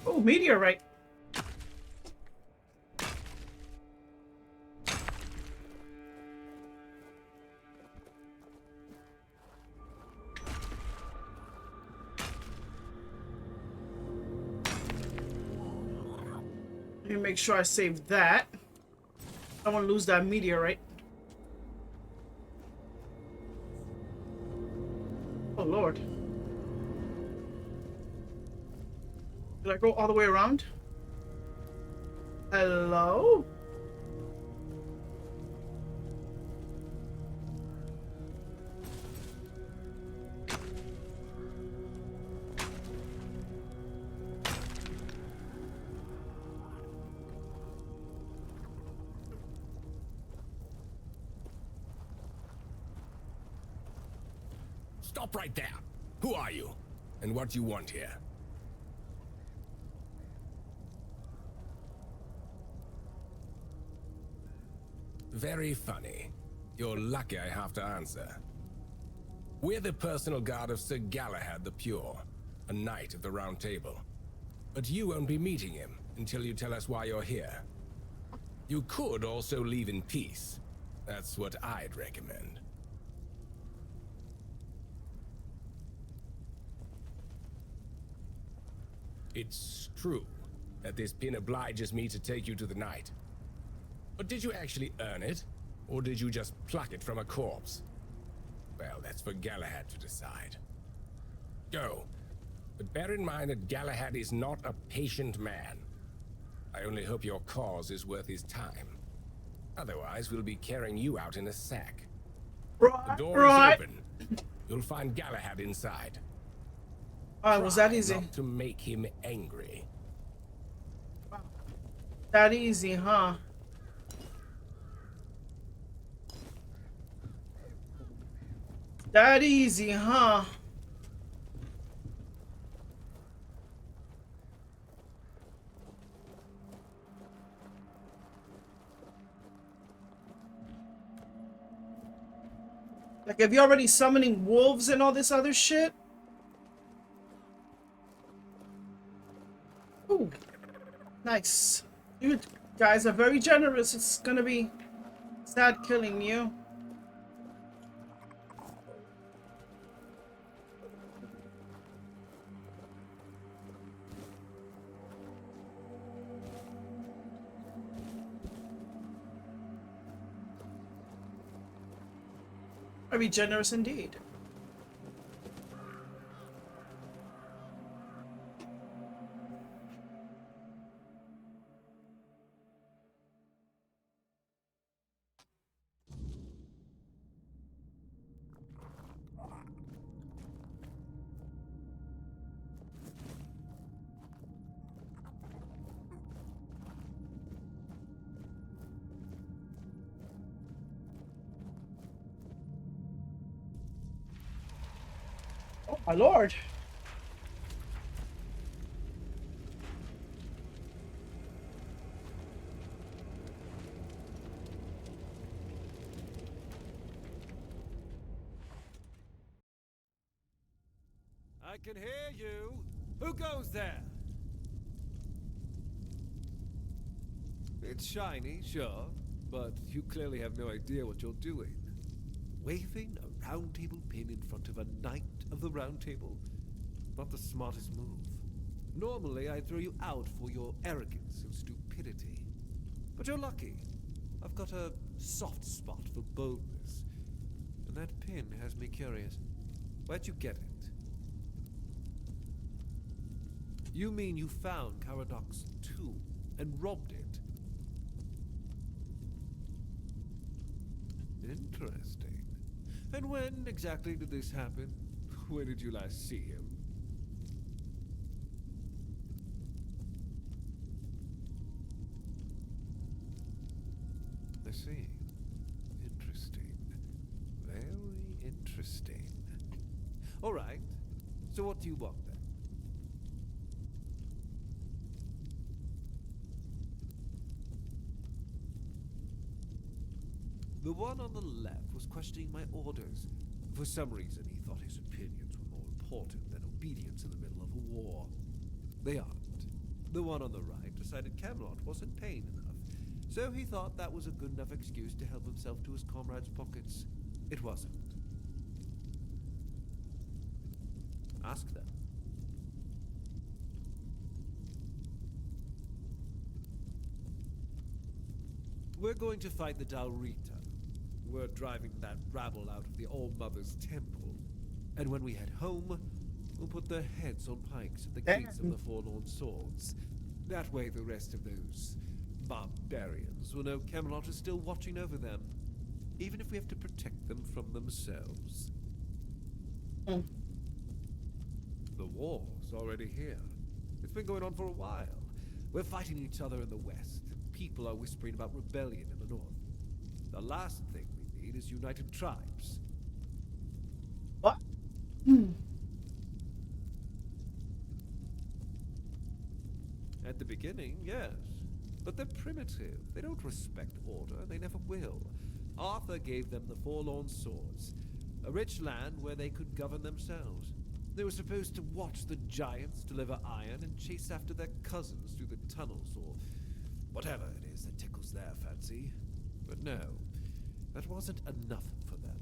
Oh, meteorite. Let me make sure I save that. I don't want to lose that meteorite. Oh, Lord. Did I go all the way around? Hello? Stop right there. Who are you? And what do you want here? Very funny. You're lucky I have to answer. We're the personal guard of Sir Galahad the Pure, a knight of the Round Table. But you won't be meeting him until you tell us why you're here. You could also leave in peace. That's what I'd recommend. It's true that this pin obliges me to take you to the knight. But did you actually earn it? Or did you just pluck it from a corpse? Well, that's for Galahad to decide. Go. But bear in mind that Galahad is not a patient man. I only hope your cause is worth his time. Otherwise, we'll be carrying you out in a sack. The door is open. You'll find Galahad inside. Was that easy? Not to make him angry. That easy, huh? That easy, huh? Like, have you already summoning wolves and all this other shit? Ooh, nice. You guys are very generous. It's gonna be sad killing you. Very generous indeed. Oh my lord. I can hear you. Who goes there? It's shiny, sure, but you clearly have no idea what you're doing. Waving a round table pin in front of a knight of the Round Table? not the smartest move. Normally, I'd throw you out for your arrogance and stupidity. But you're lucky. I've got a soft spot for boldness. And that pin has me curious. Where'd you get it? You mean you found Caradoc's tomb and robbed it? Interesting. And when exactly did this happen? When did you last see him? I see. Interesting. Very interesting. All right. So what do you want then? The one on the left was questioning my orders. For some reason, he thought his opinions were more important than obedience in the middle of a war. They aren't. The one on the right decided Camelot wasn't paying enough, so he thought that was a good enough excuse to help himself to his comrades' pockets. It wasn't. Ask them. We're going to fight the Dalrita. We're driving that rabble out of the All-Mother's temple. And when we head home, we'll put their heads on pikes at the gates of the Forlorn Swords. That way the rest of those barbarians will know Camelot is still watching over them, even if we have to protect them from themselves. The war's already here. It's been going on for a while. We're fighting each other in the west, and people are whispering about rebellion in the north. The last thing we need is united tribes. What? At the beginning, yes. But they're primitive. They don't respect order. They never will. Arthur gave them the Forlorn Swords, a rich land where they could govern themselves. They were supposed to watch the giants deliver iron and chase after their cousins through the tunnels or whatever it is that tickles their fancy. But no, that wasn't enough for them.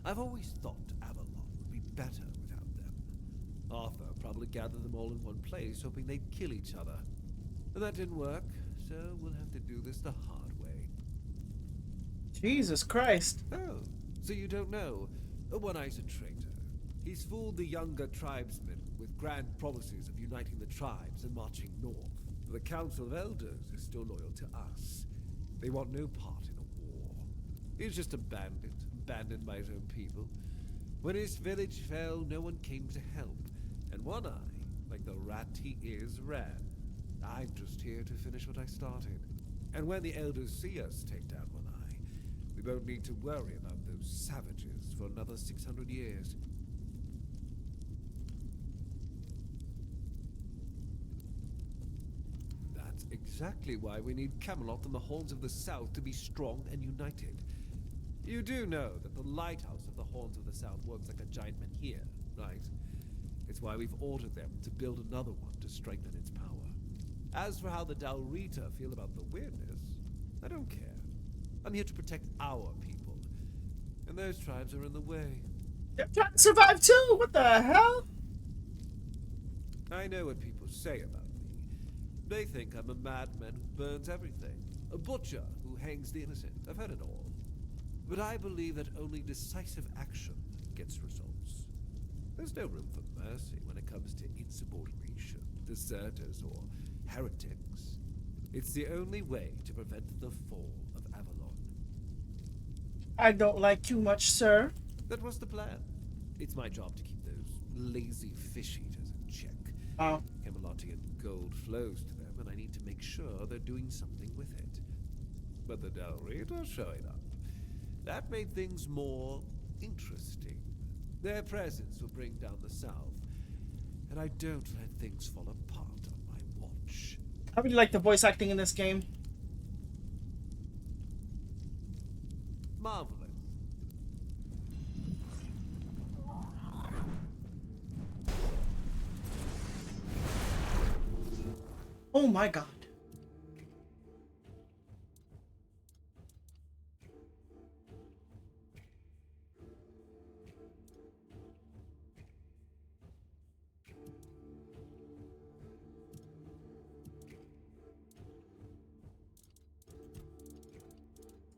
I've always thought Avalon would be better without them. Arthur probably gathered them all in one place, hoping they'd kill each other. But that didn't work, so we'll have to do this the hard way. Jesus Christ. Oh, so you don't know? One-Eye's a traitor. He's fooled the younger tribesmen with grand promises of uniting the tribes and marching north. The Council of Elders is still loyal to us. They want no part in a war. He's just a bandit, abandoned by his own people. When his village fell, no one came to help. And One-Eye, like the rat he is, ran. I'm just here to finish what I started. And when the Elders see us take down One-Eye, we won't need to worry about those savages for another 600 years. That's exactly why we need Camelot and the Horns of the South to be strong and united. You do know that the lighthouse of the Horns of the South works like a giant menhir, right? It's why we've ordered them to build another one to strengthen its power. As for how the Dalrita feel about the weirdness, I don't care. I'm here to protect our people. And those tribes are in the way. They're trying to survive too! What the hell? I know what people say about me. They think I'm a madman who burns everything. A butcher who hangs the innocent. I've heard it all. But I believe that only decisive action gets results. There's no room for mercy when it comes to insubordination, deserters, or heretics. It's the only way to prevent the fall of Avalon. I don't like you much, sir. That was the plan. It's my job to keep those lazy fish eaters in check. Oh. Camelotian gold flows to them, and I need to make sure they're doing something with it. But the Dalrita showing up. That made things more interesting. Their presence will bring down the South, and I don't let things fall apart on my watch. I really like the voice acting in this game. Marvelous. Oh my god.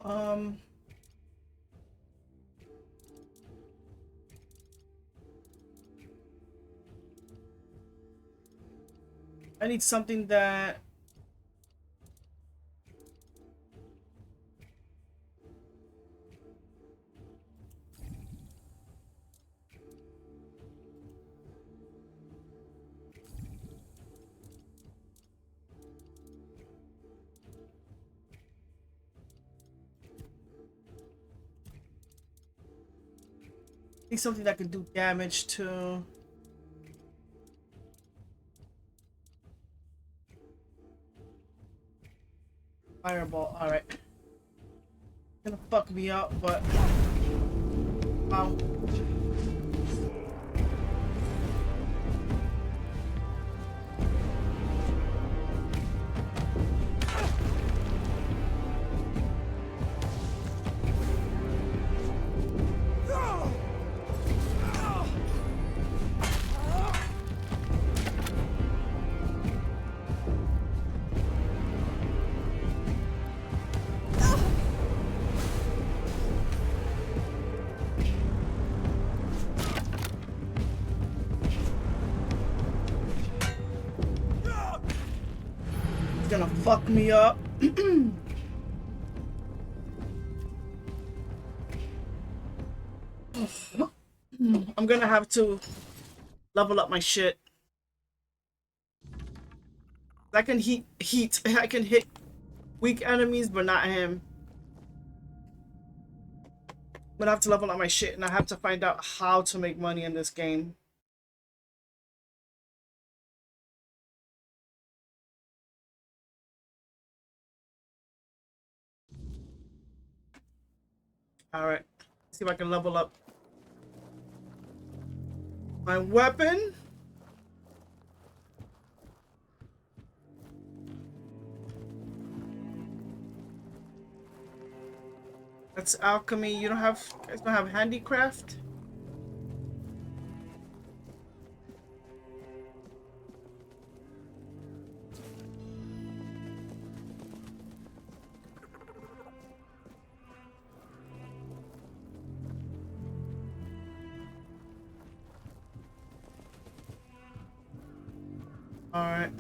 Um, I need something that something that can do damage to. Fireball, alright. Gonna fuck me up, but wow. Gonna fuck me up. I'm gonna have to level up my shit. I can I can hit weak enemies, but not him. I'm gonna have to level up my shit, and I have to find out how to make money in this game. Alright. See if I can level up my weapon. That's alchemy. You guys don't have handicraft? Alright.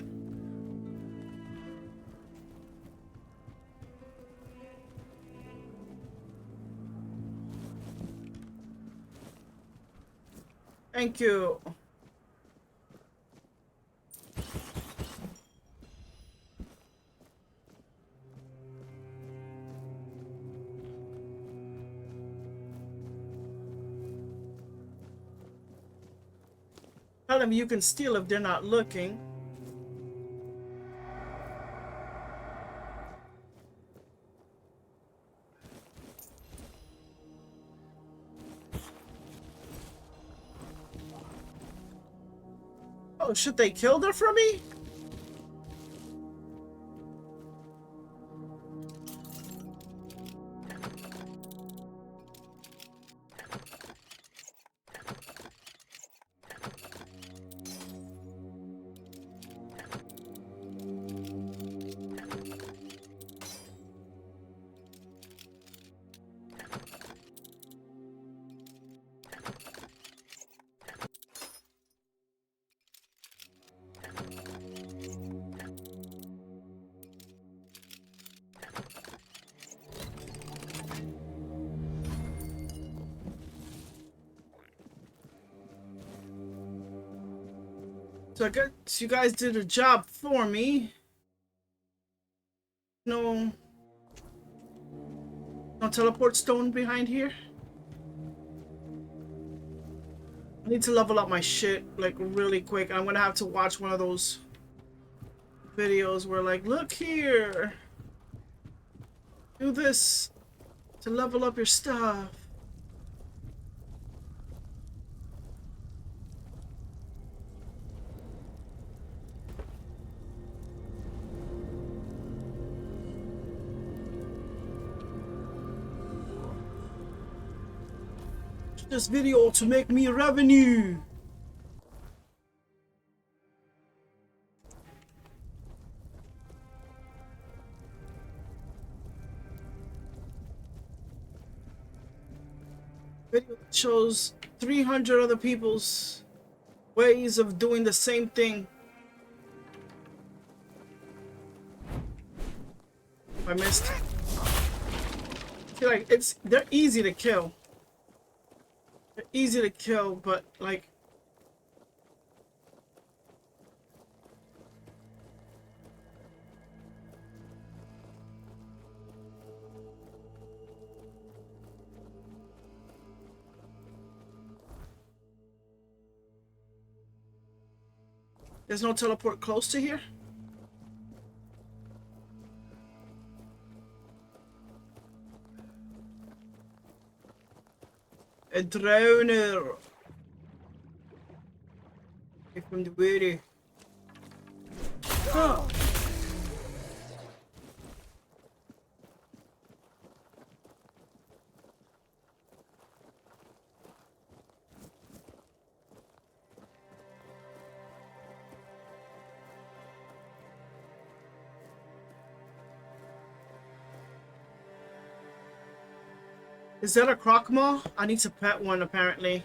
Thank you. Tell them you can steal if they're not looking. Oh, should they kill her for me? So I guess you guys did a job for me. No teleport stone behind here? I need to level up my shit, like, really quick. I'm gonna have to watch one of those videos where, like, look here! Do this to level up your stuff. This video to make me revenue. Video that shows 300 other people's ways of doing the same thing. I missed. I feel like they're easy to kill. They're easy to kill, but like there's no teleport close to here? A drowner. From the water. Oh. Is that a crocmaw? I need to pet one apparently. It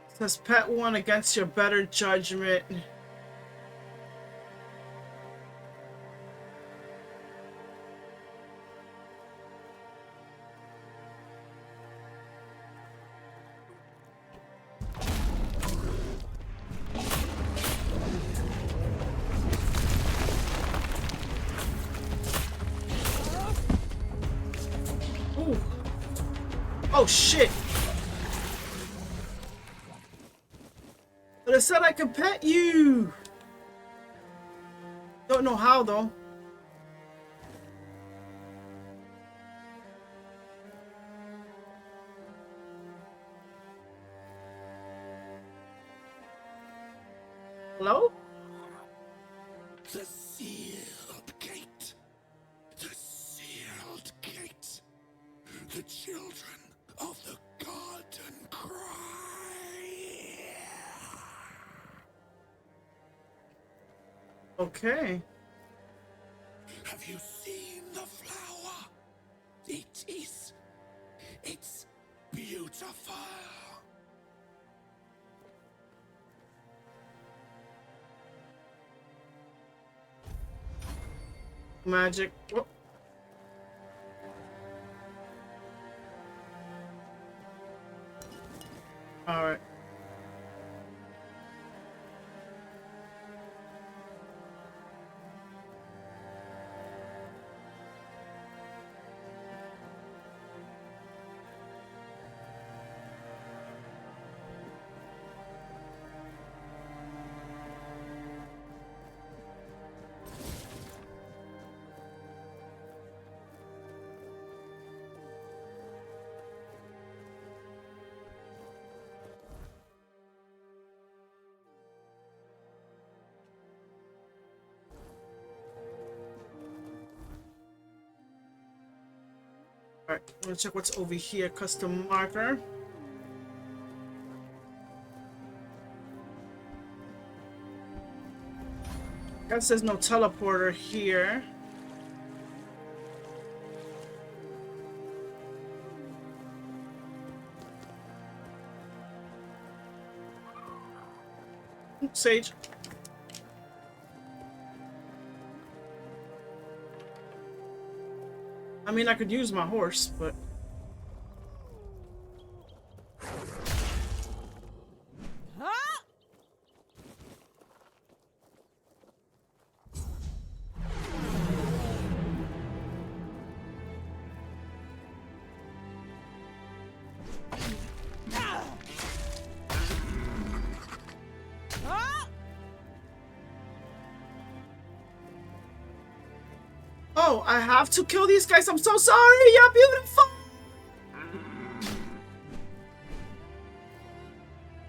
says pet one against your better judgment. Oh shit! But I said I could pet you! Don't know how though. Hello? The sealed gate. The sealed gate. The children of the garden cry. Okay. Have you seen the flower? It's beautiful. Magic. Whoop. All right. Alright, I'm gonna check what's over here. Custom marker. Guess there's no teleporter here. Oops, Sage. I mean, I could use my horse, but... Oh, I have to kill these guys. I'm so sorry. You're beautiful.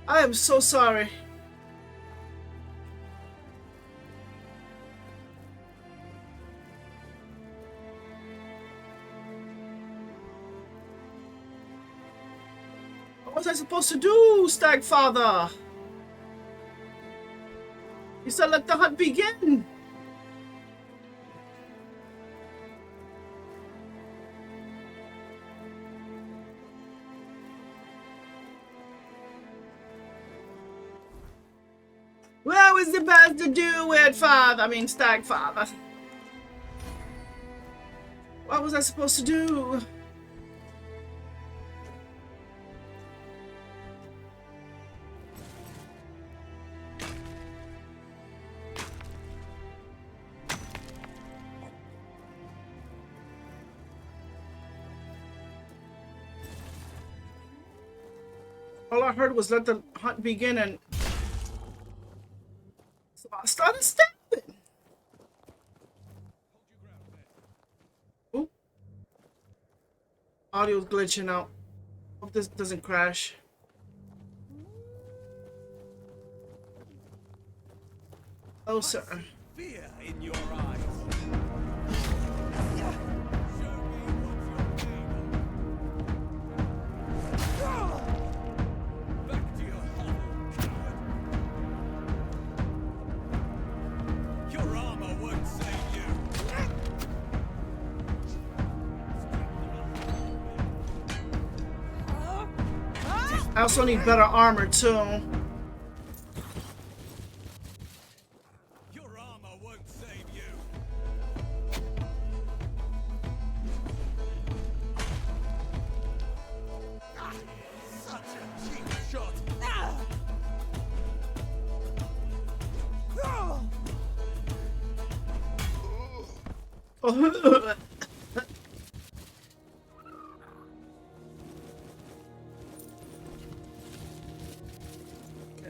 I am so sorry. What was I supposed to do, Stagfather? You said let the hunt begin. was supposed to do it, father? I mean, stag father. What was I supposed to do? All I heard was let the hunt begin, and so I started stabbing. Oop. Audio's glitching out. Hope this doesn't crash. Oh, sir. Fear in your eyes. I also need better armor too. Your armor won't save you. Such a cheap shot.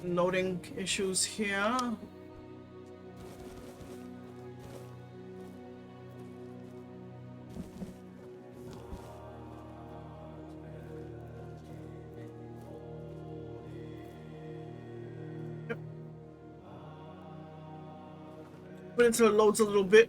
Loading issues here. Yep. Wait until it loads a little bit.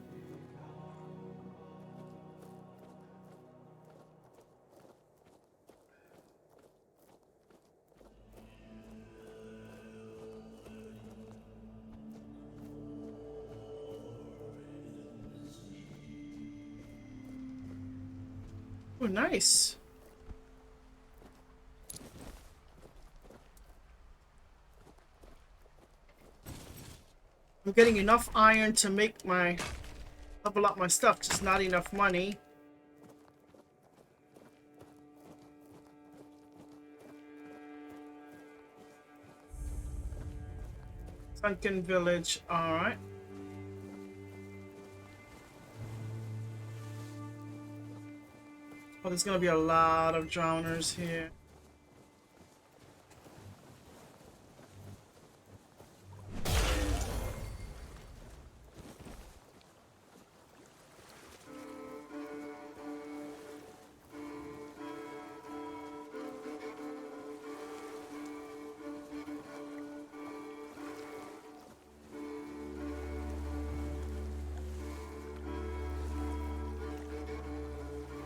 Oh, nice. I'm getting enough iron to make my level up my stuff, just not enough money. Sunken village, alright. Oh, there's gonna be a lot of drowners here.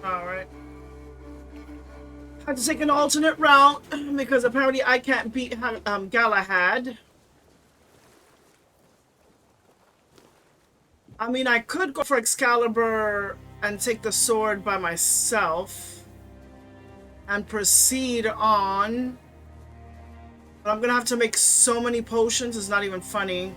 Alright. Had to take an alternate route because apparently I can't beat Galahad. I mean, I could go for Excalibur and take the sword by myself and proceed on. But I'm gonna have to make so many potions, it's not even funny.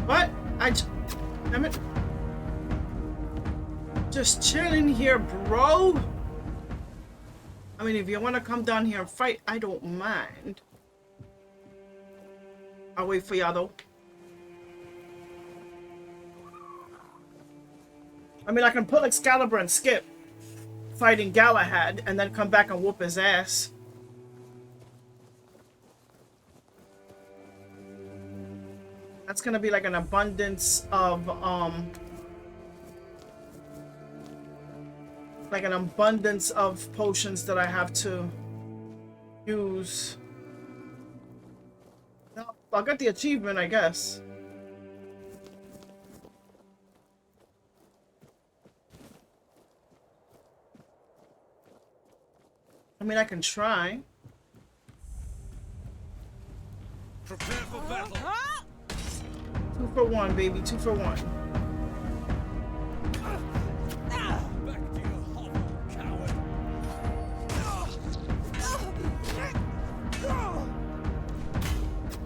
What? Damn it. Just chilling here, bro. I mean, if you want to come down here and fight, I don't mind. I'll wait for y'all, though. I mean, I can pull Excalibur and skip fighting Galahad and then come back and whoop his ass. That's gonna be like an abundance of potions that I have to use. No, I'll get the achievement, I guess. I mean, I can try. for one, baby. 2 for 1. Back to your hovel, coward.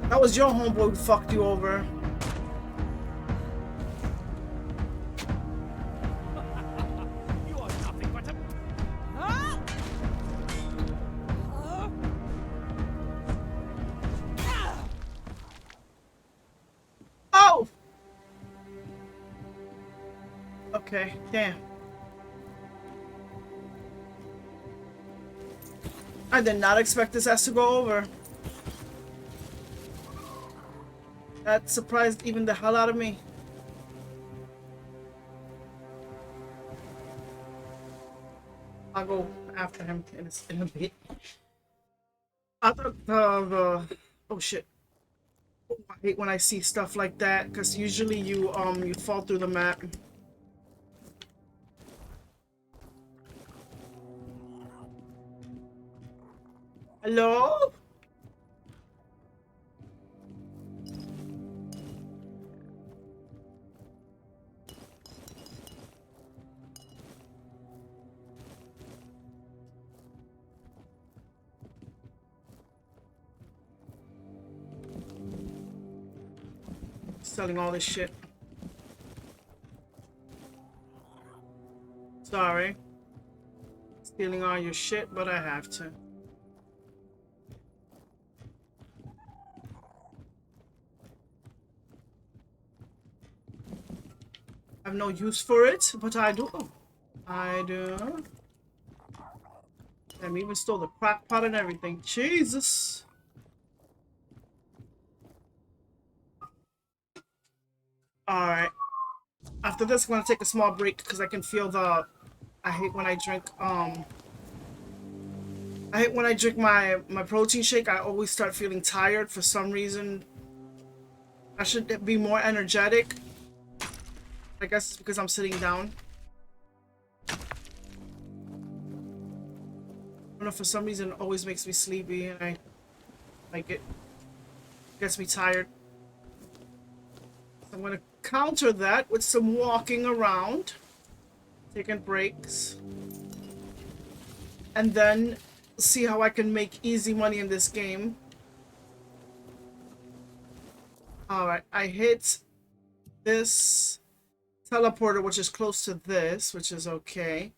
That was your homeboy who fucked you over. You are nothing but a... Oh! Okay, damn. I did not expect this ass to go over. That surprised even the hell out of me. I'll go after him in a bit. I thought oh shit. Oh, I hate when I see stuff like that because usually you fall through the map. Hello? Selling all this shit. Sorry. Stealing all your shit, but I have to. I have no use for it, but I do. I do. And even stole the crack pot and everything. Jesus. Alright. After this, I'm gonna take a small break because I can feel the... I hate when I drink, I hate when I drink my protein shake. I always start feeling tired for some reason. I should be more energetic. I guess it's because I'm sitting down. I don't know, for some reason it always makes me sleepy and I like it. Gets me tired. I'm gonna counter that with some walking around, taking breaks, and then see how I can make easy money in this game. Alright, I hit this teleporter, which is close to this, which is okay.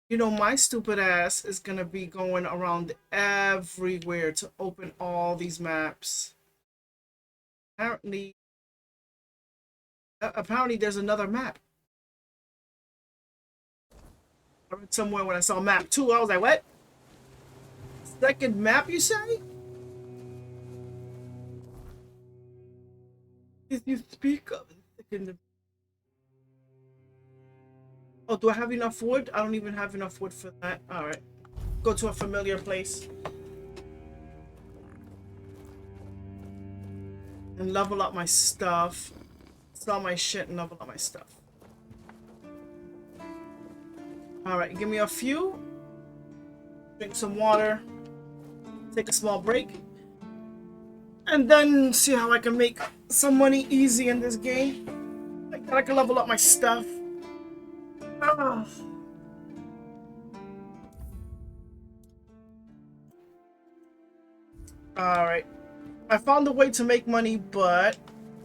You know, my stupid ass is gonna be going around everywhere to open all these maps. Apparently there's another map. I read somewhere when I saw map 2, I was like, what? Second map, you say? If you speak of it. Oh, do I have enough wood? I don't even have enough wood for that. Alright. Go to a familiar place. And level up my stuff. Sell my shit and level up my stuff. Alright, give me a few. Drink some water. Take a small break. And then see how I can make some money easy in this game. Like that I can level up my stuff. Ah. Alright. I found a way to make money, but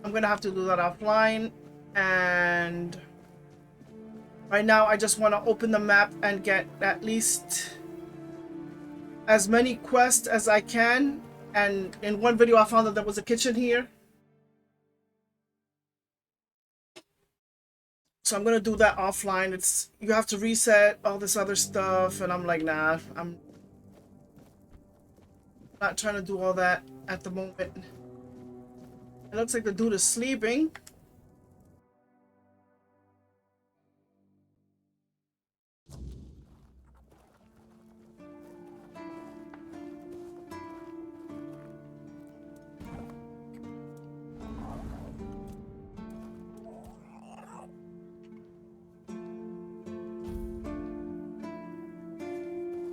I'm gonna have to do that offline. And right now I just want to open the map and get at least as many quests as I can. And in one video I found that there was a kitchen here. So I'm gonna do that offline. You have to reset all this other stuff, and I'm like, nah, I'm not trying to do all that at the moment. It looks like the dude is sleeping.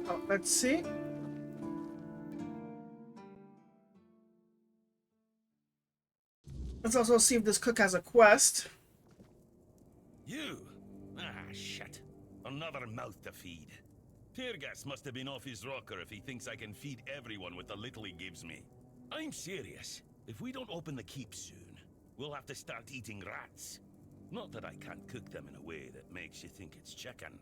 Oh, let's see. Let's also see if this cook has a quest. You? Ah, shit. Another mouth to feed. Teargas must have been off his rocker if he thinks I can feed everyone with the little he gives me. I'm serious. If we don't open the keep soon, we'll have to start eating rats. Not that I can't cook them in a way that makes you think it's chicken.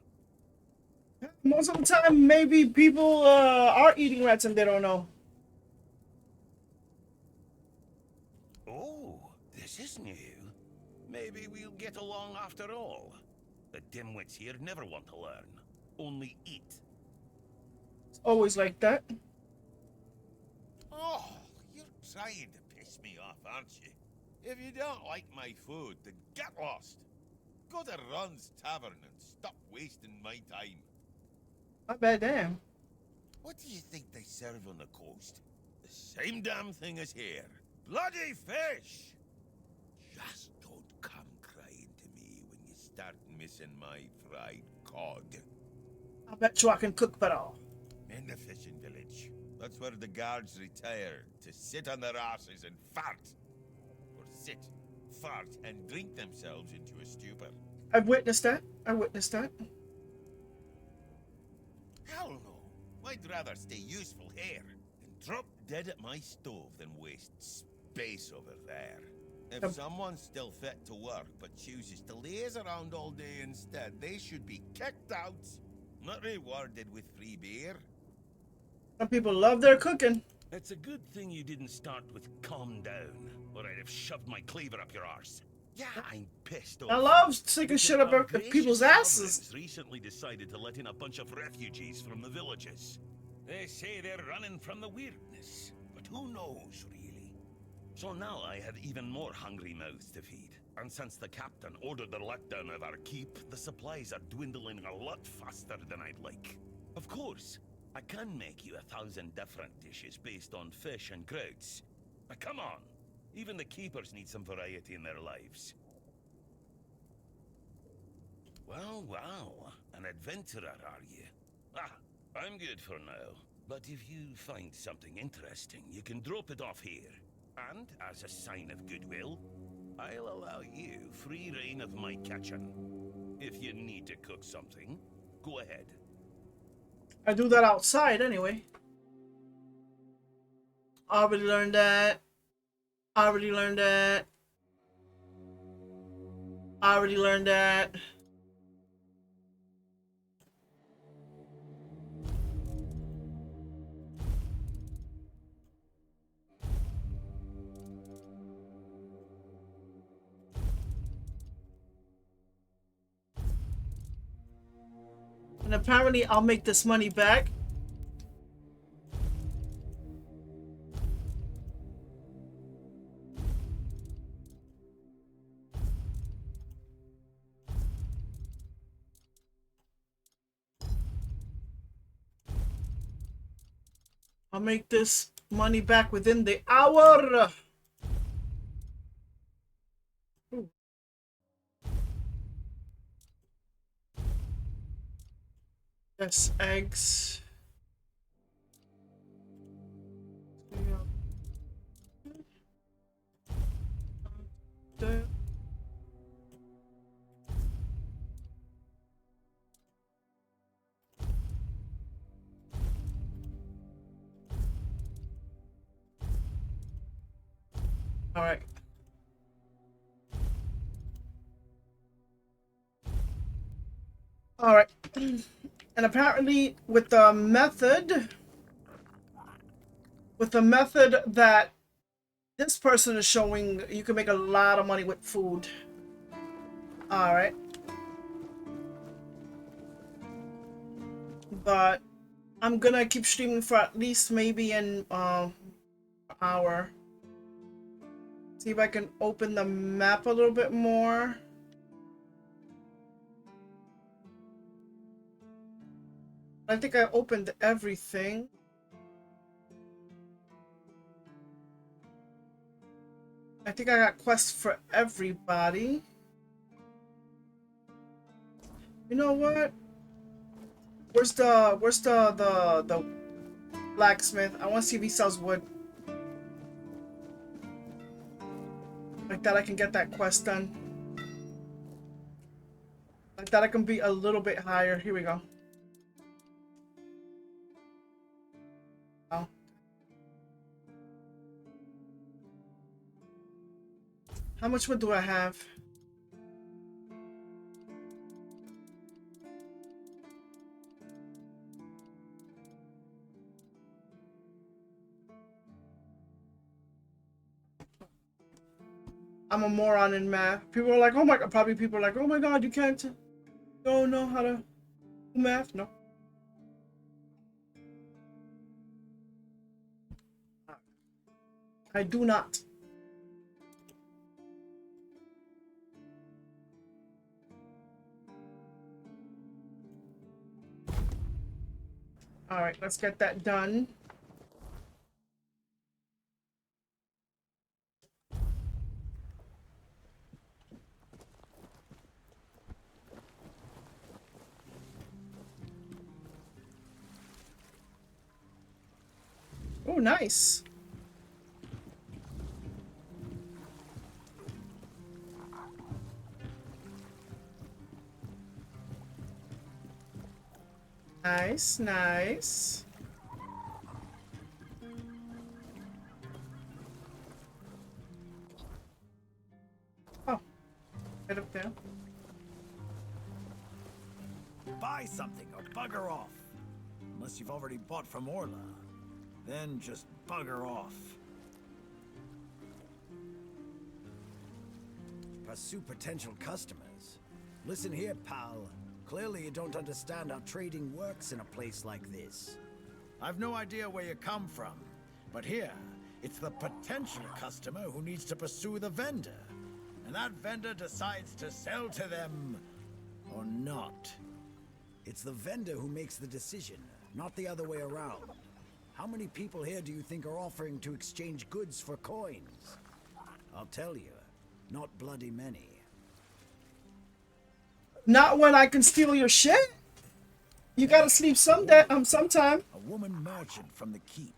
Most of the time, maybe people are eating rats and they don't know. Oh, this is new. Maybe we'll get along after all. The dimwits here never want to learn. Only eat. It's always like that. Oh, you're trying to piss me off, aren't you? If you don't like my food, then get lost. Go to Ron's Tavern and stop wasting my time. I bet damn. What do you think they serve on the coast? The same damn thing as here. Bloody fish! Just don't come crying to me when you start missing my fried cod. I bet you I can cook better. In the fishing village. That's where the guards retire to sit on their asses and fart. Or sit, fart, and drink themselves into a stupor. I've witnessed that. I witnessed that. Hell no. I'd rather stay useful here and drop dead at my stove than waste space over there. If someone's still fit to work but chooses to laze around all day instead, they should be kicked out, not rewarded with free beer. Some people love their cooking. It's a good thing you didn't start with calm down, or I'd have shoved my cleaver up your arse. Yeah, I'm pissed off. I love taking shit up people's asses. Sovereigns recently decided to let in a bunch of refugees from the villages. They say they're running from the weirdness, but who knows, really? So now I have even more hungry mouths to feed. And since the captain ordered the letdown of our keep, the supplies are dwindling a lot faster than I'd like. Of course, I can make you 1,000 different dishes based on fish and crowds. But come on, even the keepers need some variety in their lives. Well, well, an adventurer, are you? Ah, I'm good for now. But if you find something interesting, you can drop it off here. And, as a sign of goodwill, I'll allow you free reign of my kitchen. If you need to cook something, go ahead. I do that outside anyway. I already learned that. I already learned that. I already learned that. And apparently I'll make this money back. I'll make this money back within the hour. Ooh. Yes, eggs. All right. All right. And apparently with the method that this person is showing, you can make a lot of money with food. All right. But I'm gonna keep streaming for at least maybe an hour. See if I can open the map a little bit more. I think I opened everything. I think I got quests for everybody. You know what? Where's the blacksmith? I want to see if he sells wood. I Like that I can get that quest done. Like that I can be a little bit higher. Here we go. Oh. How much wood do I have? I'm a moron in math. People are like, oh my god, probably people are like, oh my god, you don't know how to do math? No. I do not. All right, let's get that done. Oh, nice. Nice, nice. Oh, right up there. Buy something or bugger off. Unless you've already bought from Orla. Then just bugger off. Pursue potential customers. Listen here, pal. Clearly you don't understand how trading works in a place like this. I've no idea where you come from, but here, it's the potential customer who needs to pursue the vendor. And that vendor decides to sell to them or not. It's the vendor who makes the decision, not the other way around. How many people here do you think are offering to exchange goods for coins? I'll tell you, not bloody many. Not when I can steal your shit. You gotta sleep sometime. A woman merchant from the keep.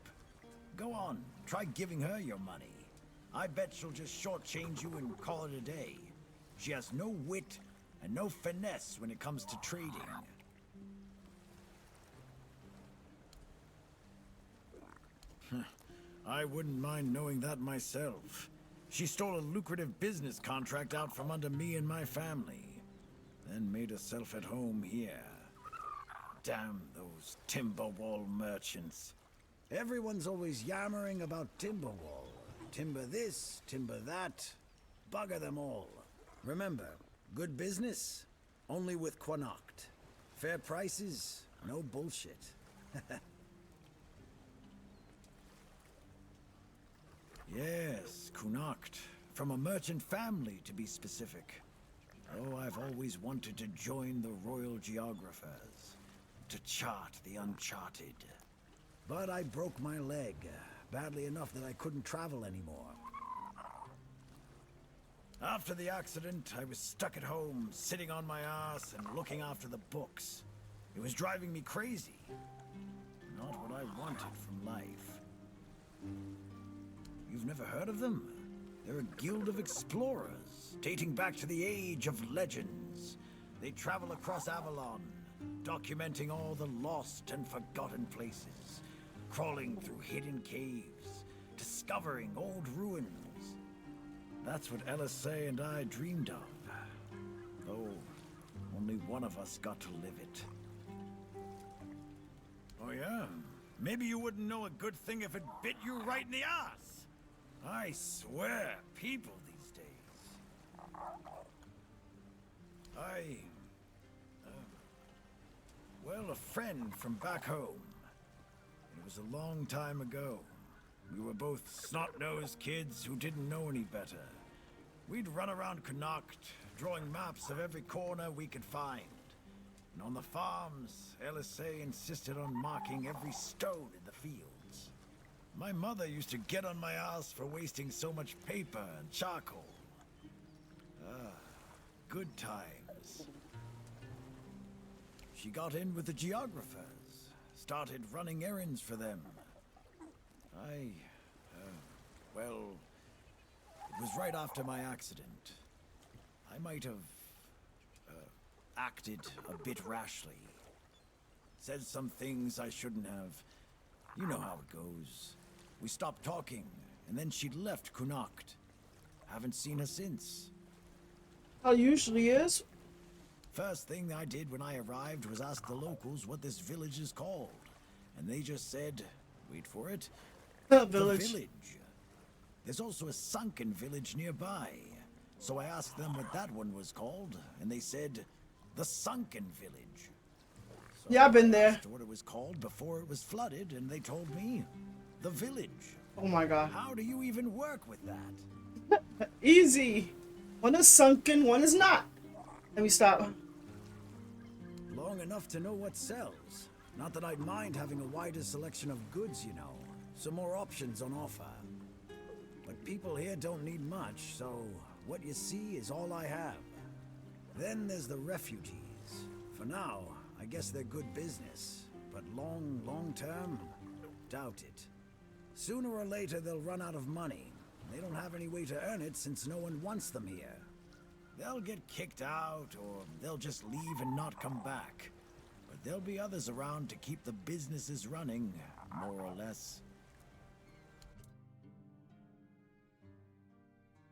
Go on, try giving her your money. I bet she'll just shortchange you and call it a day. She has no wit and no finesse when it comes to trading. I wouldn't mind knowing that myself. She stole a lucrative business contract out from under me and my family. Then made herself at home here. Damn those Timberwall merchants. Everyone's always yammering about Timberwall. Timber this, timber that. Bugger them all. Remember, good business, only with Quanacht. Fair prices, no bullshit. Yes, Quanacht. From a merchant family, to be specific. Oh, I've always wanted to join the Royal Geographers. To chart the uncharted. But I broke my leg, badly enough that I couldn't travel anymore. After the accident, I was stuck at home, sitting on my ass and looking after the books. It was driving me crazy. Not what I wanted from life. You've never heard of them? They're a guild of explorers, dating back to the age of legends. They travel across Avalon, documenting all the lost and forgotten places, crawling through hidden caves, discovering old ruins. That's what LSA and I dreamed of. Though, only one of us got to live it. Oh yeah? Maybe you wouldn't know a good thing if it bit you right in the ass. I swear, people these days. Well, a friend from back home. It was a long time ago. We were both snot-nosed kids who didn't know any better. We'd run around Connacht, drawing maps of every corner we could find. And on the farms, LSA insisted on marking every stone in the fields. My mother used to get on my ass for wasting so much paper and charcoal. Good times. She got in with the geographers, started running errands for them. Well, It was right after my accident. I might have acted a bit rashly. Said some things I shouldn't have. You know how it goes. We stopped talking, and then she'd left Connacht. Haven't seen her since. How it usually is. First thing I did when I arrived was ask the locals what this village is called. And they just said, wait for it, the village. There's also a sunken village nearby. So I asked them what that one was called, and they said, the Sunken Village. So yeah, I've been there. I asked what it was called before it was flooded, and they told me, the village. Oh my god. How do you even work with that? Easy. One is sunken, one is not. Let me stop. Long enough to know what sells. Not that I'd mind having a wider selection of goods, you know. Some more options on offer. But people here don't need much, so what you see is all I have. Then there's the refugees. For now, I guess they're good business. But long term, doubt it. Sooner or later, they'll run out of money. They don't have any way to earn it since no one wants them here. They'll get kicked out, or they'll just leave and not come back. But there'll be others around to keep the businesses running, more or less.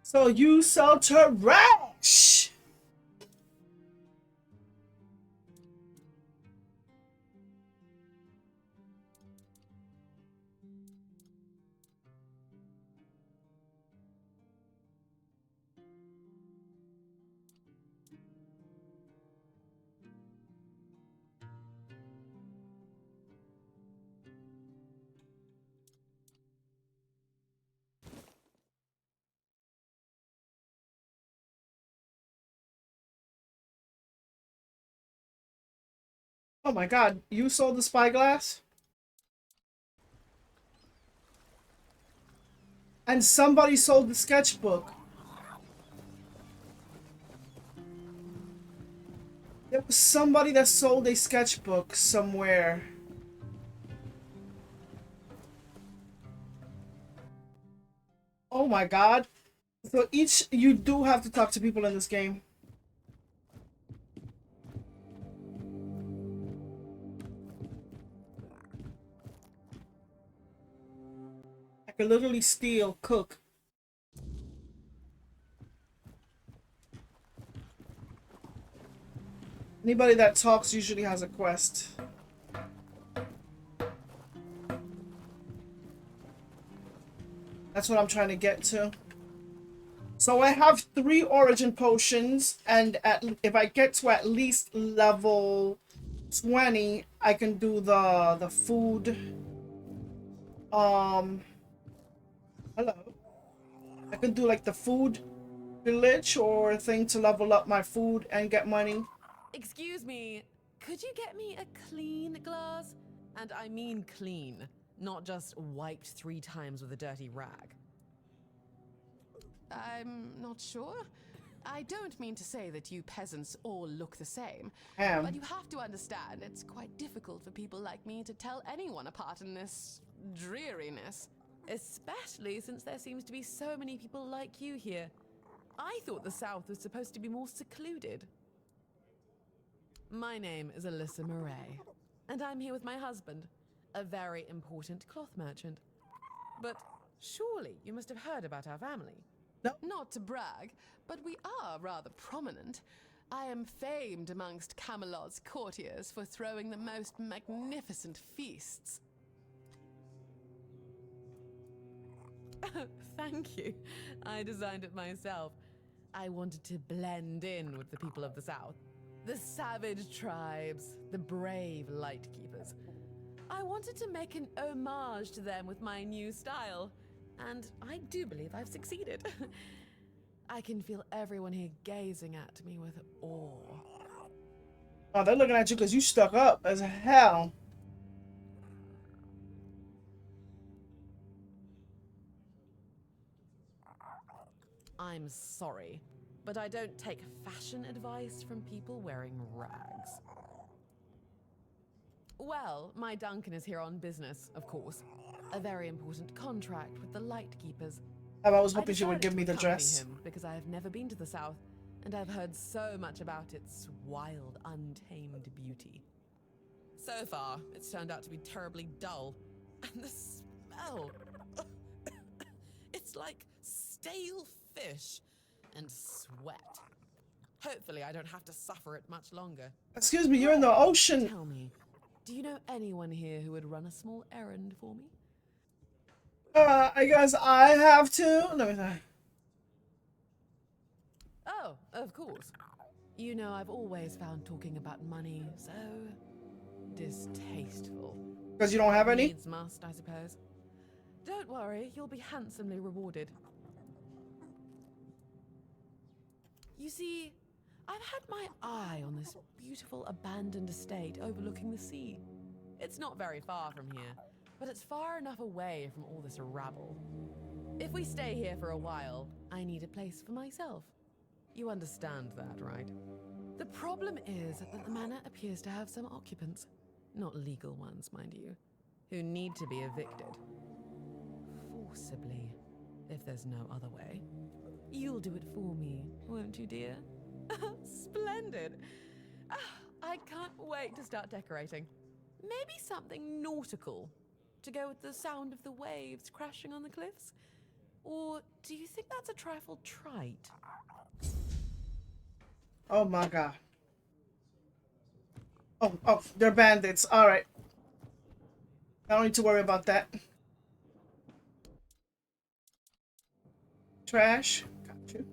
So you sell trash. Oh my god, you sold the spyglass? And somebody sold the sketchbook. There was somebody that sold a sketchbook somewhere. Oh my god. So you do have to talk to people in this game. I can literally steal, cook. Anybody that talks usually has a quest. That's what I'm trying to get to. So I have 3 origin potions, and if I get to at least level 20, I can do the food. Hello. I can do like the food village or thing to level up my food and get money. Excuse me, could you get me a clean glass? And I mean clean, not just wiped 3 times with a dirty rag. I'm not sure. I don't mean to say that you peasants all look the same, Damn. but you have to understand it's quite difficult for people like me to tell anyone apart in this dreariness. Especially since there seems to be so many people like you here. I thought the South was supposed to be more secluded. My name is Alyssa Murray, and I'm here with my husband, a very important cloth merchant. But surely you must have heard about our family. No. Not to brag, but we are rather prominent. I am famed amongst Camelot's courtiers for throwing the most magnificent feasts. Thank you. I designed it myself. I wanted to blend in with the people of the South. The savage tribes, the brave lightkeepers. I wanted to make an homage to them with my new style. And I do believe I've succeeded. I can feel everyone here gazing at me with awe. Oh, they're looking at you because you stuck up as hell. I'm sorry, but I don't take fashion advice from people wearing rags. Well, my Duncan is here on business, of course. A very important contract with the Lightkeepers. I was I hoping she would decided give to me the accompany dress. him because I have never been to the South, and I've heard so much about its wild, untamed beauty. So far, it's turned out to be terribly dull. And the smell. It's like stale fish and sweat. Hopefully, I don't have to suffer it much longer. Excuse me, you're in the ocean. Tell me, do you know anyone here who would run a small errand for me? I guess I have to. Let me see. Oh, of course. You know, I've always found talking about money so distasteful. Because you don't have any? Needs must, I suppose. Don't worry, you'll be handsomely rewarded. You see, I've had my eye on this beautiful abandoned estate overlooking the sea. It's not very far from here, but it's far enough away from all this rabble. If we stay here for a while, I need a place for myself. You understand that, right? The problem is that the manor appears to have some occupants, not legal ones, mind you, who need to be evicted. Forcibly, if there's no other way. You'll do it for me, won't you, dear? Splendid! I can't wait to start decorating. Maybe something nautical, to go with the sound of the waves crashing on the cliffs? Or do you think that's a trifle trite? Oh my god. Oh, they're bandits. Alright. I don't need to worry about that. Trash. Got you.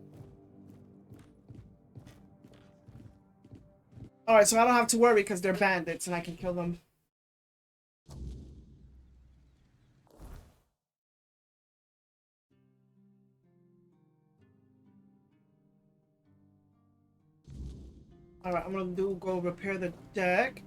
Alright, so I don't have to worry because they're bandits and I can kill them. Alright, I'm gonna go repair the deck.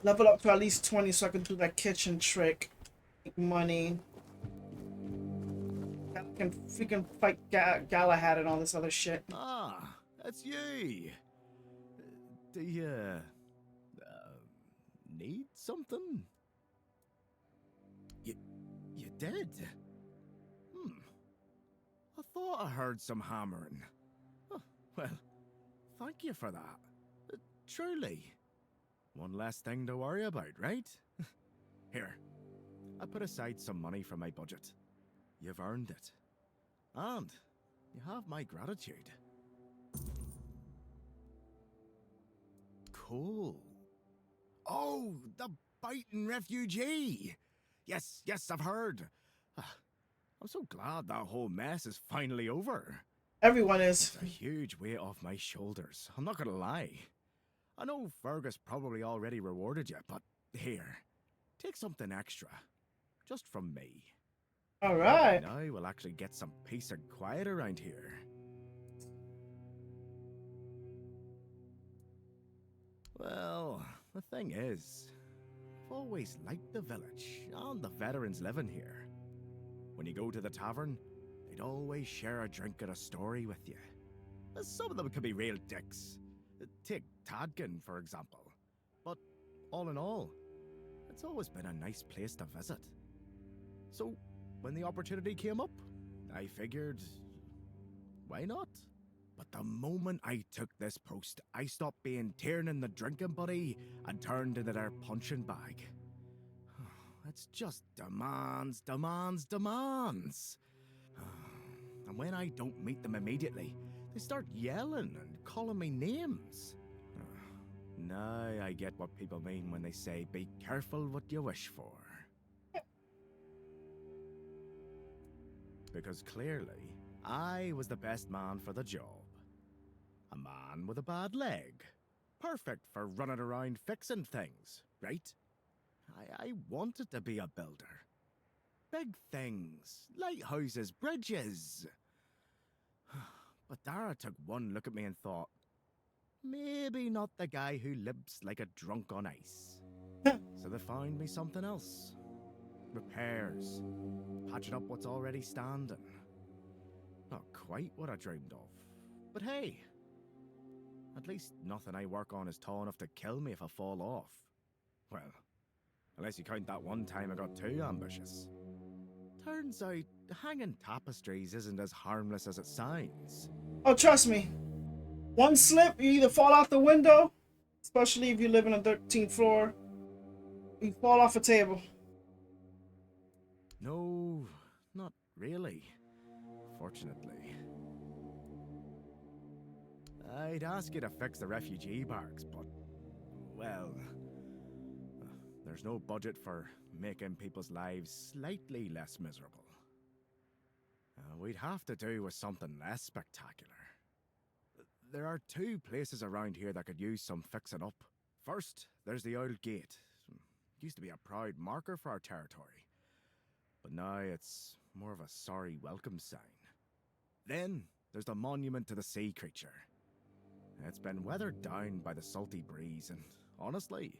Level up to at least 20 so I can do that kitchen trick. Make money. I can freaking fight Galahad and all this other shit. Ah, that's you. Do you need something? You did? I thought I heard some hammering. Oh, well, thank you for that. Truly. One less thing to worry about, right? Here, I put aside some money from my budget. You've earned it. And you have my gratitude. Cool. Oh, the biting refugee! Yes, I've heard. I'm so glad that whole mess is finally over. Everyone is. It's a huge weight off my shoulders, I'm not gonna lie. I know Fergus probably already rewarded you, but here, take something extra. Just from me. Alright. Now we'll actually get some peace and quiet around here. Well, the thing is, I've always liked the village and the veterans living here. When you go to the tavern, they'd always share a drink and a story with you. Some of them could be real dicks. Take Tadkin, for example. But all in all, it's always been a nice place to visit. So, when the opportunity came up, I figured, why not? But the moment I took this post, I stopped being Tiernan the drinking buddy and turned into their punching bag. It's just demands. And when I don't meet them immediately, they start yelling and calling me names. Now I get what people mean when they say, be careful what you wish for. Because clearly, I was the best man for the job. A man with a bad leg. Perfect for running around fixing things, right? I wanted to be a builder. Big things, lighthouses, bridges. But Dara took one look at me and thought, maybe not the guy who lives like a drunk on ice. So they found me something else. Repairs. Patching up what's already standing. Not quite what I dreamed of. But hey, At least nothing I work on is tall enough to kill me if I fall off. Well, unless you count that one time I got too ambitious. Turns out, hanging tapestries isn't as harmless as it sounds. Oh, trust me. One slip, you either fall out the window, especially if you live on the 13th floor, you fall off a table. No, not really. Fortunately. I'd ask you to fix the refugee barracks, but, well, there's no budget for making people's lives slightly less miserable. We'd have to do with something less spectacular. There are two places around here that could use some fixing up. First, there's the old gate. Used to be a proud marker for our territory, but now it's more of a sorry welcome sign. Then, there's the monument to the sea creature. It's been weathered down by the salty breeze, and honestly,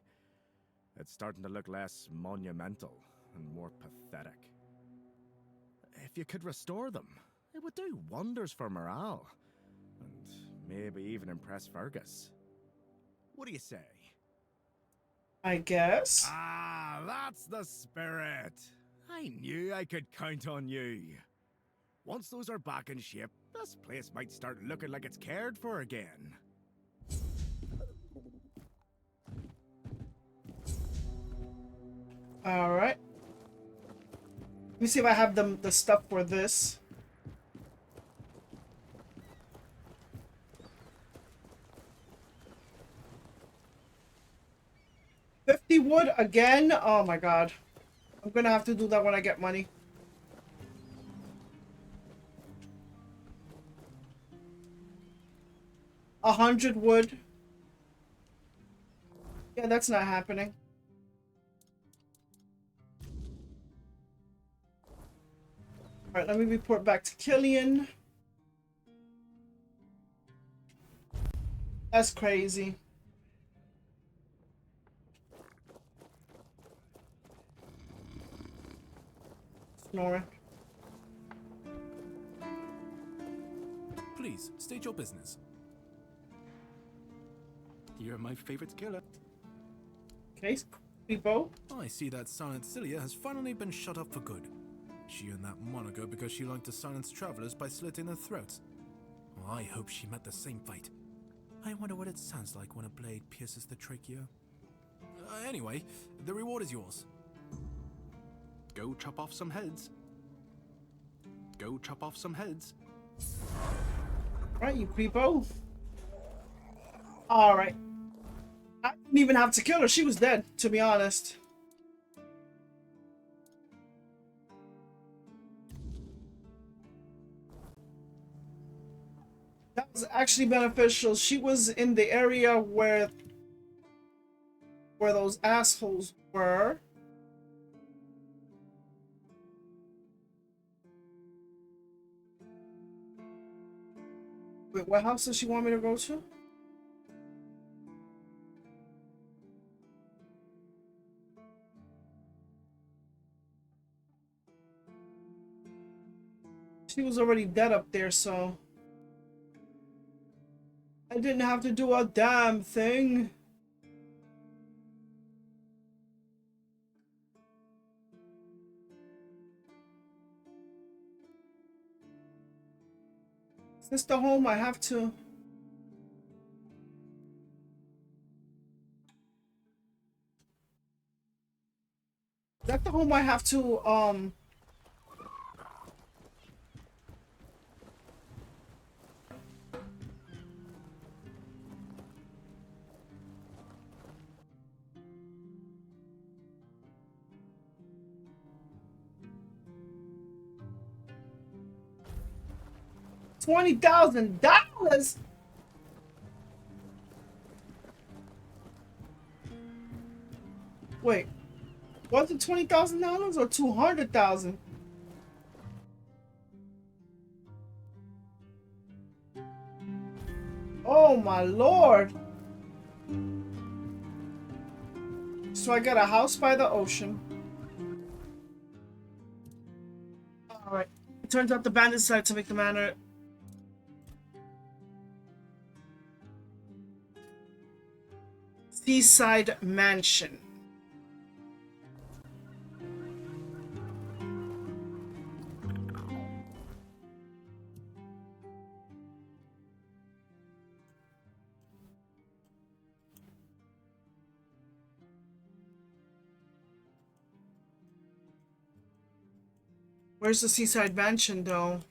it's starting to look less monumental and more pathetic. If you could restore them, it would do wonders for morale, and maybe even impress Fergus. What do you say? I guess. Ah, that's the spirit. I knew I could count on you. Once those are back in shape, this place might start looking like it's cared for again. All right. Let me see if I have the stuff for this. $50 wood again? Oh my god. I'm gonna have to do that when I get money. $100 wood. Yeah, that's not happening. Alright, let me report back to Killian. That's crazy. Snoring. Please, state your business. You're my favorite killer. Okay, people. I see that Silent Cilia has finally been shut up for good. She earned that moniker because she liked to silence travelers by slitting their throats. Well, I hope she met the same fate. I wonder what it sounds like when a blade pierces the trachea. Anyway, the reward is yours. Go chop off some heads. Go chop off some heads. Right, you creepo. Alright. I didn't even have to kill her. She was dead, to be honest. That was actually beneficial. She was in the area where those assholes were. Wait, what house does she want me to go to? She was already dead up there, so I didn't have to do a damn thing. Is this the home I have to? Is that the home I have to, $20,000? Wait, was it $20,000 or $200,000? Oh my lord! So I got a house by the ocean. Alright. It turns out the bandits decided to make the manor. Seaside Mansion. Where's the Seaside Mansion, though?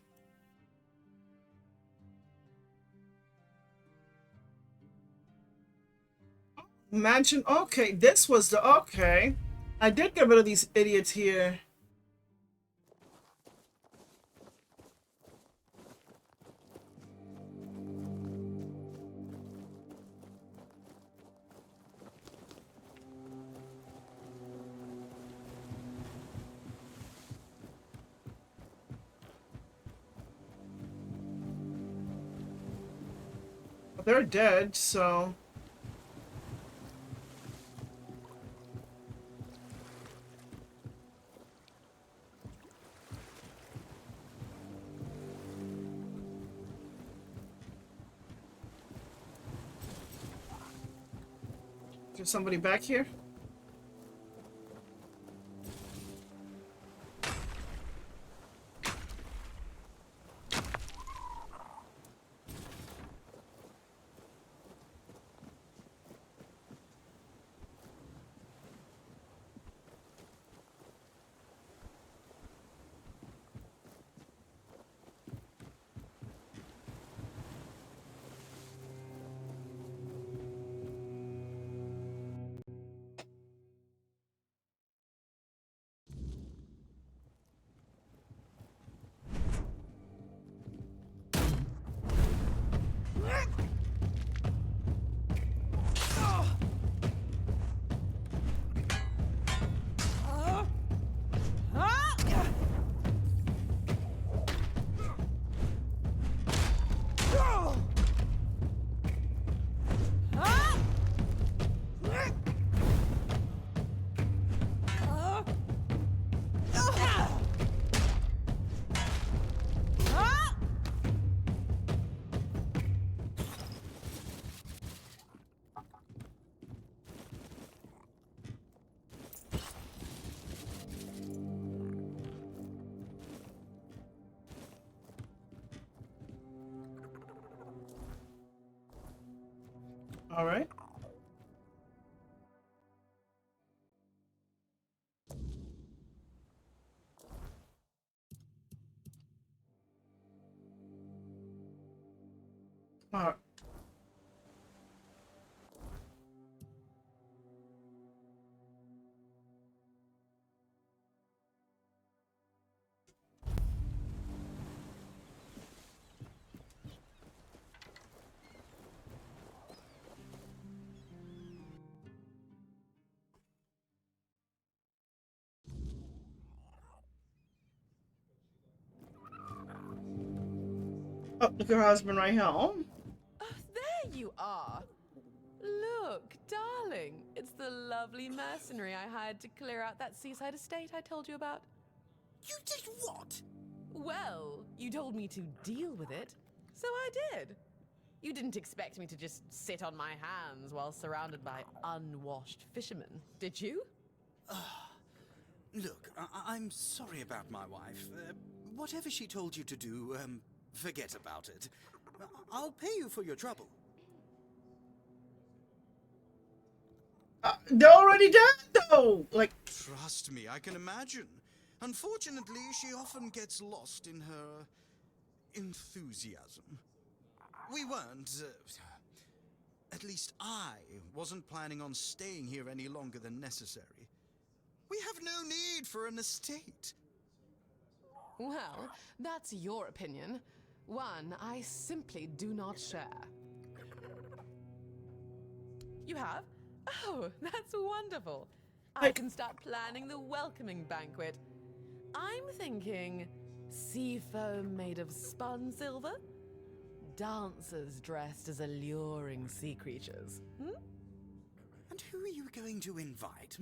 Mansion. Okay, this was the... Okay. I did get rid of these idiots here. They're dead, so... Is there somebody back here? All right. All right. Oh, look at her husband right here. Oh. There you are. Look, darling. It's the lovely mercenary I hired to clear out that seaside estate I told you about. You did what? Well, you told me to deal with it, so I did. You didn't expect me to just sit on my hands while surrounded by unwashed fishermen, did you? Look, I'm sorry about my wife. Whatever she told you to do, forget about it. I'll pay you for your trouble. They're already dead, though. Like, trust me, I can imagine. Unfortunately, she often gets lost in her enthusiasm. We weren't. At least I wasn't planning on staying here any longer than necessary. We have no need for an estate. Well, that's your opinion. One I simply do not share. You have? Oh, that's wonderful. I can start planning the welcoming banquet. I'm thinking sea foam made of spun silver, dancers dressed as alluring sea creatures. And who are you going to invite?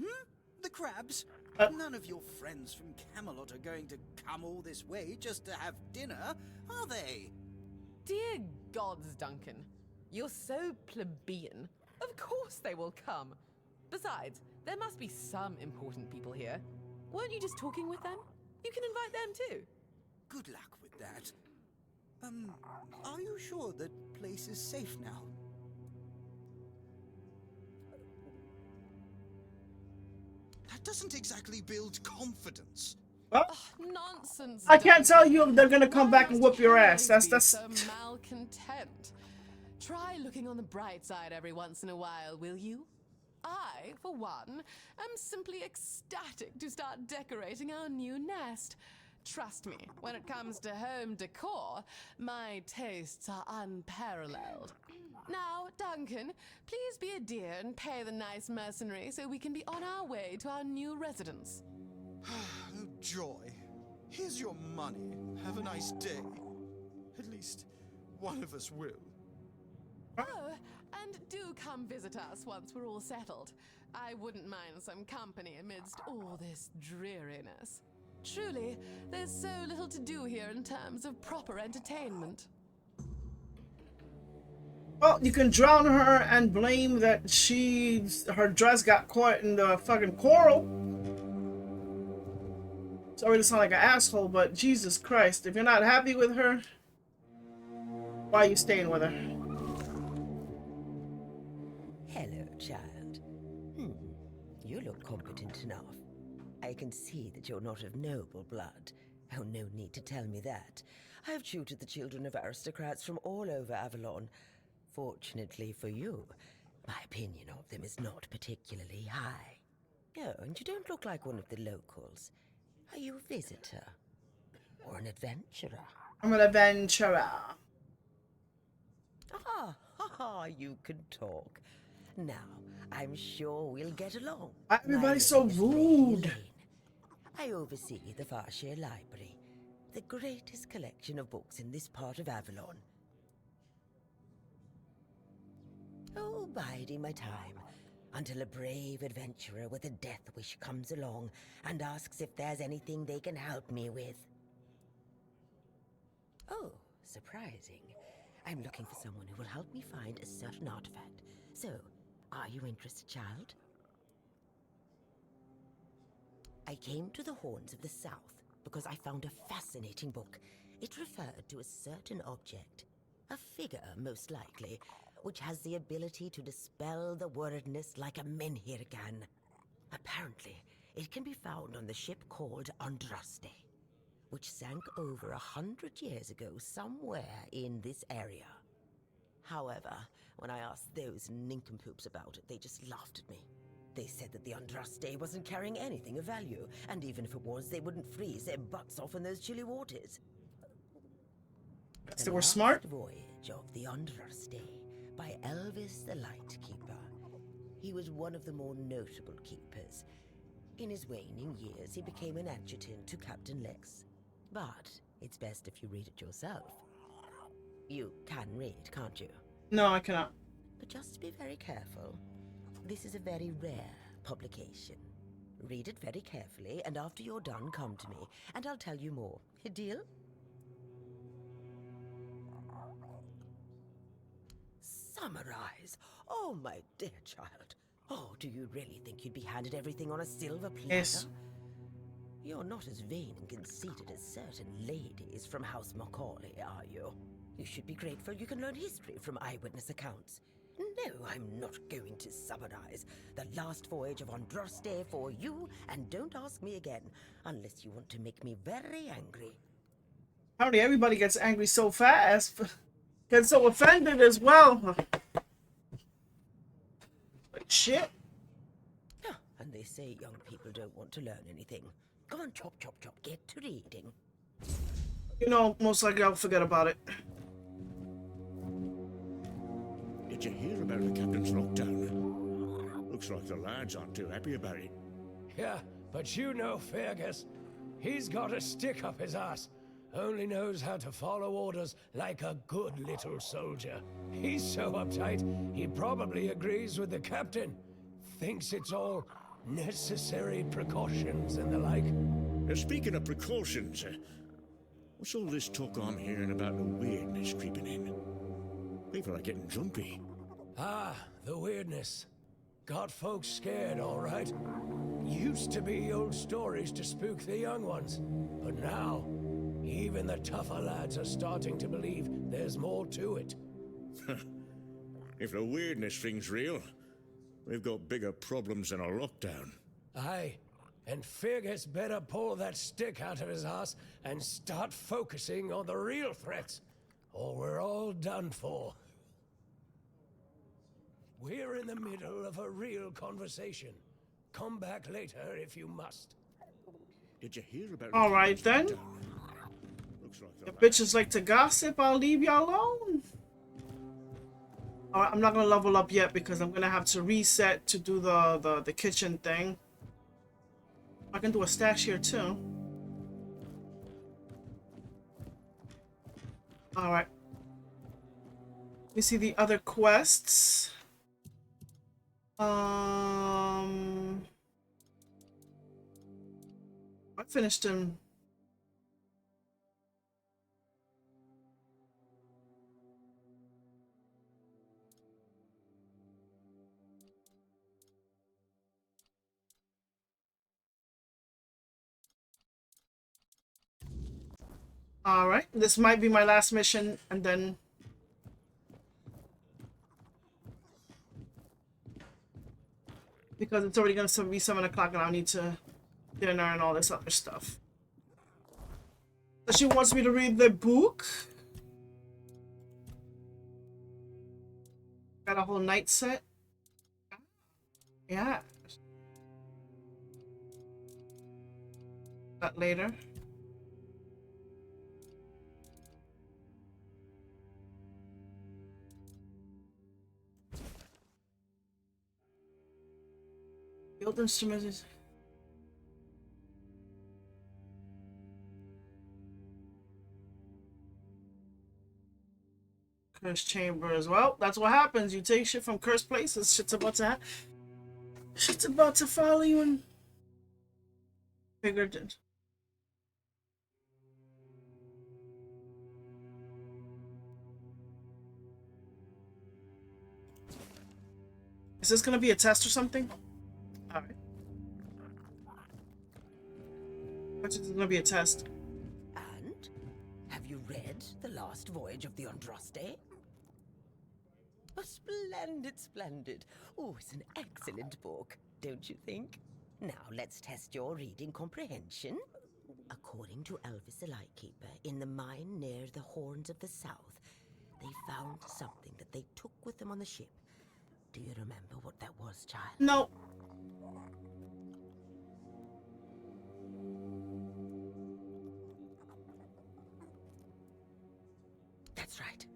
The crabs? None of your friends from Camelot are going to come all this way just to have dinner, are they? Dear gods, Duncan. You're so plebeian. Of course they will come. Besides, there must be some important people here. Weren't you just talking with them? You can invite them too. Good luck with that. Are you sure the place is safe now? That doesn't exactly build confidence. Well, nonsense. I can't tell Duncan. you if they're gonna come back and whoop your ass. That's So malcontent. Try looking on the bright side every once in a while, will you? I, for one, am simply ecstatic to start decorating our new nest. Trust me, when it comes to home decor, my tastes are unparalleled. Now, Duncan, please be a dear and pay the nice mercenary so we can be on our way to our new residence. Oh, joy. Here's your money. Have a nice day. At least one of us will. Oh, and do come visit us once we're all settled. I wouldn't mind some company amidst all this dreariness. Truly, there's so little to do here in terms of proper entertainment. Well, you can drown her and blame that her dress got caught in the fucking coral. Sorry to sound like an asshole, but Jesus Christ, if you're not happy with her, why are you staying with her? Hello, child. You look competent enough. I can see that you're not of noble blood. Oh, no need to tell me that. I've tutored the children of aristocrats from all over Avalon. Fortunately for you, my opinion of them is not particularly high. Oh, and you don't look like one of the locals. Are you a visitor? Or an adventurer? I'm an adventurer. You can talk. Now, I'm sure we'll get along. Everybody's so rude. I oversee the Farshire Library, the greatest collection of books in this part of Avalon. Oh, biding my time, until a brave adventurer with a death wish comes along and asks if there's anything they can help me with. Oh, surprising. I'm looking for someone who will help me find a certain artifact. So, are you interested, child? I came to the Horns of the South because I found a fascinating book. It referred to a certain object, a figure most likely, which has the ability to dispel the wordness like a menhir can. Apparently, it can be found on the ship called Andraste, which sank over 100 years ago somewhere in this area. However, when I asked those nincompoops about it, they just laughed at me. They said that the Andraste wasn't carrying anything of value, and even if it was, they wouldn't freeze their butts off in those chilly waters. So we're smart? The Voyage of the Andraste by Elvis the Lightkeeper. He was one of the more notable keepers. In his waning years, he became an adjutant to Captain Lex. But it's best if you read it yourself. You can read, can't you? No, I cannot. But just be very careful. This is a very rare publication. Read it very carefully, and after you're done, come to me, and I'll tell you more. A deal? Summarize. Oh, my dear child. Oh, do you really think you'd be handed everything on a silver platter? Yes. You're not as vain and conceited as certain ladies from House Macaulay, are you? You should be grateful you can learn history from eyewitness accounts. No, I'm not going to summarize the last voyage of Andraste for you, and don't ask me again, unless you want to make me very angry. Apparently everybody gets angry so fast. Gets so offended as well. Like shit. Oh, and they say young people don't want to learn anything. Come on, chop, chop, chop, get to reading. You know, most likely I'll forget about it. Did you hear about the captain's lockdown? Looks like the lads aren't too happy about it. Yeah, but you know Fergus. He's got a stick up his ass. Only knows how to follow orders like a good little soldier. He's so uptight, he probably agrees with the captain. Thinks it's all necessary precautions and the like. Speaking of precautions, what's all this talk I'm hearing about the weirdness creeping in? People are getting jumpy. Ah, The weirdness got folks scared, all right. Used to be old stories to spook the young ones, but now even the tougher lads are starting to believe there's more to it. If the weirdness thing's real, we've got bigger problems than a lockdown. Aye, and Fergus better pull that stick out of his ass and start focusing on the real threats, or we're all done for. We're in the middle of a real conversation. Come back later if you must. Did you hear about All right then. Looks like If bitches like to gossip, I'll leave y'all alone. All right, I'm not gonna level up yet because I'm gonna have to reset to do the kitchen thing. I can do a stash here too. All right. Let me see the other quests. I finished them. All right, this might be my last mission, and then because it's already going to be 7 o'clock and I'll need to dinner and all this other stuff. So she wants me to read the book. Got a whole night set. Yeah. That later. Build instruments. Cursed chamber as well. That's what happens. You take shit from cursed places. Shit's about to follow you and figured it. Is this gonna be a test or something? Alright. Which is gonna be a test. And have you read The Last Voyage of the Andraste? Oh, splendid, splendid. Oh, it's an excellent book, don't you think? Now, let's test your reading comprehension. According to Elvis the Lightkeeper, in the mine near the Horns of the South, they found something that they took with them on the ship. Do you remember what that was, child? No. That's right.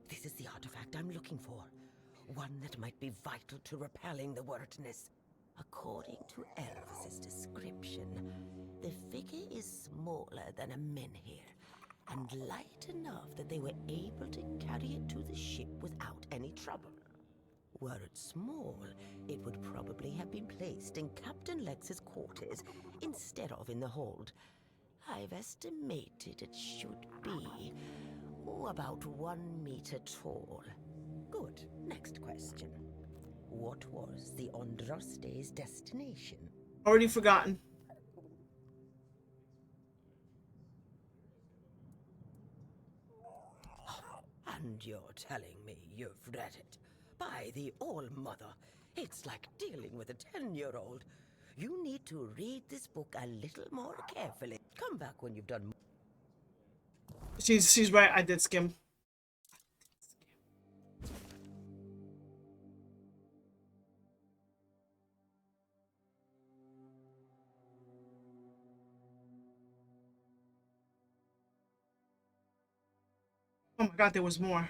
This is the artifact I'm looking for. One that might be vital to repelling the wordness. According to Elvis's description, the figure is smaller than a menhir, and light enough that they were able to carry it to the ship without any trouble. Were it small, it would probably have been placed in Captain Lex's quarters instead of in the hold. I've estimated it should be about 1 meter tall. Good. Next question. What was the Andraste's destination? Already forgotten. And you're telling me you've read it? By the All-Mother, it's like dealing with a 10-year-old. You need to read this book a little more carefully. Come back when you've done. She's right. I did skim. Oh my god, there was more.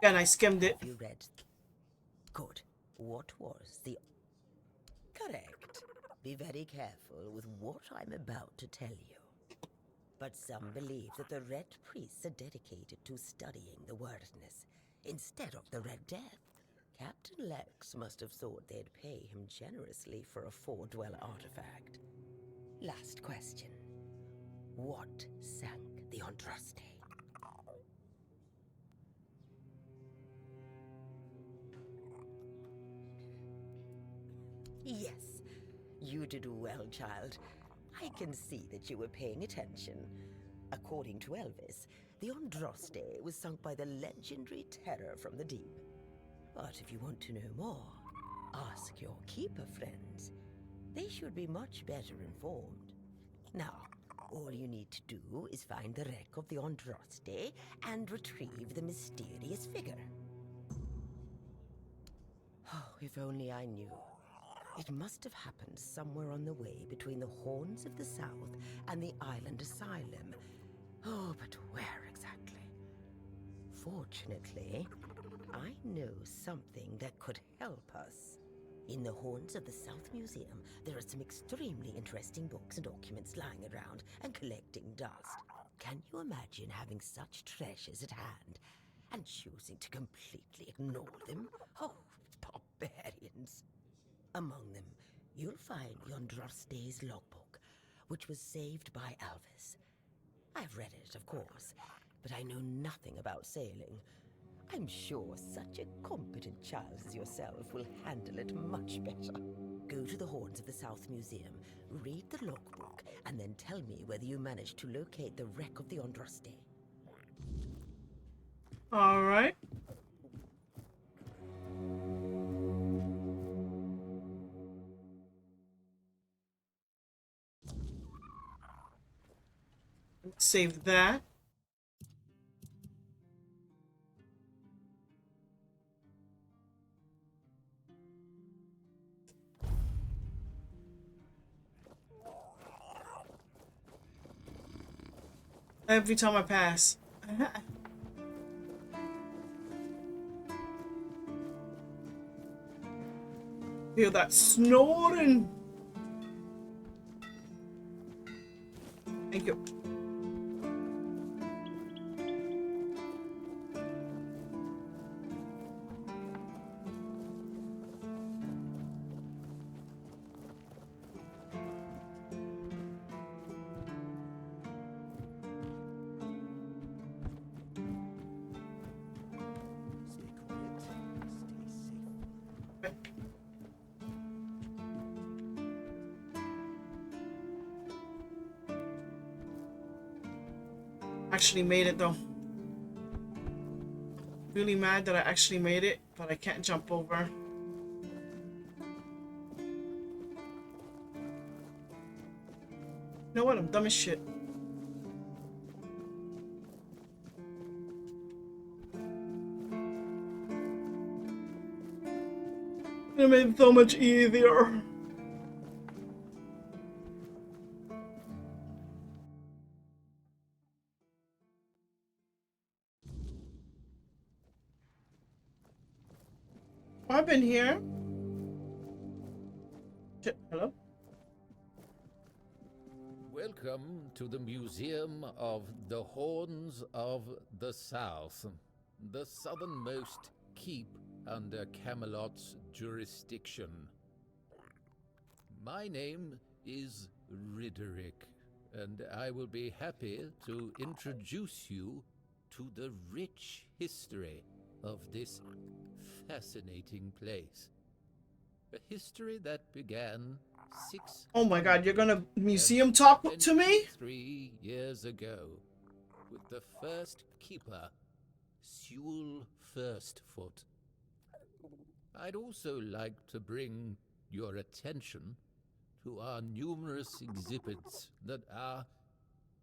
And I skimmed it. You read. Good. What was the... Correct. be very careful with what I'm about to tell you. But some believe that the Red Priests are dedicated to studying the wordness instead of the Red Death. Captain Lex must have thought they'd pay him generously for a four-dweller artifact. Last question. What sank the Andraste? Yes, you did well, child. I can see that you were paying attention. According to Elvis, the Andraste was sunk by the legendary terror from the deep. But if you want to know more, ask your keeper friends. They should be much better informed. Now, all you need to do is find the wreck of the Andraste and retrieve the mysterious figure. Oh, if only I knew. It must have happened somewhere on the way between the Horns of the South and the Island Asylum. Oh, but where exactly? Fortunately, I know something that could help us. In the Horns of the South Museum, there are some extremely interesting books and documents lying around and collecting dust. Can you imagine having such treasures at hand and choosing to completely ignore them? Oh, barbarians. Among them, you'll find the Andraste's logbook, which was saved by Elvis. I've read it, of course, but I know nothing about sailing. I'm sure such a competent child as yourself will handle it much better. Go to the Horns of the South Museum, read the logbook, and then tell me whether you managed to locate the wreck of the Andraste. All right. Save that. Every time I pass. Feel that snoring. Thank you. Actually made it though. Really mad that I actually made it, but I can't jump over. You know what? I'm dumb as shit. It made it so much easier. I've been here. Hello? Welcome to the Museum of the Horns of the South, the southernmost keep under Camelot's jurisdiction. My name is Ridderick, and I will be happy to introduce you to the rich history of this fascinating place. A history that began Oh my god, you're gonna museum talk to me? 3 years ago, with the first keeper, Sewell Firstfoot. I'd also like to bring your attention to our numerous exhibits that are,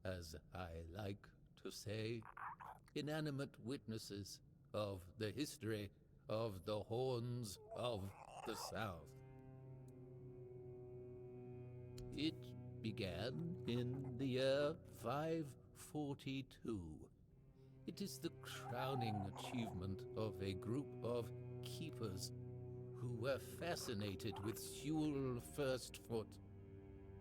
as I like to say, inanimate witnesses of the history of the Horns of the South. It began in the year 542. It is the crowning achievement of a group of keepers who were fascinated with Sewell Firstfoot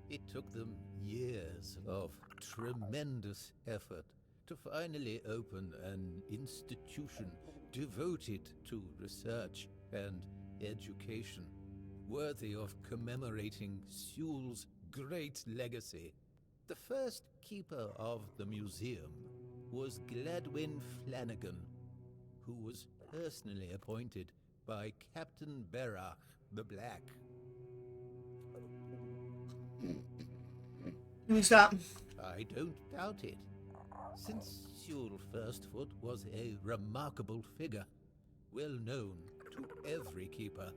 It took them years of tremendous effort to finally open an institution devoted to research and education, worthy of commemorating Sewell's great legacy. The first keeper of the museum was Gladwin Flanagan, who was personally appointed by Captain Berach the Black. Can you stop? I don't doubt it. Since Sewell Firstfoot was a remarkable figure, well known to every keeper,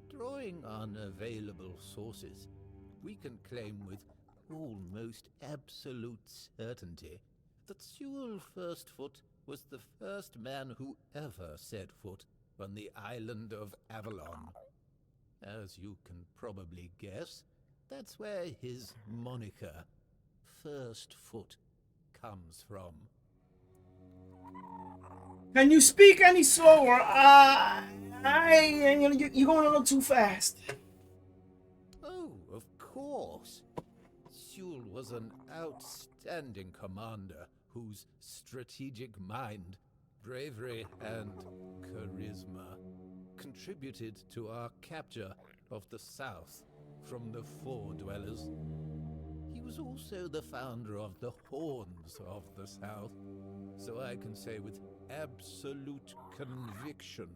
drawing on available sources, we can claim with almost absolute certainty that Sewell Firstfoot was the first man who ever set foot on the island of Avalon. As you can probably guess, that's where his moniker, Firstfoot, comes from. Can you speak any slower? You're going a little too fast. Oh, of course. Sewell was an outstanding commander whose strategic mind, bravery, and charisma contributed to our capture of the South from the Four Dwellers. He was also the founder of the Horns of the South, so I can say with absolute conviction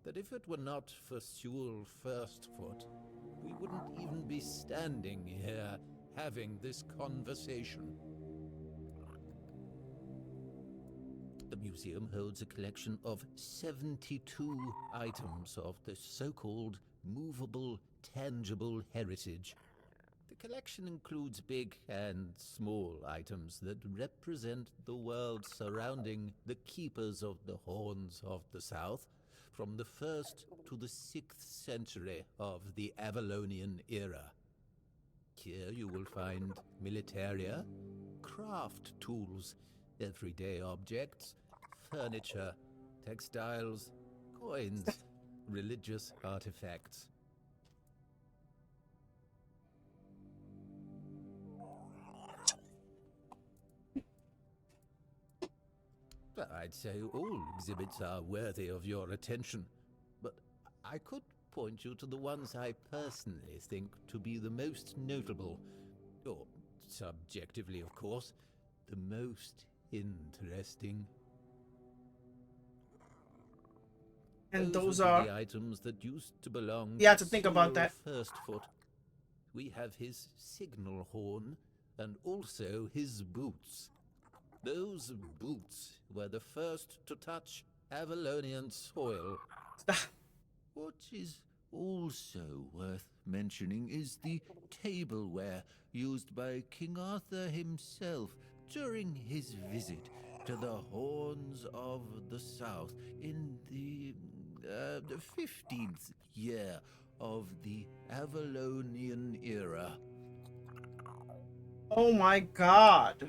that if it were not for Sewell Firstfoot, we wouldn't even be standing here having this conversation. The museum holds a collection of 72 items of the so-called movable, tangible heritage. The collection includes big and small items that represent the world surrounding the keepers of the Horns of the South, from the 1st to the 6th century of the Avalonian era. Here you will find militaria, craft tools, everyday objects, furniture, textiles, coins, religious artifacts. I'd say all exhibits are worthy of your attention, but I could point you to the ones I personally think to be the most notable, or subjectively, of course, the most interesting. And those would be are the items that used to belong you have to think about Sewell that. Firstfoot. We have his signal horn and also his boots. Those boots were the first to touch Avalonian soil. What is also worth mentioning is the tableware used by King Arthur himself during his visit to the Horns of the South in the 15th year of the Avalonian era. Oh my God.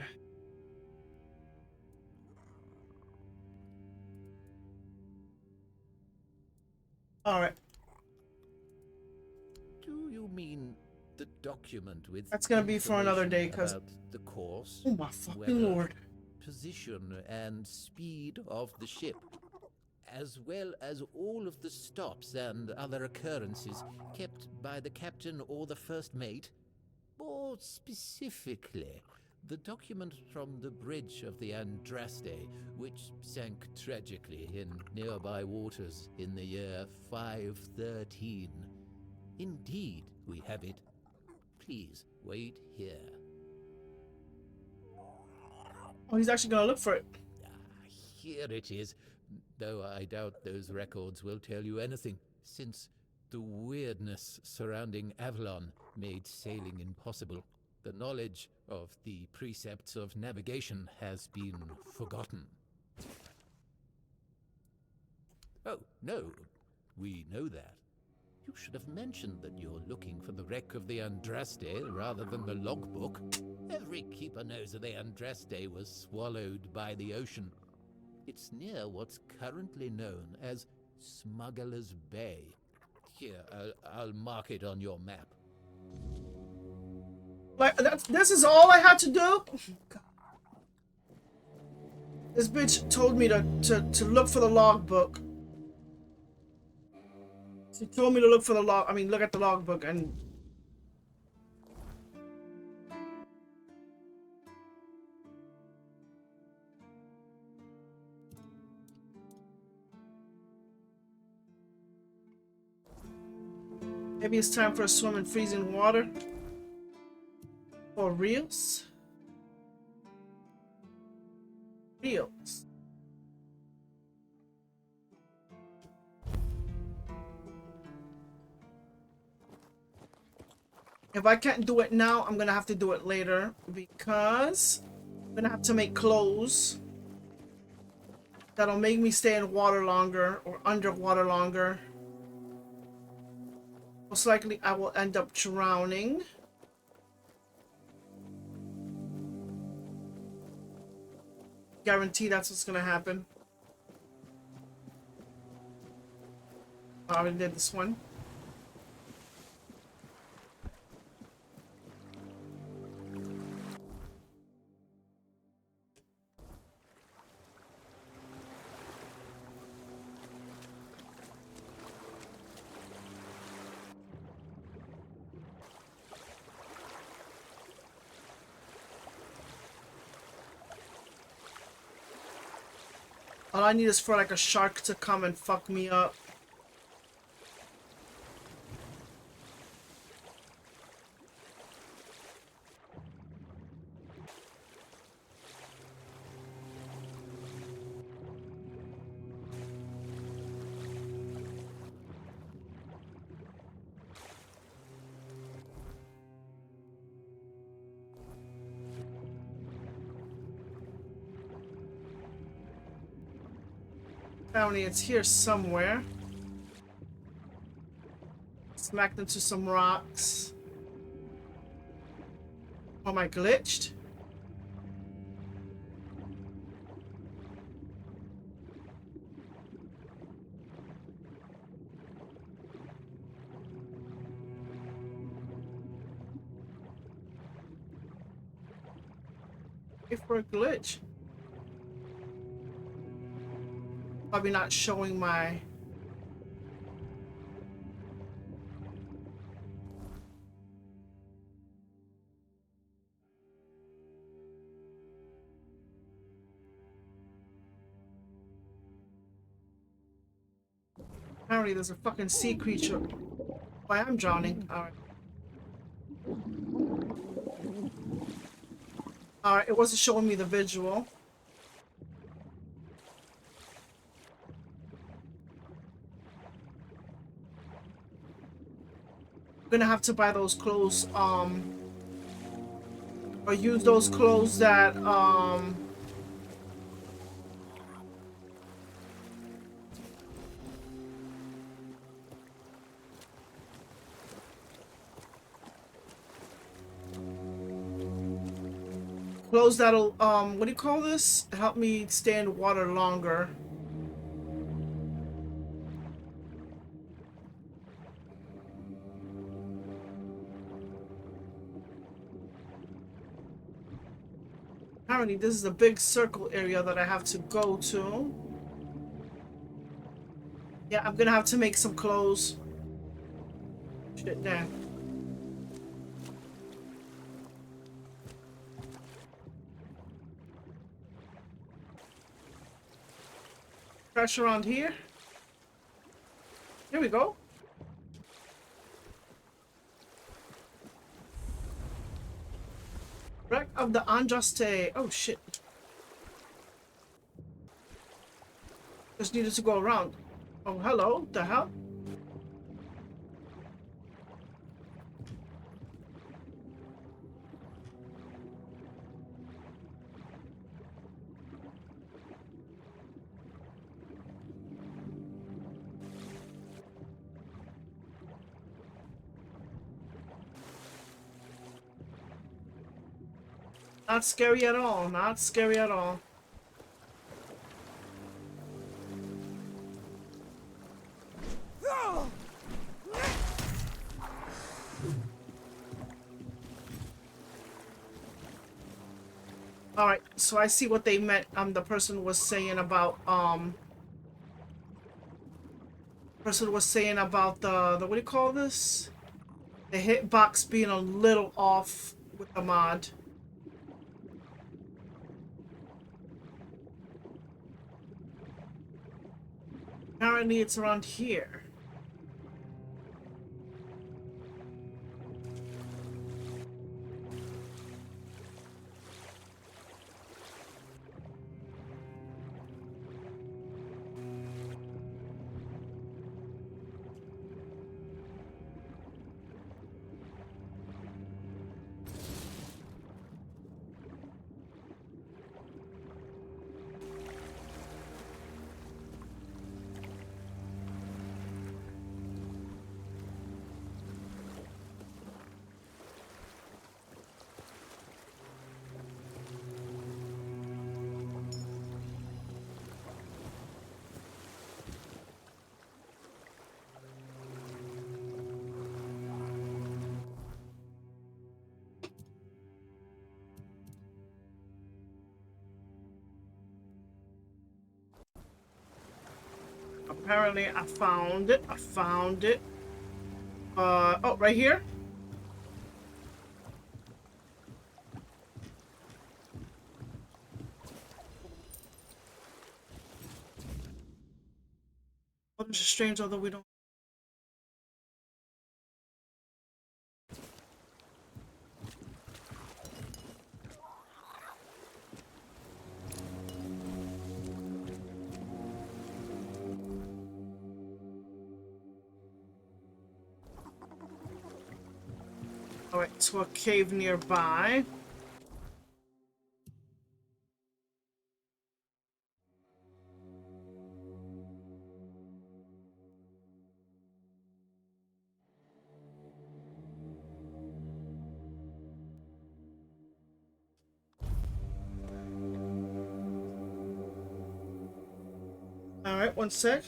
All right. Do you mean the document with That's gonna be for another day, information 'cause- about the course, Oh my fucking weather, Lord. position and speed of the ship, as well as all of the stops and other occurrences kept by the captain or the first mate? More specifically, the document from the bridge of the Andraste, which sank tragically in nearby waters in the year 513. Indeed, we have it. Please wait here. Oh, he's actually gonna look for it. Here it is, though I doubt those records will tell you anything, since the weirdness surrounding Avalon made sailing impossible. The knowledge of the precepts of navigation has been forgotten. Oh, no, we know that. You should have mentioned that you're looking for the wreck of the Andraste rather than the logbook. Every keeper knows that the Andraste was swallowed by the ocean. It's near what's currently known as Smuggler's Bay. Here, I'll mark it on your map. Like, this is all I had to do? This bitch told me to look for the logbook. She told me to look for the log. I mean, look at the logbook and. Maybe it's time for a swim in freezing water. For reals? Reals. If I can't do it now, I'm gonna have to do it later because I'm gonna have to make clothes that'll make me stay in water longer or underwater longer. Most likely I will end up drowning. Guarantee that's what's gonna happen. I already did this one. All I need is for like a shark to come and fuck me up. Apparently it's here somewhere. Smacked into some rocks. Oh, am I glitched? Wait for a glitch. Probably not showing my... Apparently there's a fucking sea creature. Why I'm drowning. Alright. Alright, it wasn't showing me the visual. I'm gonna have to buy those clothes, or use those clothes that, clothes that'll, what do you call this? Help me stay in water longer. Apparently this is a big circle area that I have to go to. Yeah, I'm gonna have to make some clothes. Shit, damn. Crash around here. Here we go. Wreck of the Andraste. Oh shit. Just needed to go around. Oh, hello. The hell? Not scary at all. Not scary at all. Alright, so I see what they meant. The person was saying about, the what do you call this? The hitbox being a little off with the mod. Apparently it's around here. Apparently I found it. Oh, right here? Oh, this is strange, although we don't. Alright, to a cave nearby. Alright, one sec.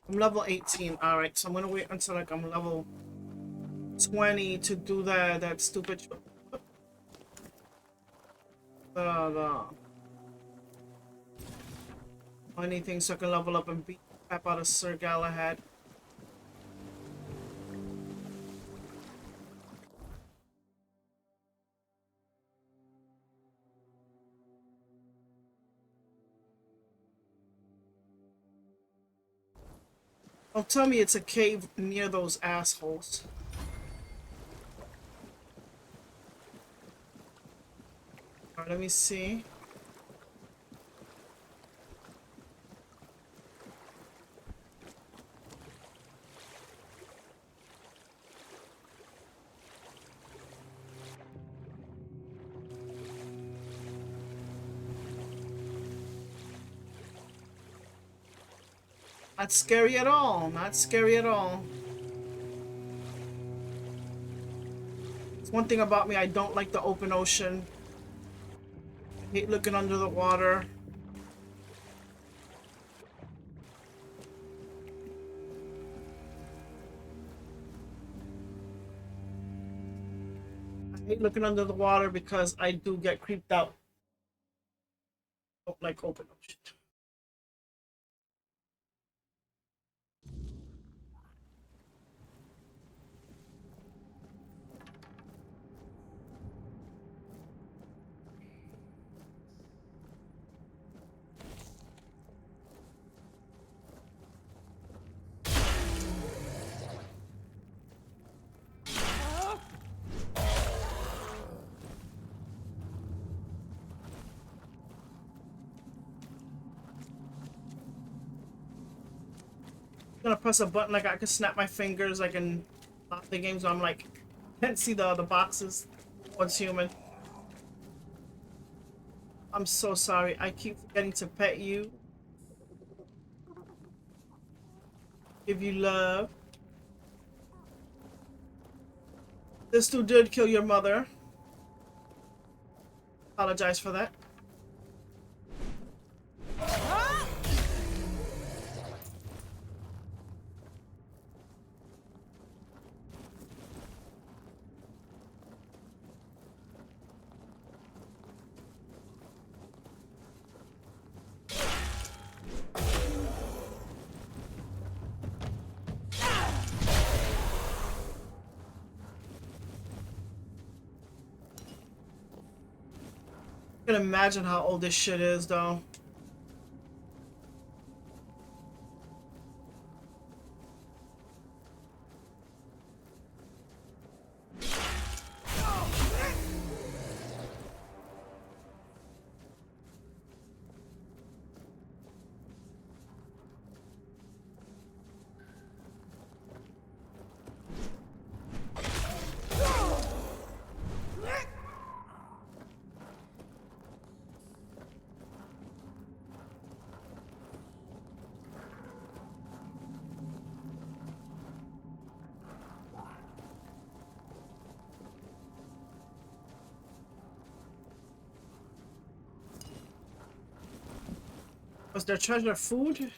I'm level 18. Alright, so I'm gonna wait until like I'm level 20 to do that stupid anything so I can level up and beat the crap out of Sir Galahad. Oh, tell me it's a cave near those assholes. Alright, let me see. Not scary at all. Not scary at all. It's one thing about me, I don't like the open ocean. I hate looking under the water. I hate looking under the water because I do get creeped out. I don't like open ocean. gonna press a button like I can snap my fingers like in the games where I'm like can't see the boxes. What's human? I'm so sorry. I keep forgetting to pet you. Give you love. This dude did kill your mother. Apologize for that. I can imagine how old this shit is, though. Was there treasure food?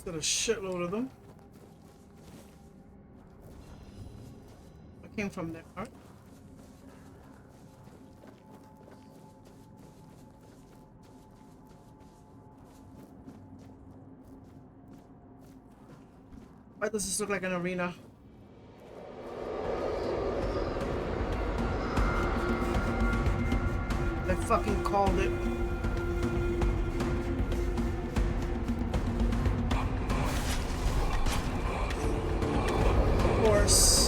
Got a shitload of them. I came from there, right? Why does this look like an arena? I fucking called it. Of course.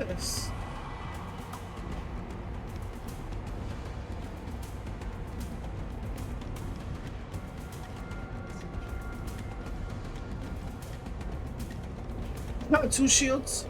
This. Not two shields.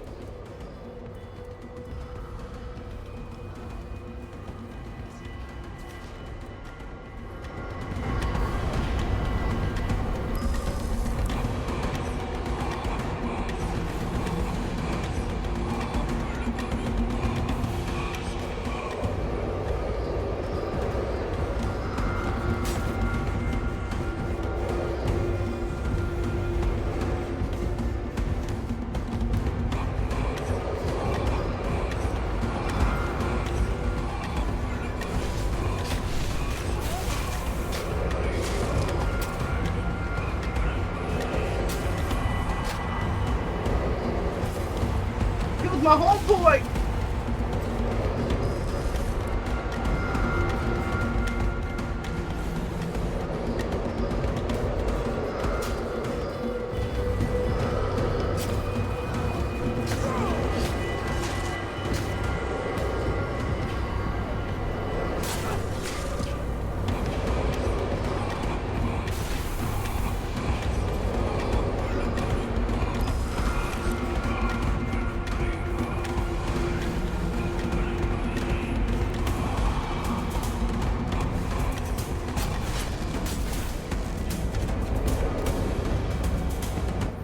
was my homeboy.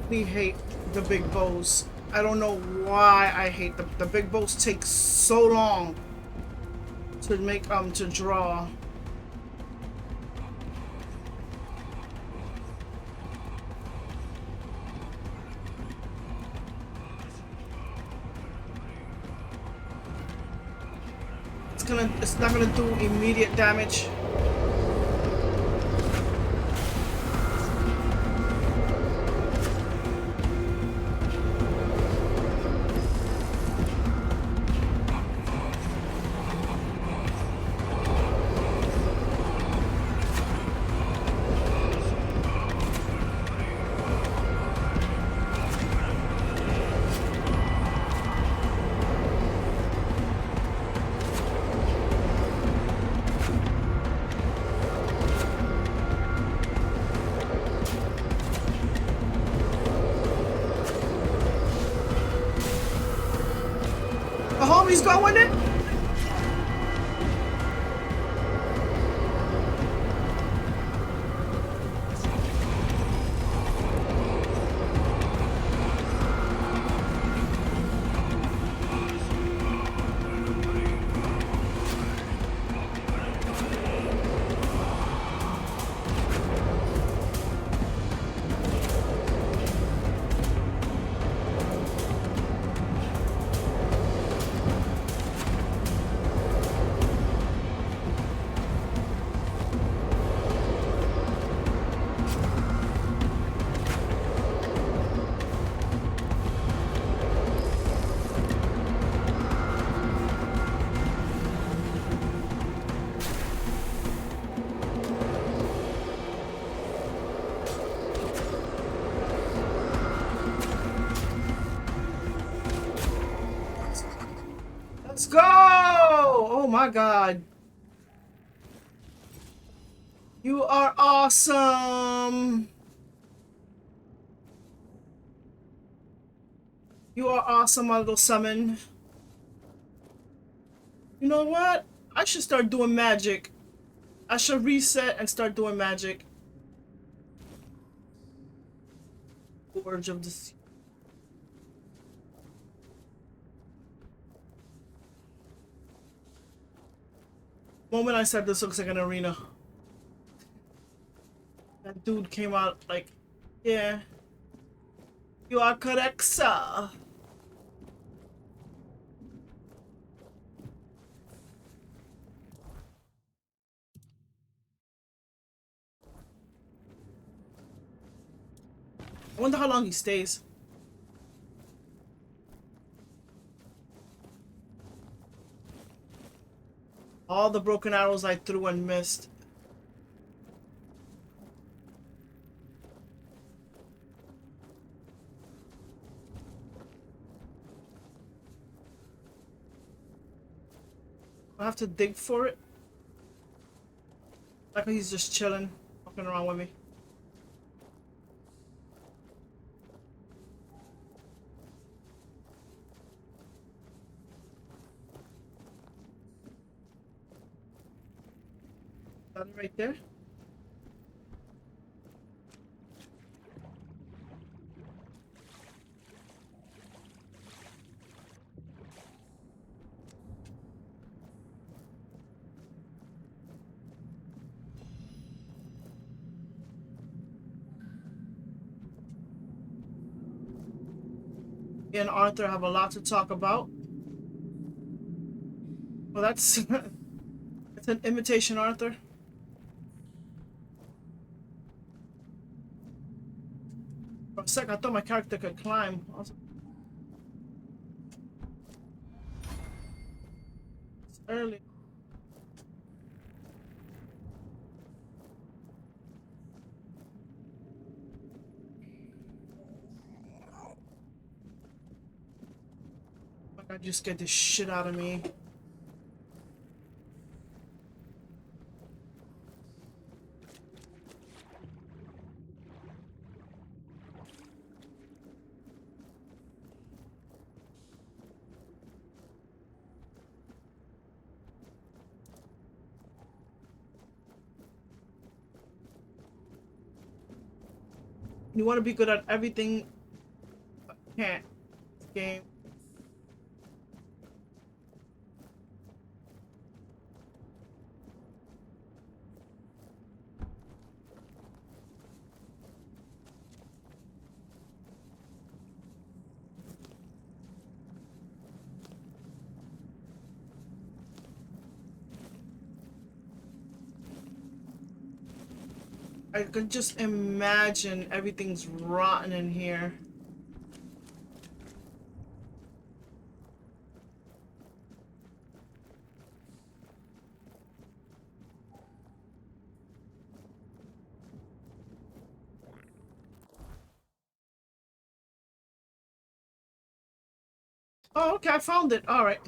We hate the big bows. I don't know why I hate them. The big bows take so long to make to draw. It's not gonna do immediate damage. He's going in. Let's go! Oh my god. You are awesome. You are awesome, my little summon. You know what? I should start doing magic. I should reset and start doing magic. Forge of the Sea. The moment I said this looks like an arena, that dude came out like, yeah, you are correct, sir. I wonder how long he stays. All the broken arrows I threw and missed. I have to dig for it. Like he's just chilling, walking around with me. That right there. Me and Arthur have a lot to talk about. Well, that's it's an imitation Arthur. For a sec, I thought my character could climb. early. I just get the shit out of me. You want to be good at everything, but can't. This game. I could just imagine everything's rotten in here. Oh, okay, I found it. All right.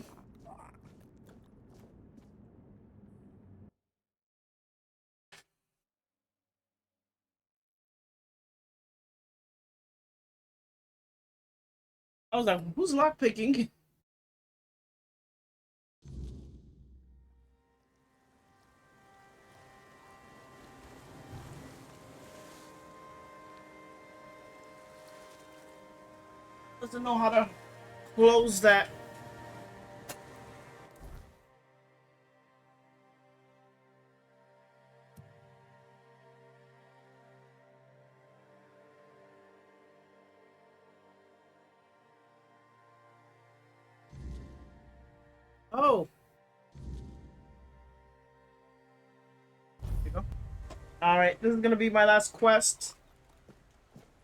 I was like, who's lockpicking? Doesn't know how to close that. Oh. There you go. Alright, this is gonna be my last quest.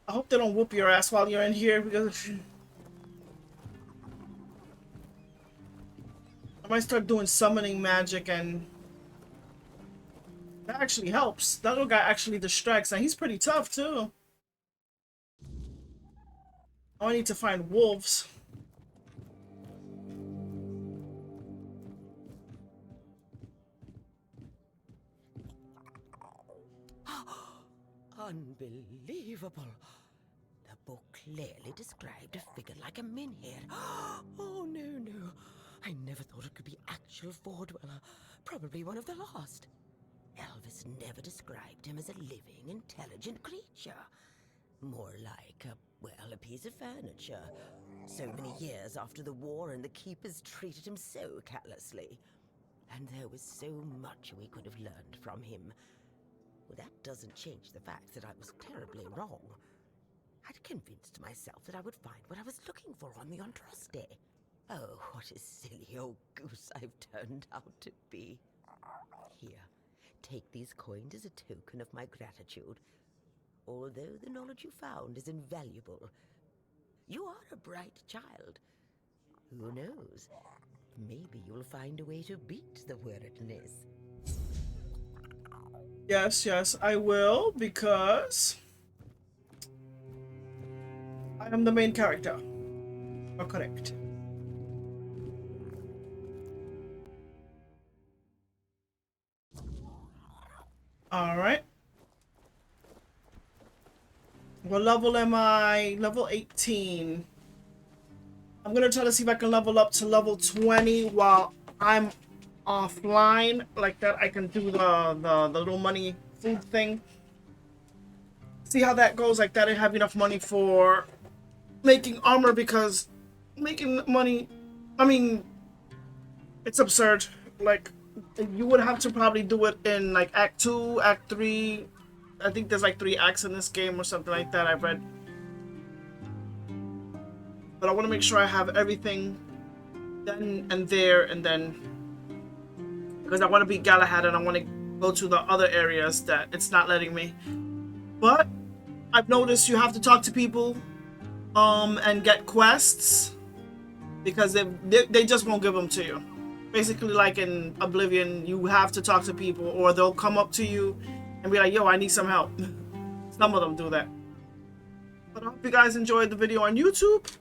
I hope they don't whoop your ass while you're in here, because I might start doing summoning magic, and that actually helps. That little guy actually distracts, and he's pretty tough too. Oh, I need to find wolves. Unbelievable. The book clearly described a figure like a menhir. Oh, no. I never thought it could be actual Fordweller. Probably one of the lost. Elvis never described him as a living, intelligent creature. More like a piece of furniture. So many years after the war, and the keepers treated him so callously. And there was so much we could have learned from him. Well, that doesn't change the fact that I was terribly wrong. I'd convinced myself that I would find what I was looking for on the Andraste. Oh, what a silly old goose I've turned out to be. Here, take these coins as a token of my gratitude. Although the knowledge you found is invaluable, you are a bright child. Who knows? Maybe you'll find a way to beat the weirdness. Yes, I will, because I am the main character. Oh, correct. Alright. What level am I? Level 18. I'm gonna try to see if I can level up to level 20 while I'm offline. Like that, I can do the little money food thing. See how that goes. Like that, I have enough money for making armor, because making money, I mean, it's absurd. Like, you would have to probably do it in like Act 2, Act 3. I think there's like 3 acts in this game or something like that, I've read. But I want to make sure I have everything then and there, and then, because I want to beat Galahad and I want to go to the other areas that it's not letting me. But I've noticed you have to talk to people and get quests, because they just won't give them to you. basically like in Oblivion, you have to talk to people, or they'll come up to you and be like, yo, I need some help. Some of them do that. But I hope you guys enjoyed the video on YouTube.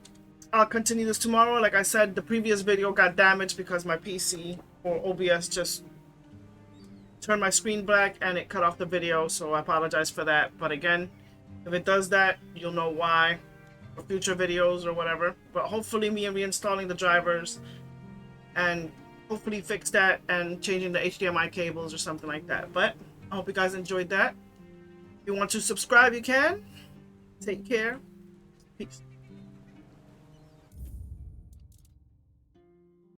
I'll continue this tomorrow. Like I said, the previous video got damaged because my PC or OBS just turned my screen black and it cut off the video, so I apologize for that. But again, if it does that, you'll know why for future videos or whatever. But hopefully me reinstalling the drivers and hopefully fix that and changing the HDMI cables or something like that. But I hope you guys enjoyed that. If you want to subscribe, you can. Take care. Peace.